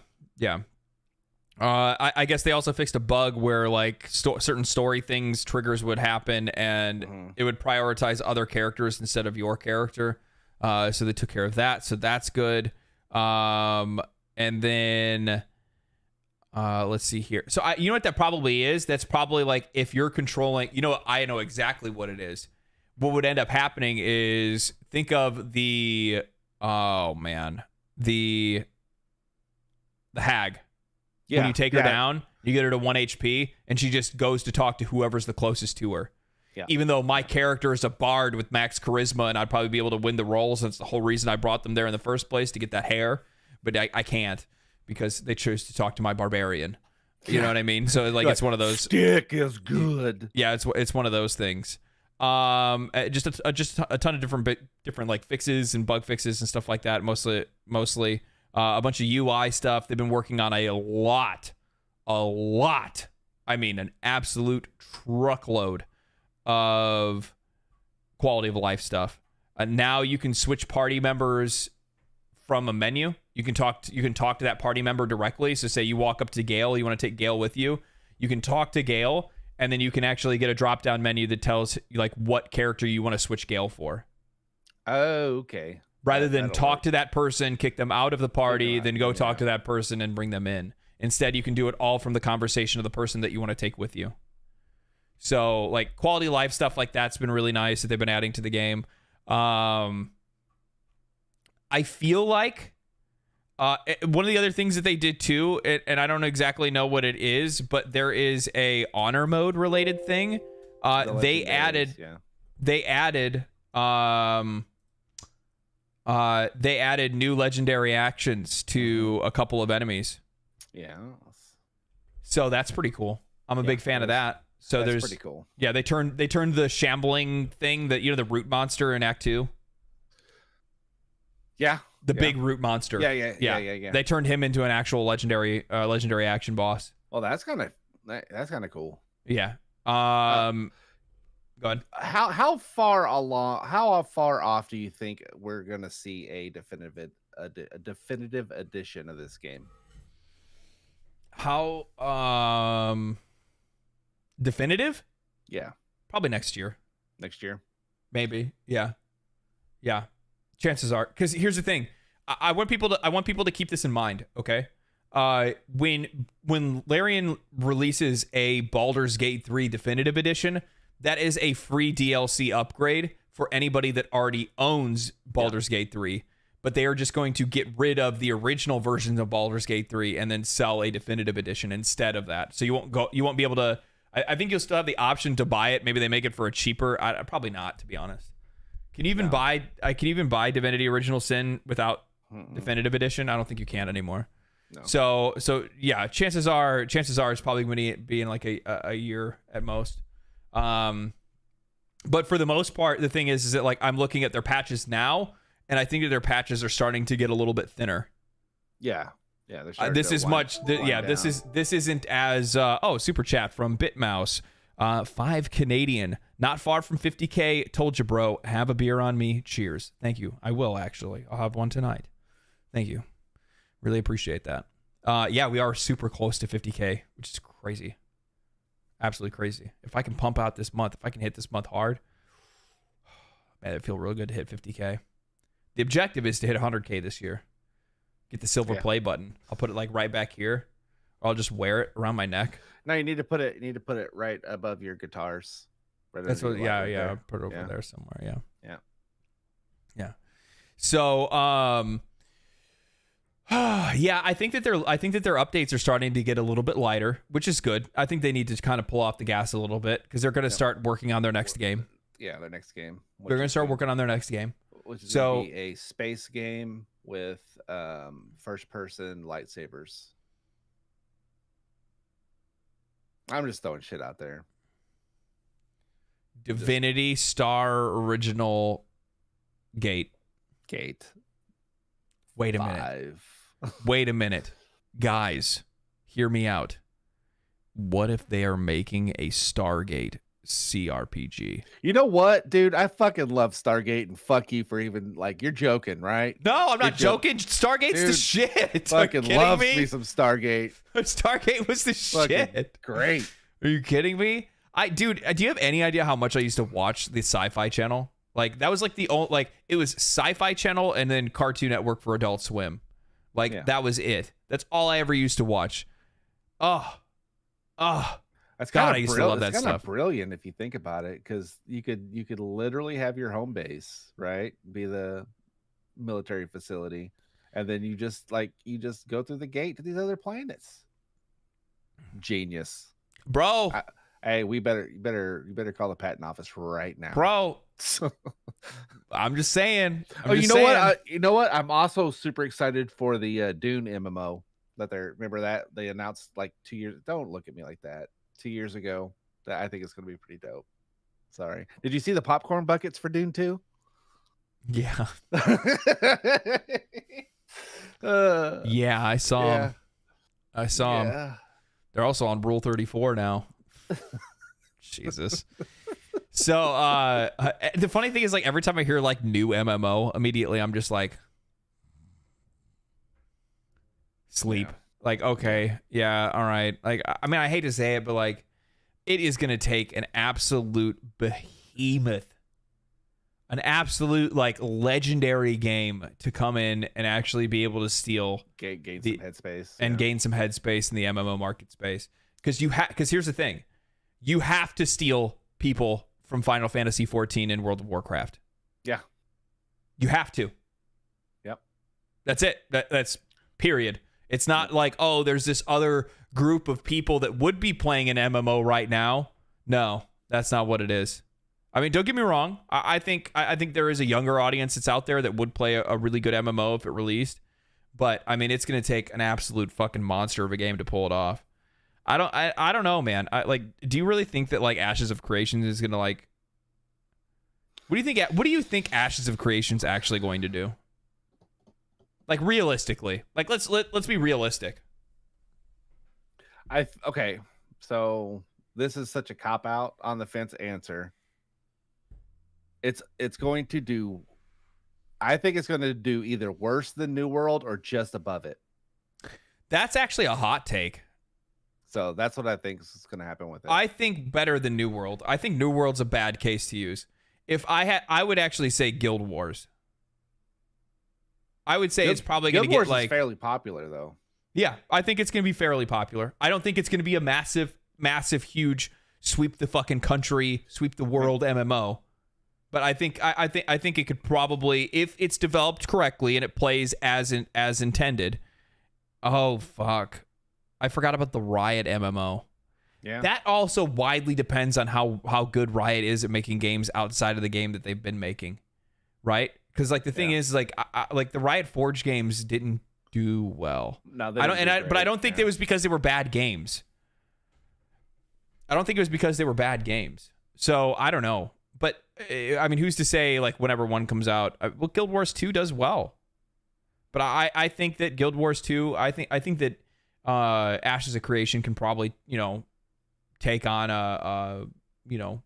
I guess they also fixed a bug where like certain story triggers would happen and it would prioritize other characters instead of your character. So they took care of that. So that's good. And then let's see here. So you know what that probably is? That's probably like if you're controlling, I know exactly what it is. What would end up happening is think of the hag. When you take her down, you get her to 1 HP, and she just goes to talk to whoever's the closest to her. Yeah. Even though my character is a bard with max charisma, and I'd probably be able to win the rolls. That's the whole reason I brought them there in the first place, to get that hair. But I can't, because they chose to talk to my barbarian. You know what I mean? So like it's one of those. Stick is good. Yeah, it's one of those things. Just a ton of different like fixes and bug fixes and stuff like that. Mostly. a bunch of UI stuff. They've been working on a lot. I mean, an absolute truckload of quality of life stuff. Now you can switch party members from a menu. You can talk to that party member directly. So say you walk up to Gale, you want to take Gale with you. You can talk to Gale, and then you can actually get a drop-down menu that tells you like what character you want to switch Gale for. Oh, okay. Rather than talk to that person, kick them out of the party, then go talk to that person and bring them in. Instead, you can do it all from the conversation of the person that you want to take with you. So, like, quality of life stuff like that's been really nice that they've been adding to the game. I feel like one of the other things that they did too, and I don't exactly know what it is, but there is a honor mode related thing. They added new legendary actions to a couple of enemies. Yeah. So that's pretty cool. I'm a big fan of that. So that's pretty cool. Yeah, they turned the shambling thing that, the root monster in Act 2. Yeah. The big root monster. Yeah. They turned him into an actual legendary action boss. Well, that's kind of cool. Yeah. Go ahead. How far off do you think we're gonna see a definitive edition of this game? How definitive? Yeah. Probably next year. Next year. Maybe. Yeah. Chances are, because here's the thing. I want people to keep this in mind, okay? When Larian releases a Baldur's Gate 3 Definitive Edition, that is a free DLC upgrade for anybody that already owns Baldur's Gate 3. But they are just going to get rid of the original versions of Baldur's Gate 3 and then sell a Definitive Edition instead of that. So you won't be able to. I think you'll still have the option to buy it. Maybe they make it for a cheaper. Probably not, to be honest. Can you even buy? I can even buy Divinity Original Sin without Definitive Edition. I don't think you can anymore. No. So yeah, chances are it's probably going to be in like a year at most. But for the most part, the thing is that like I'm looking at their patches now, and I think that their patches are starting to get a little bit thinner. Yeah. This isn't as super chat from Bitmouse. 5 Canadian, not far from 50K. Told you, bro. Have a beer on me. Cheers. Thank you. I will, actually. I'll have one tonight. Thank you. Really appreciate that. Yeah, we are super close to 50K, which is crazy. Absolutely crazy. If I can pump out this month, if I can hit this month hard, man, it'd feel real good to hit 50K. The objective is to hit 100K this year. Get the silver play button. I'll put it like right back here. Or I'll just wear it around my neck. No, you need to put it right above your guitars. Right. That's what. Yeah. Put it over there somewhere. Yeah. So, yeah, I think that their updates are starting to get a little bit lighter, which is good. I think they need to kind of pull off the gas a little bit because they're going to start working on their next game. Yeah, their next game. They're going to start working on their next game, which is going to be a space game with first-person lightsabers. I'm just throwing shit out there. Divinity Star Original Gate. Wait a minute. Wait a minute. Guys, hear me out. What if they are making a Stargate CRPG? You know what, dude? I fucking love Stargate, and fuck you for even like you're joking, right? No, I'm not joking. Stargate's dude, the shit. Fucking loves me some Stargate. Stargate was the shit. Great. Are you kidding me? Do you have any idea how much I used to watch the Sci-Fi Channel? Like that was like the only, like it was Sci-Fi Channel and then Cartoon Network for Adult Swim. Like that was it. That's all I ever used to watch. That's God, I used to love that stuff. stuff. Kind of brilliant if you think about it, because you could literally have your home base, right? Be the military facility, and then you just go through the gate to these other planets. Genius, bro. Hey, you better call the patent office right now, bro. I'm just saying. You know what? I'm also super excited for the Dune MMO that they announced like 2 years. Don't look at me like that. 2 years ago. That I think it's going to be pretty dope. Sorry. Did you see the popcorn buckets for Dune 2? Yeah. Yeah, I saw them. I saw them. Yeah. They're also on Rule 34 now. Jesus. So the funny thing is, like, every time I hear like new MMO, immediately I'm just like sleep. Yeah. Like, okay, yeah, all right. Like, I mean, I hate to say it, but like, it is gonna take an absolute behemoth, an absolute like legendary game to come in and actually be able to steal Gain some headspace and gain some headspace in the MMO market space. Because here's the thing, you have to steal people from Final Fantasy XIV and World of Warcraft. Yeah, you have to. Yep. That's it. That's period. It's not like, oh, there's this other group of people that would be playing an MMO right now. No, that's not what it is. I mean, don't get me wrong. I think there is a younger audience that's out there that would play a really good MMO if it released. But I mean, it's going to take an absolute fucking monster of a game to pull it off. I don't know, man. Do you really think that like Ashes of Creation is going to like? What do you think Ashes of Creation's actually going to do? Like, realistically, like let's be realistic. Okay, so this is such a cop out on the fence answer. It's going to do. I think it's going to do either worse than New World or just above it. That's actually a hot take. So that's what I think is going to happen with it. I think better than New World. I think New World's a bad case to use. If I would actually say Guild Wars. I would say it's probably going to get like is fairly popular though. Yeah, I think it's going to be fairly popular. I don't think it's going to be a massive, huge sweep the fucking country, sweep the world MMO. But I think it could probably, if it's developed correctly and it plays as intended. Oh fuck, I forgot about the Riot MMO. Yeah, that also widely depends on how good Riot is at making games outside of the game that they've been making, right? Because like the thing is like like the Riot Forge games didn't do well. No, but I don't think it was because they were bad games. I don't think it was because they were bad games. So I don't know. But I mean, who's to say like whenever one comes out? Well, Guild Wars 2 does well. But I think that Guild Wars 2, I think that Ashes of Creation can probably, take on Guild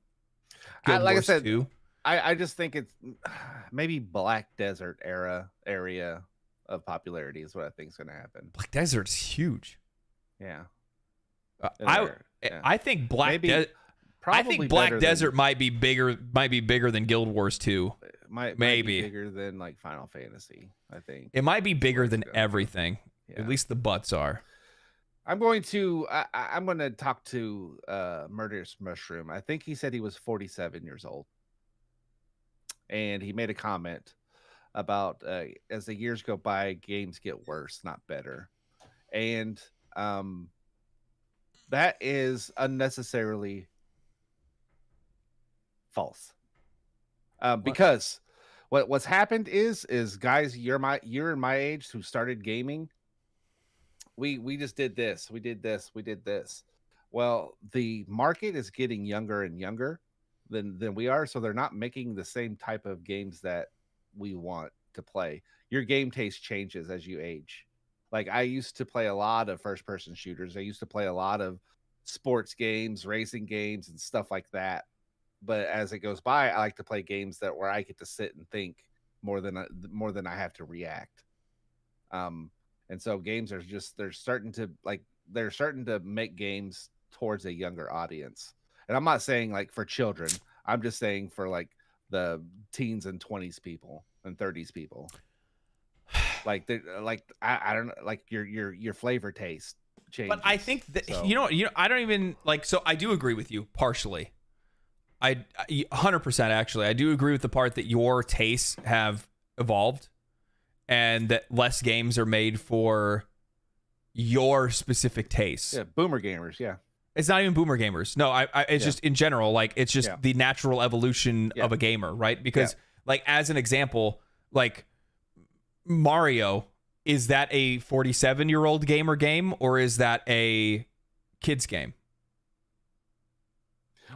Wars 2. I just think it's maybe Black Desert area of popularity is what I think is going to happen. Black Desert's huge. Yeah. I think Black Desert might be bigger than Guild Wars 2. Might be bigger than like Final Fantasy, I think. It might be bigger than everything. Yeah. At least the butts are. I'm going to talk to Murderous Mushroom. I think he said he was 47 years old. And he made a comment about as the years go by, games get worse, not better. And that is unnecessarily false. Because what's happened is guys, you're in my age who started gaming. We just did this. We did this. Well, the market is getting younger and younger than we are, so they're not making the same type of games that we want to play. Your game taste changes as you age. Like I used to play a lot of first person shooters. I used to play a lot of sports games, racing games, and stuff like that. But as it goes by, I like to play games where I get to sit and think more than I have to react. And so games are they're starting to make games towards a younger audience. And I'm not saying like for children. I'm just saying for like the teens and 20s people and 30s people. Like I don't know, like your flavor taste changes. But I think that I don't even like. So I do agree with you partially. I 100% actually. I do agree with the part that your tastes have evolved, and that less games are made for your specific tastes. Yeah, boomer gamers. Yeah. It's not even boomer gamers. No, it's just in general, like it's just the natural evolution of a gamer, right? Because like as an example, like Mario, is that a 47-year-old gamer game or is that a kids game?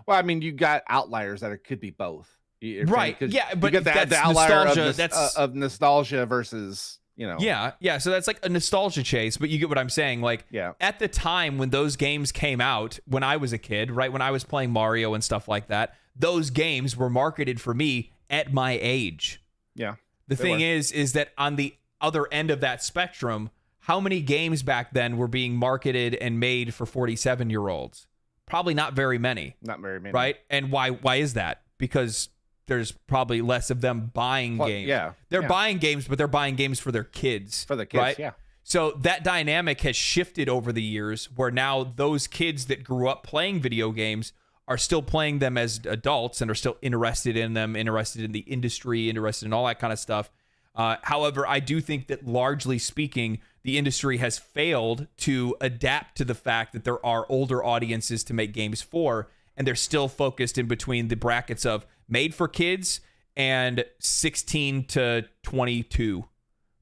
Well, I mean, you got outliers that could be both. Right. Yeah, but you get the outlier nostalgia, of nostalgia versus, Yeah. So that's like a nostalgia chase, but you get what I'm saying. Like, at the time when those games came out, when I was a kid, right, when I was playing Mario and stuff like that, those games were marketed for me at my age. Yeah. The thing is that on the other end of that spectrum, how many games back then were being marketed and made for 47-year-olds? Probably not very many. Not very many. Right? And why is that? Because there's probably less of them buying games. Yeah. They're buying games, but they're buying games for their kids. For the kids, right? Yeah. So that dynamic has shifted over the years where now those kids that grew up playing video games are still playing them as adults and are still interested in them, interested in the industry, interested in all that kind of stuff. However, I do think that largely speaking, the industry has failed to adapt to the fact that there are older audiences to make games for, and they're still focused in between the brackets of made for kids and 16 to 22,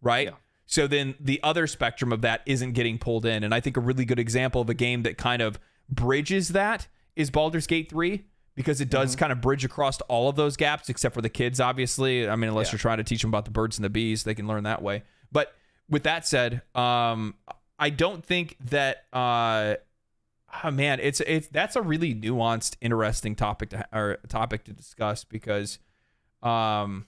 right? Yeah. So then the other spectrum of that isn't getting pulled in. And I think a really good example of a game that kind of bridges that is Baldur's Gate 3, because it does kind of bridge across all of those gaps, except for the kids, obviously. I mean, unless you're trying to teach them about the birds and the bees, they can learn that way. But with that said, I don't think that, that's a really nuanced, interesting topic to discuss because, your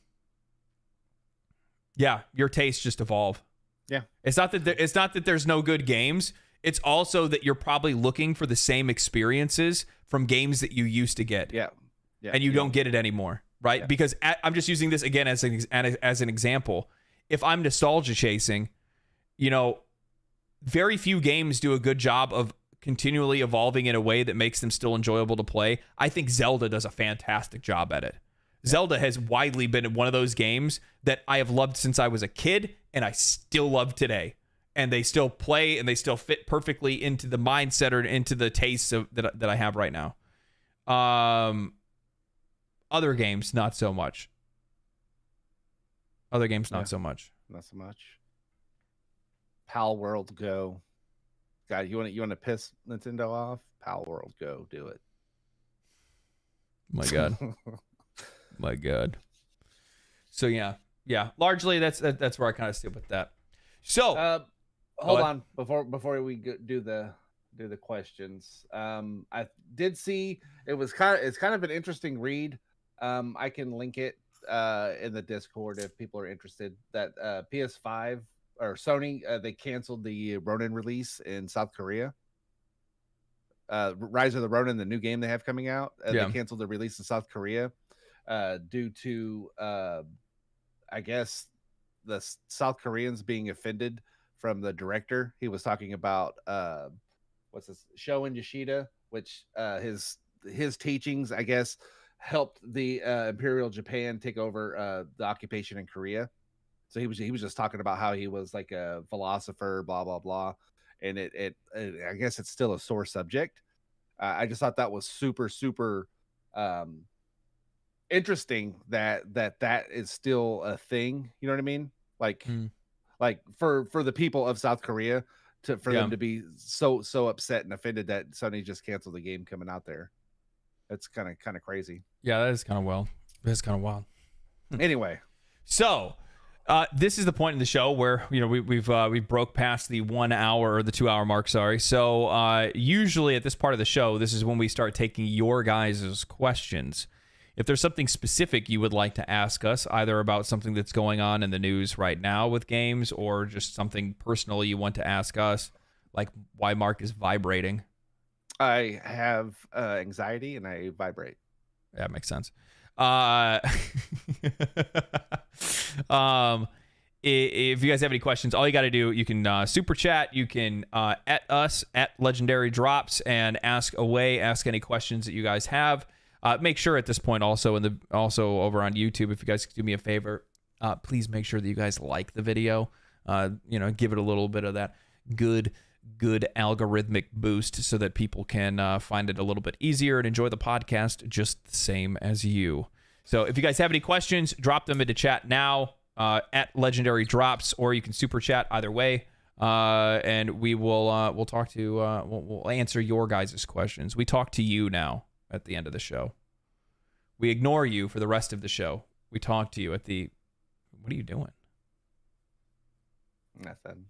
tastes just evolve. Yeah. It's not that there's no good games. It's also that you're probably looking for the same experiences from games that you used to get. Yeah. And you don't get it anymore, right? Yeah. Because I'm just using this again as an example. If I'm nostalgia chasing, very few games do a good job of continually evolving in a way that makes them still enjoyable to play. I think Zelda does a fantastic job at it. Yeah. Zelda has widely been one of those games that I have loved since I was a kid, and I still love today. And they still play, and they still fit perfectly into the mindset or into the tastes that I have right now. Other games, not so much. Not so much. Not so much. Pal World Go. God, you want to piss Nintendo off? Pal World Go, do it. My God. My God. So yeah. Largely, that's where I kind of sit with that. So, hold on before we do the questions. I did see it's kind of an interesting read. I can link it in the Discord if people are interested. That PS5 or Sony they canceled the Ronin release in South Korea. Rise of the Ronin, the new game they have coming out. They canceled the release in South Korea due to I guess the South Koreans being offended from the director. He was talking about what's this, Shoin Yoshida, which his teachings, I guess, helped the Imperial Japan take over the occupation in Korea. So he was just talking about how he was like a philosopher, blah blah blah, and it I guess it's still a sore subject. I just thought that was super interesting that is still a thing. You know what I mean? Like for the people of South Korea for them to be so upset and offended that Sony just canceled the game coming out there. That's kind of crazy. Yeah, that is kind of wild. That's kind of wild. Anyway, so this is the point in the show where we've broke past the 1 hour or the 2 hour mark. Sorry. So usually at this part of the show, this is when we start taking your guys' questions. If there's something specific you would like to ask us, either about something that's going on in the news right now with games, or just something personally you want to ask us, like why Mark is vibrating. I have anxiety and I vibrate. Yeah, that makes sense. If you guys have any questions, all you got to do, you can super chat, you can at us at Legendary Drops and ask away, ask any questions that you guys have. Make sure at this point also over on YouTube, if you guys could do me a favor, please make sure that you guys like the video. Give it a little bit of that good algorithmic boost so that people can find it a little bit easier and enjoy the podcast just the same as you. So if you guys have any questions, drop them into chat now at Legendary Drops, or you can super chat either way. And we will we'll talk to we'll answer your guys' questions. We talk to you now at the end of the show. We ignore you for the rest of the show. We talk to you at the... What are you doing? Nothing.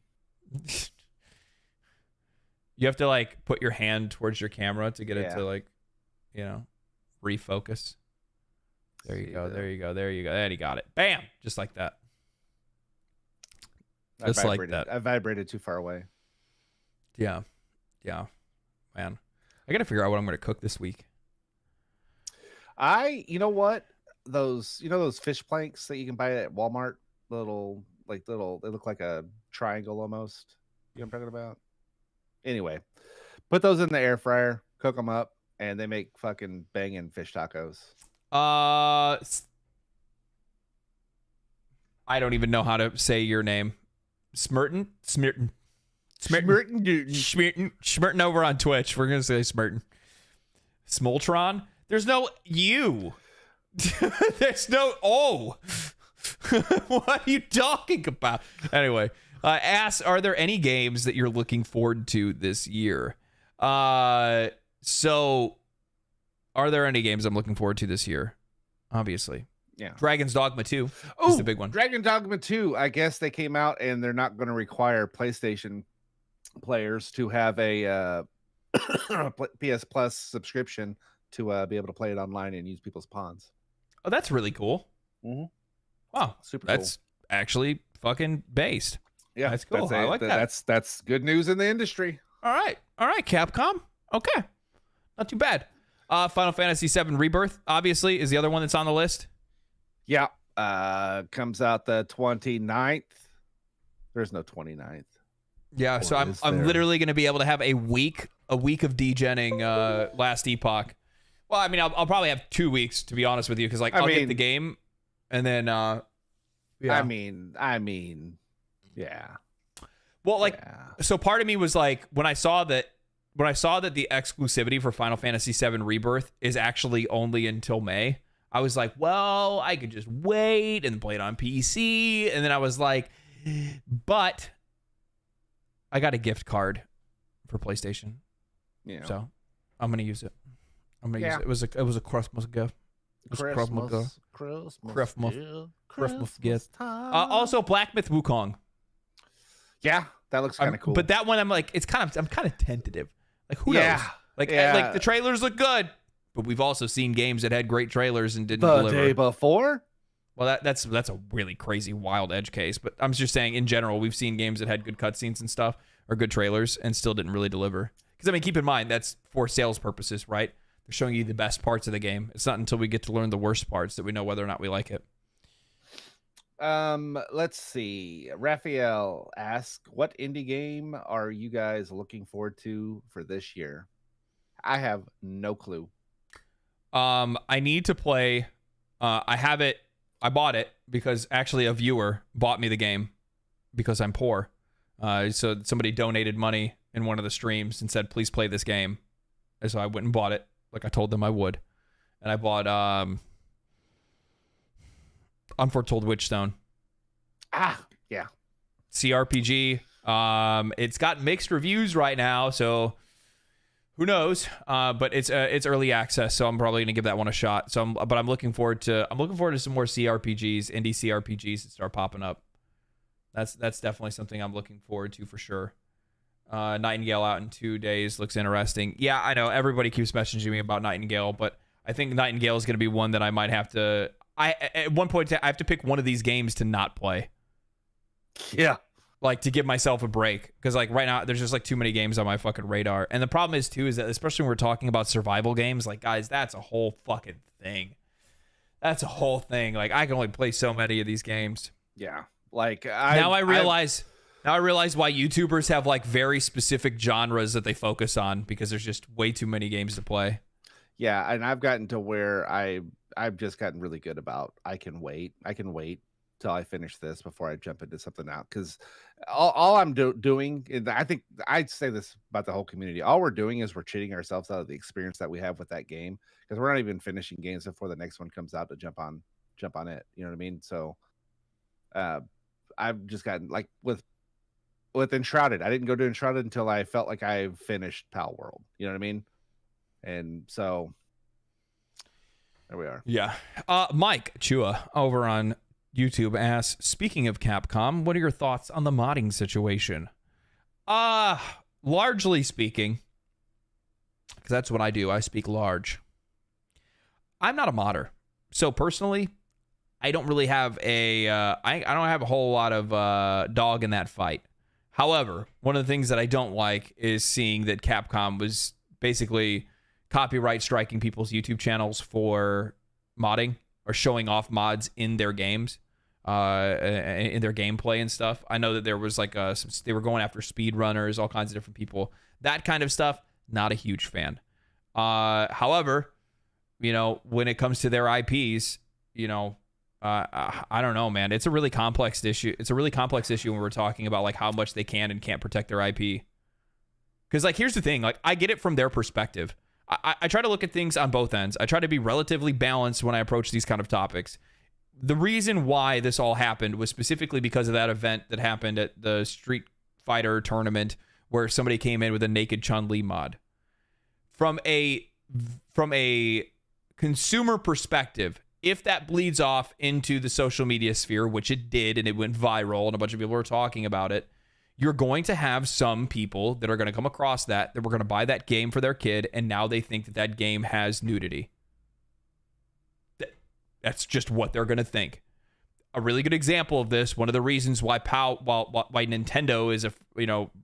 You have to like put your hand towards your camera to get it to like, refocus. There you go. There you go. There you go. And he got it. Bam! Just like that. Just like that. I vibrated too far away. Yeah. Yeah. Man. I got to figure out what I'm going to cook this week. You know what? Those fish planks that you can buy at Walmart, they look like a triangle almost. You know what I'm talking about? Anyway, put those in the air fryer, cook them up, and they make fucking banging fish tacos. I don't even know how to say your name. Smirton over on Twitch. We're gonna say Smirton. Smoltron. There's no U. There's no O. What are you talking about? Anyway, are there any games that you're looking forward to this year? So are there any games I'm looking forward to this year? Obviously. Yeah. Dragon's Dogma 2 is the big one. Dragon Dogma 2. I guess they came out and they're not going to require PlayStation players to have a PS Plus subscription to be able to play it online and use people's pawns. Oh, that's really cool. Mm-hmm. Wow. Super That's cool. Actually fucking based. Yeah. That's cool. I like that. That's good news in the industry. All right, Capcom. Okay. Not too bad. Final Fantasy VII Rebirth, obviously, is the other one that's on the list. Yeah. Comes out the 29th. There's no 29th. Yeah, so I'm literally going to be able to have a week of degenning last Epoch. Well, I mean, I'll probably have 2 weeks, to be honest with you, because I'll get the game, and then yeah. I mean, yeah. Well, so part of me was like, when I saw that the exclusivity for Final Fantasy VII Rebirth is actually only until May, I was like, well, I could just wait and play it on PC, and then I was like, but I got a gift card for PlayStation, so I'm gonna use it. Use it. It was a Christmas gift. Christmas gift. Also, Black Myth Wukong. Yeah, that looks kind of cool. But that one, I'm kind of tentative. Like, who knows? Like the trailers look good, but we've also seen games that had great trailers and didn't deliver. The day before. Well, that's a really crazy wild edge case, but I'm just saying in general, we've seen games that had good cutscenes and stuff or good trailers and still didn't really deliver. Because I mean, keep in mind that's for sales purposes, right? They're showing you the best parts of the game. It's not until we get to learn the worst parts that we know whether or not we like it. Let's see. Raphael asks, what indie game are you guys looking forward to for this year? I have no clue. I need to play. I have it. I bought it because actually a viewer bought me the game because I'm poor. So somebody donated money in one of the streams and said, please play this game. And so I went and bought it like I told them I would. And I bought Unforetold Witchstone. Yeah. CRPG. It's got mixed reviews right now, so who knows? But it's early access, so I'm probably gonna give that one a shot. So I'm looking forward to some more CRPGs, indie CRPGs that start popping up. That's definitely something I'm looking forward to for sure. Nightingale out in 2 days looks interesting. Yeah, I know everybody keeps messaging me about Nightingale, but I think Nightingale is gonna be one that I might have to. At one point I have to pick one of these games to not play. Yeah. Like to give myself a break. Because like right now there's just like too many games on my fucking radar. And the problem is too is that especially when we're talking about survival games, like guys, that's a whole fucking thing. That's a whole thing. Like I can only play so many of these games. Yeah. Like I realize why YouTubers have like very specific genres that they focus on because there's just way too many games to play. Yeah, and I've gotten to where I've just gotten really good about I can wait till I finish this before I jump into something out, because all I'm doing, and I think I'd say this about the whole community, all we're doing is we're cheating ourselves out of the experience that we have with that game, because we're not even finishing games before the next one comes out to jump on it. You know what I mean? So I've just gotten like with Enshrouded, I didn't go to Enshrouded until I felt like I finished Pal World. You know what I mean? And so there we are. Yeah. Mike Chua over on YouTube asks, speaking of Capcom, what are your thoughts on the modding situation? Largely speaking, because that's what I do. I speak large. I'm not a modder. So personally, I don't really have I don't have a whole lot of dog in that fight. However, one of the things that I don't like is seeing that Capcom was basically copyright striking people's YouTube channels for modding or showing off mods in their games, in their gameplay and stuff. I know that there was like they were going after speedrunners, all kinds of different people. That kind of stuff, not a huge fan. However, you know, when it comes to their IPs, you know, I don't know, man. It's a really complex issue. It's a really complex issue when we're talking about like how much they can and can't protect their IP. Because like, here's the thing, like I get it from their perspective. I try to look at things on both ends. I try to be relatively balanced when I approach these kind of topics. The reason why this all happened was specifically because of that event that happened at the Street Fighter tournament where somebody came in with a naked Chun-Li mod. From a consumer perspective, if that bleeds off into the social media sphere, which it did, and it went viral, and a bunch of people were talking about it, you're going to have some people that are going to come across that were going to buy that game for their kid, and now they think that that game has nudity. That's just what they're going to think. A really good example of this, one of the reasons why why Nintendo is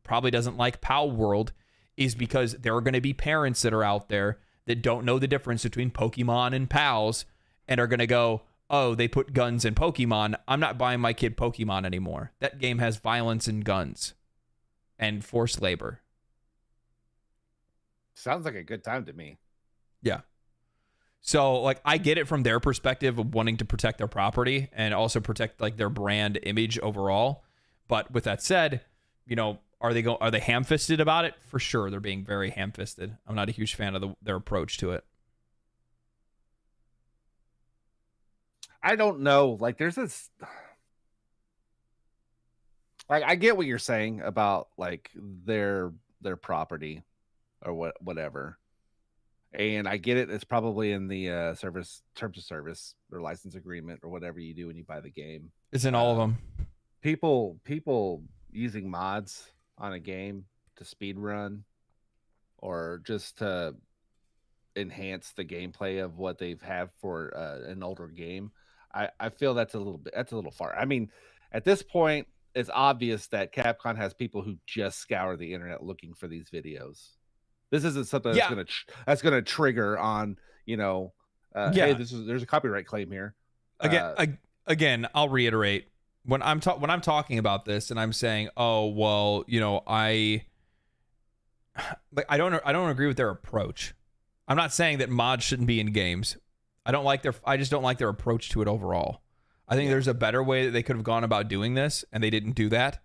probably doesn't like PAL World, is because there are going to be parents that are out there that don't know the difference between Pokemon and PALs and are going to go, oh, they put guns in Pokemon. I'm not buying my kid Pokemon anymore. That game has violence and guns and forced labor. Sounds like a good time to me. Yeah. So, like, I get it from their perspective of wanting to protect their property and also protect, like, their brand image overall. But with that said, you know, are they ham-fisted about it? For sure, they're being very ham-fisted. I'm not a huge fan of their approach to it. I don't know. Like, there's this. Like, I get what you're saying about like their property or whatever, and I get it. It's probably in the terms of service or license agreement or whatever you do when you buy the game. It's in all of them. People using mods on a game to speed run or just to enhance the gameplay of what they've had for an older game. I feel that's a little far. I mean, at this point, it's obvious that Capcom has people who just scour the internet looking for these videos. This isn't something that's gonna trigger on, you know, hey, there's a copyright claim here. Again, I'll reiterate when I'm talking about this and I'm saying, oh well, you know, I don't agree with their approach. I'm not saying that mods shouldn't be in games. I just don't like their approach to it overall. I think there's a better way that they could have gone about doing this, and they didn't do that.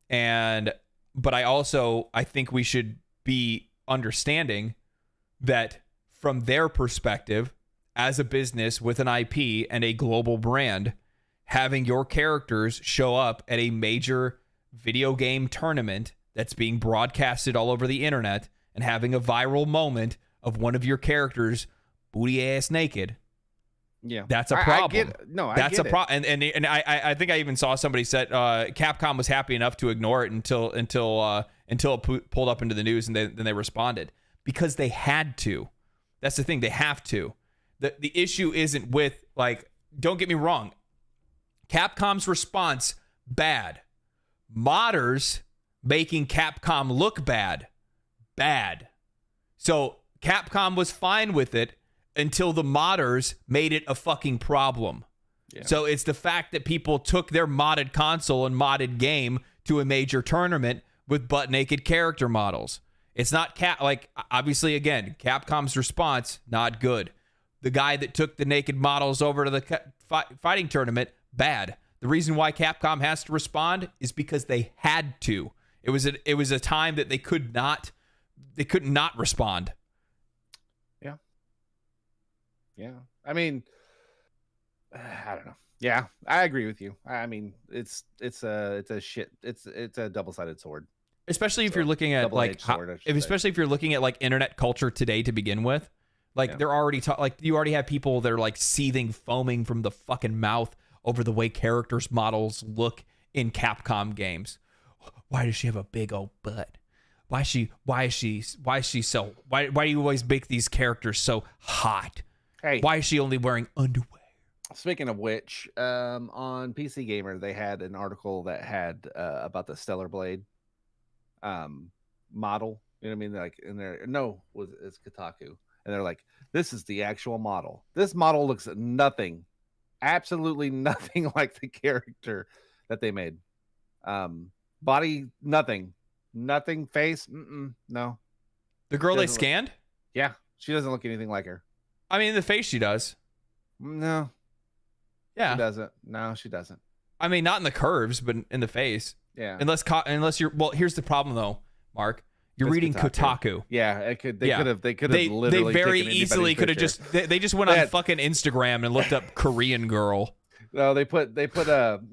But I think we should be understanding that from their perspective, as a business with an IP and a global brand, having your characters show up at a major video game tournament that's being broadcasted all over the internet and having a viral moment of one of your characters booty ass naked. Yeah, that's a problem. That's a problem. And I think I even saw somebody said Capcom was happy enough to ignore it until it pulled up into the news, and then they responded because they had to. That's the thing, they have to. The issue isn't with, like, don't get me wrong, Capcom's response bad. Modders making Capcom look bad. So Capcom was fine with it until the modders made it a fucking problem. Yeah. So it's the fact that people took their modded console and modded game to a major tournament with butt naked character models. It's not obviously, again, Capcom's response, not good. The guy that took the naked models over to the fighting tournament, bad. The reason why Capcom has to respond is because they had to. It was a time that they could not respond. Yeah. I mean, I don't know. Yeah, I agree with you. I mean, it's a double-sided sword. Especially if you're looking at especially if you're looking at like internet culture today to begin with. Like they're already you already have people that are like seething, foaming from the fucking mouth over the way characters models look in Capcom games. Why does she have a big old butt? Why do you always make these characters so hot? Hey, why is she only wearing underwear? Speaking of which, on PC Gamer they had an article that had about the Stellar Blade model. You know what I mean? Like in there, it's Kotaku, and they're like, "This is the actual model. This model looks nothing, absolutely nothing like the character that they made. Body, nothing, face, no. The girl they scanned? Yeah, she doesn't look anything like her. I mean, in the face she does. No. Yeah. She doesn't. No, she doesn't. I mean, not in the curves, but in the face. Yeah. Unless you're. Well, here's the problem though, Mark. You're reading Kotaku. Yeah, They could have literally. They very easily could have just. They just went on fucking Instagram and looked up Korean girl. No, they put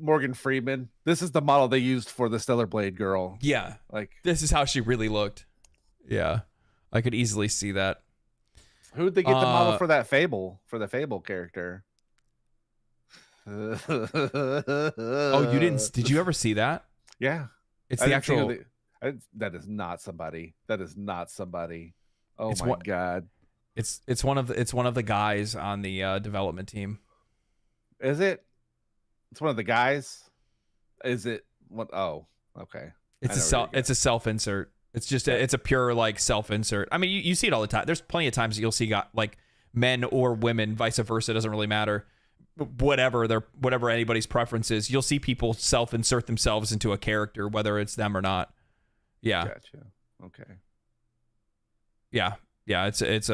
Morgan Freeman. This is the model they used for the Stellar Blade girl. Yeah. Like this is how she really looked. Yeah, I could easily see that. Who'd they get the model for that Fable character? Oh, you didn't? Did you ever see that? Yeah, it's the actual. That is not somebody. Oh my god! It's one of the guys on the development team. Is it? It's one of the guys. Is it? What? Oh, okay. It's a self insert. It's just it's a pure like self insert. I mean, you see it all the time. There's plenty of times that you'll see like men or women, vice versa. It doesn't really matter. Whatever anybody's preference is, you'll see people self insert themselves into a character, whether it's them or not. Yeah. Gotcha. Okay. Yeah. It's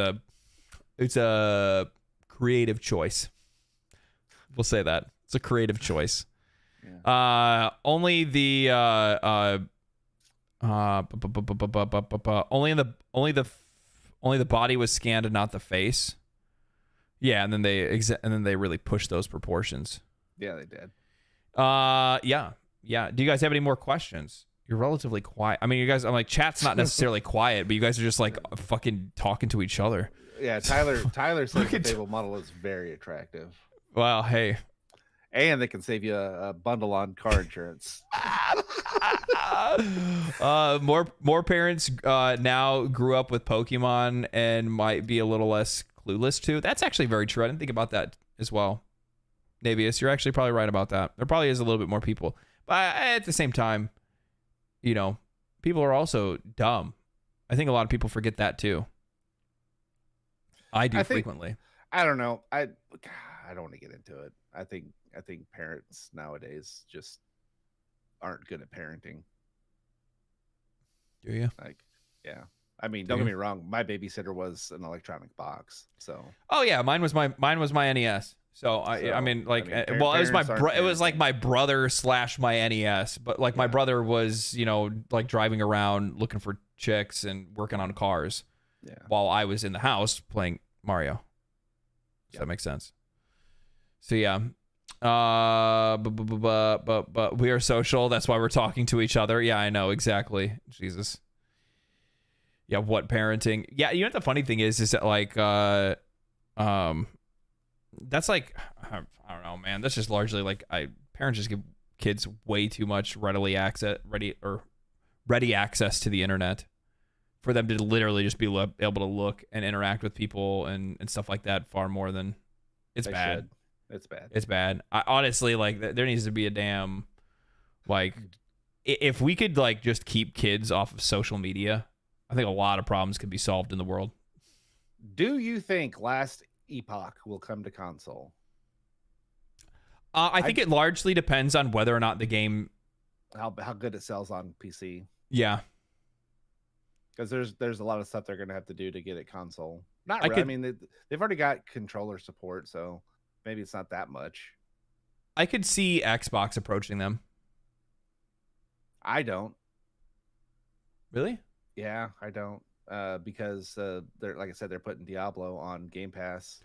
a creative choice. We'll say that it's a creative choice. Yeah. Only the only the body was scanned and not the face. Yeah, and then they really pushed those proportions. Yeah, they did. Yeah. Do you guys have any more questions? You're relatively quiet. I mean, you guys. I'm like, chat's not necessarily quiet, but you guys are just like fucking talking to each other. Yeah, Tyler says the Fable model is very attractive. Well, hey. And they can save you a bundle on car insurance. More parents now grew up with Pokemon and might be a little less clueless too. That's actually very true. I didn't think about that as well. Navius, you're actually probably right about that. There probably is a little bit more people. But at the same time, you know, people are also dumb. I think a lot of people forget that too. I do frequently. I don't know. I don't want to get into it. I think parents nowadays just aren't good at parenting. Do you? Like, yeah. I mean, don't get me wrong. My babysitter was an electronic box. So. Oh yeah, mine was my NES. I mean, it was like my brother / my NES, but like my brother was, you know, like driving around looking for chicks and working on cars. Yeah. While I was in the house playing Mario. Does that make sense? So yeah. But we are social. That's why we're talking to each other. Yeah, I know exactly. Jesus. Yeah, what parenting? Yeah, you know what the funny thing is that like that's like I don't know, man. That's just largely like parents just give kids way too much ready access to the internet for them to literally just be able to look and interact with people and stuff like that far more than it's bad. It's bad. It's bad. I honestly, like, there needs to be a damn, like, if we could like just keep kids off of social media, I think a lot of problems could be solved in the world. Do you think last Epoch will come to console? I think it largely depends on whether or not the game, how good it sells on PC. Yeah, because there's a lot of stuff they're gonna have to do to get it console. I mean, they've already got controller support, so maybe it's not that much. I could see Xbox approaching them. I don't. Really? Yeah, I don't. Because they're, like I said, they're putting Diablo on Game Pass,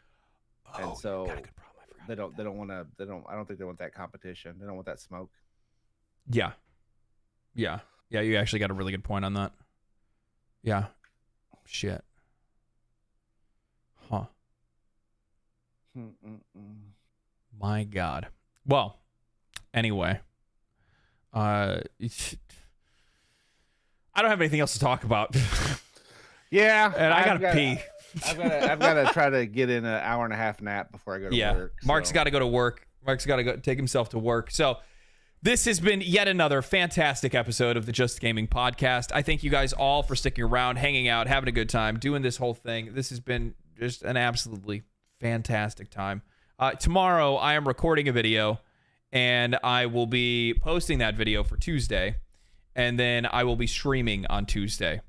and so got a good problem. I don't think they want that competition. They don't want that smoke. Yeah. You actually got a really good point on that. Yeah. Shit. Huh. My God. Well, anyway, I don't have anything else to talk about. Yeah, and I gotta pee. I've got to try to get in an hour and a half nap before I go to work. So. Mark's got to go to work. Mark's got to go take himself to work. So this has been yet another fantastic episode of the Just Gaming Podcast. I thank you guys all for sticking around, hanging out, having a good time, doing this whole thing. This has been just an absolutely fantastic time. Tomorrow, I am recording a video, and I will be posting that video for Tuesday, and then I will be streaming on Tuesday,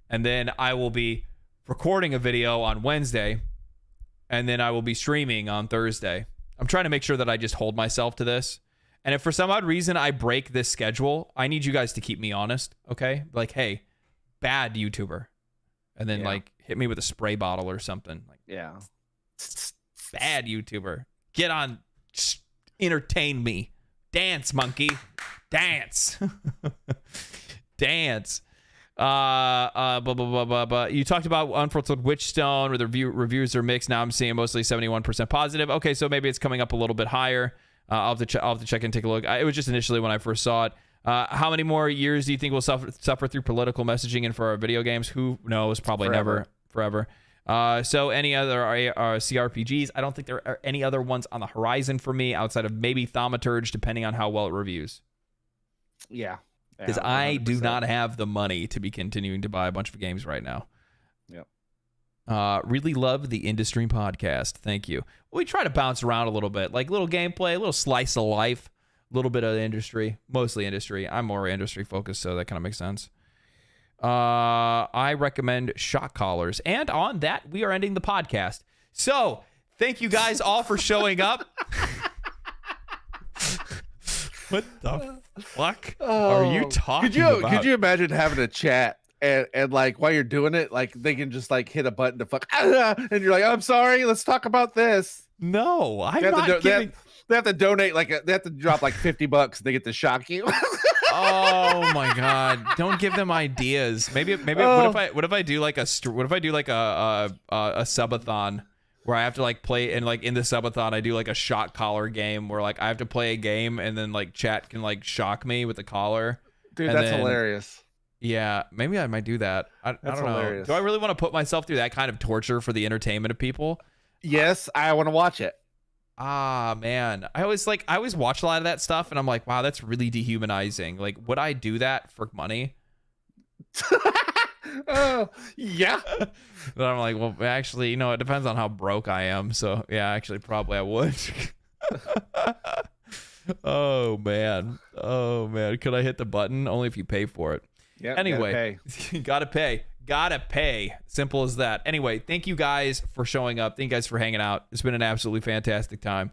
and then I will be recording a video on Wednesday, and then I will be streaming on Thursday. I'm trying to make sure that I just hold myself to this. And if for some odd reason I break this schedule, I need you guys to keep me honest, okay? Like, hey, bad YouTuber. And then, like, hit me with a spray bottle or something. Like, yeah. Bad YouTuber. Get on, entertain me. Dance, monkey. Dance. Dance. You talked about Unfortunate Witchstone, where the reviews are mixed. Now I'm seeing mostly 71% positive. Okay, so maybe it's coming up a little bit higher. I'll have to check and take a look. It was just initially when I first saw it. How many more years do you think we'll suffer through political messaging and for our video games? Who knows? Probably forever. So any other CRPGs? I don't think there are any other ones on the horizon for me outside of maybe Thaumaturge, depending on how well it reviews. Yeah. Because I do not have the money to be continuing to buy a bunch of games right now. Yep. Really love the Industry Podcast. Thank you. We try to bounce around a little bit, like little gameplay, a little slice of life, a little bit of industry, mostly industry. I'm more industry focused, so that kind of makes sense. I recommend shock collars. And on that, we are ending the podcast. So thank you guys all for showing up. What the fuck are you talking about? Could you imagine having a chat and like while you're doing it, like they can just like hit a button to fuck, and you're like, I'm sorry, let's talk about this. No, I'm not giving. They have to donate they have to drop like $50. They get to shock you. Oh my god! Don't give them ideas. Maybe. What if I do like a subathon where I have to like play, and like in the subathon I do like a shock collar game where like I have to play a game and then like chat can like shock me with the collar. Dude, that's hilarious. Yeah, maybe I might do that. I don't hilarious. know. Do I really want to put myself through that kind of torture for the entertainment of people? Yes, I want to watch it. Ah, man. I always watch a lot of that stuff and I'm like, wow, that's really dehumanizing. Like, would I do that for money? Yeah. But I'm like, well, actually, it depends on how broke I am. So yeah, actually, probably I would. Oh man. Could I hit the button? Only if you pay for it. Yeah. Anyway, gotta pay. Simple as that. Anyway, thank you guys for showing up. Thank you guys for hanging out. It's been an absolutely fantastic time.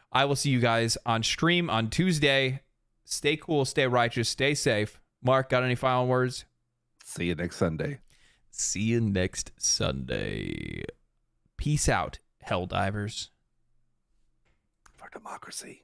I will see you guys on stream on Tuesday. Stay cool, stay righteous, stay safe. Mark, got any final words? See you next Sunday. Peace out, Helldivers. For democracy.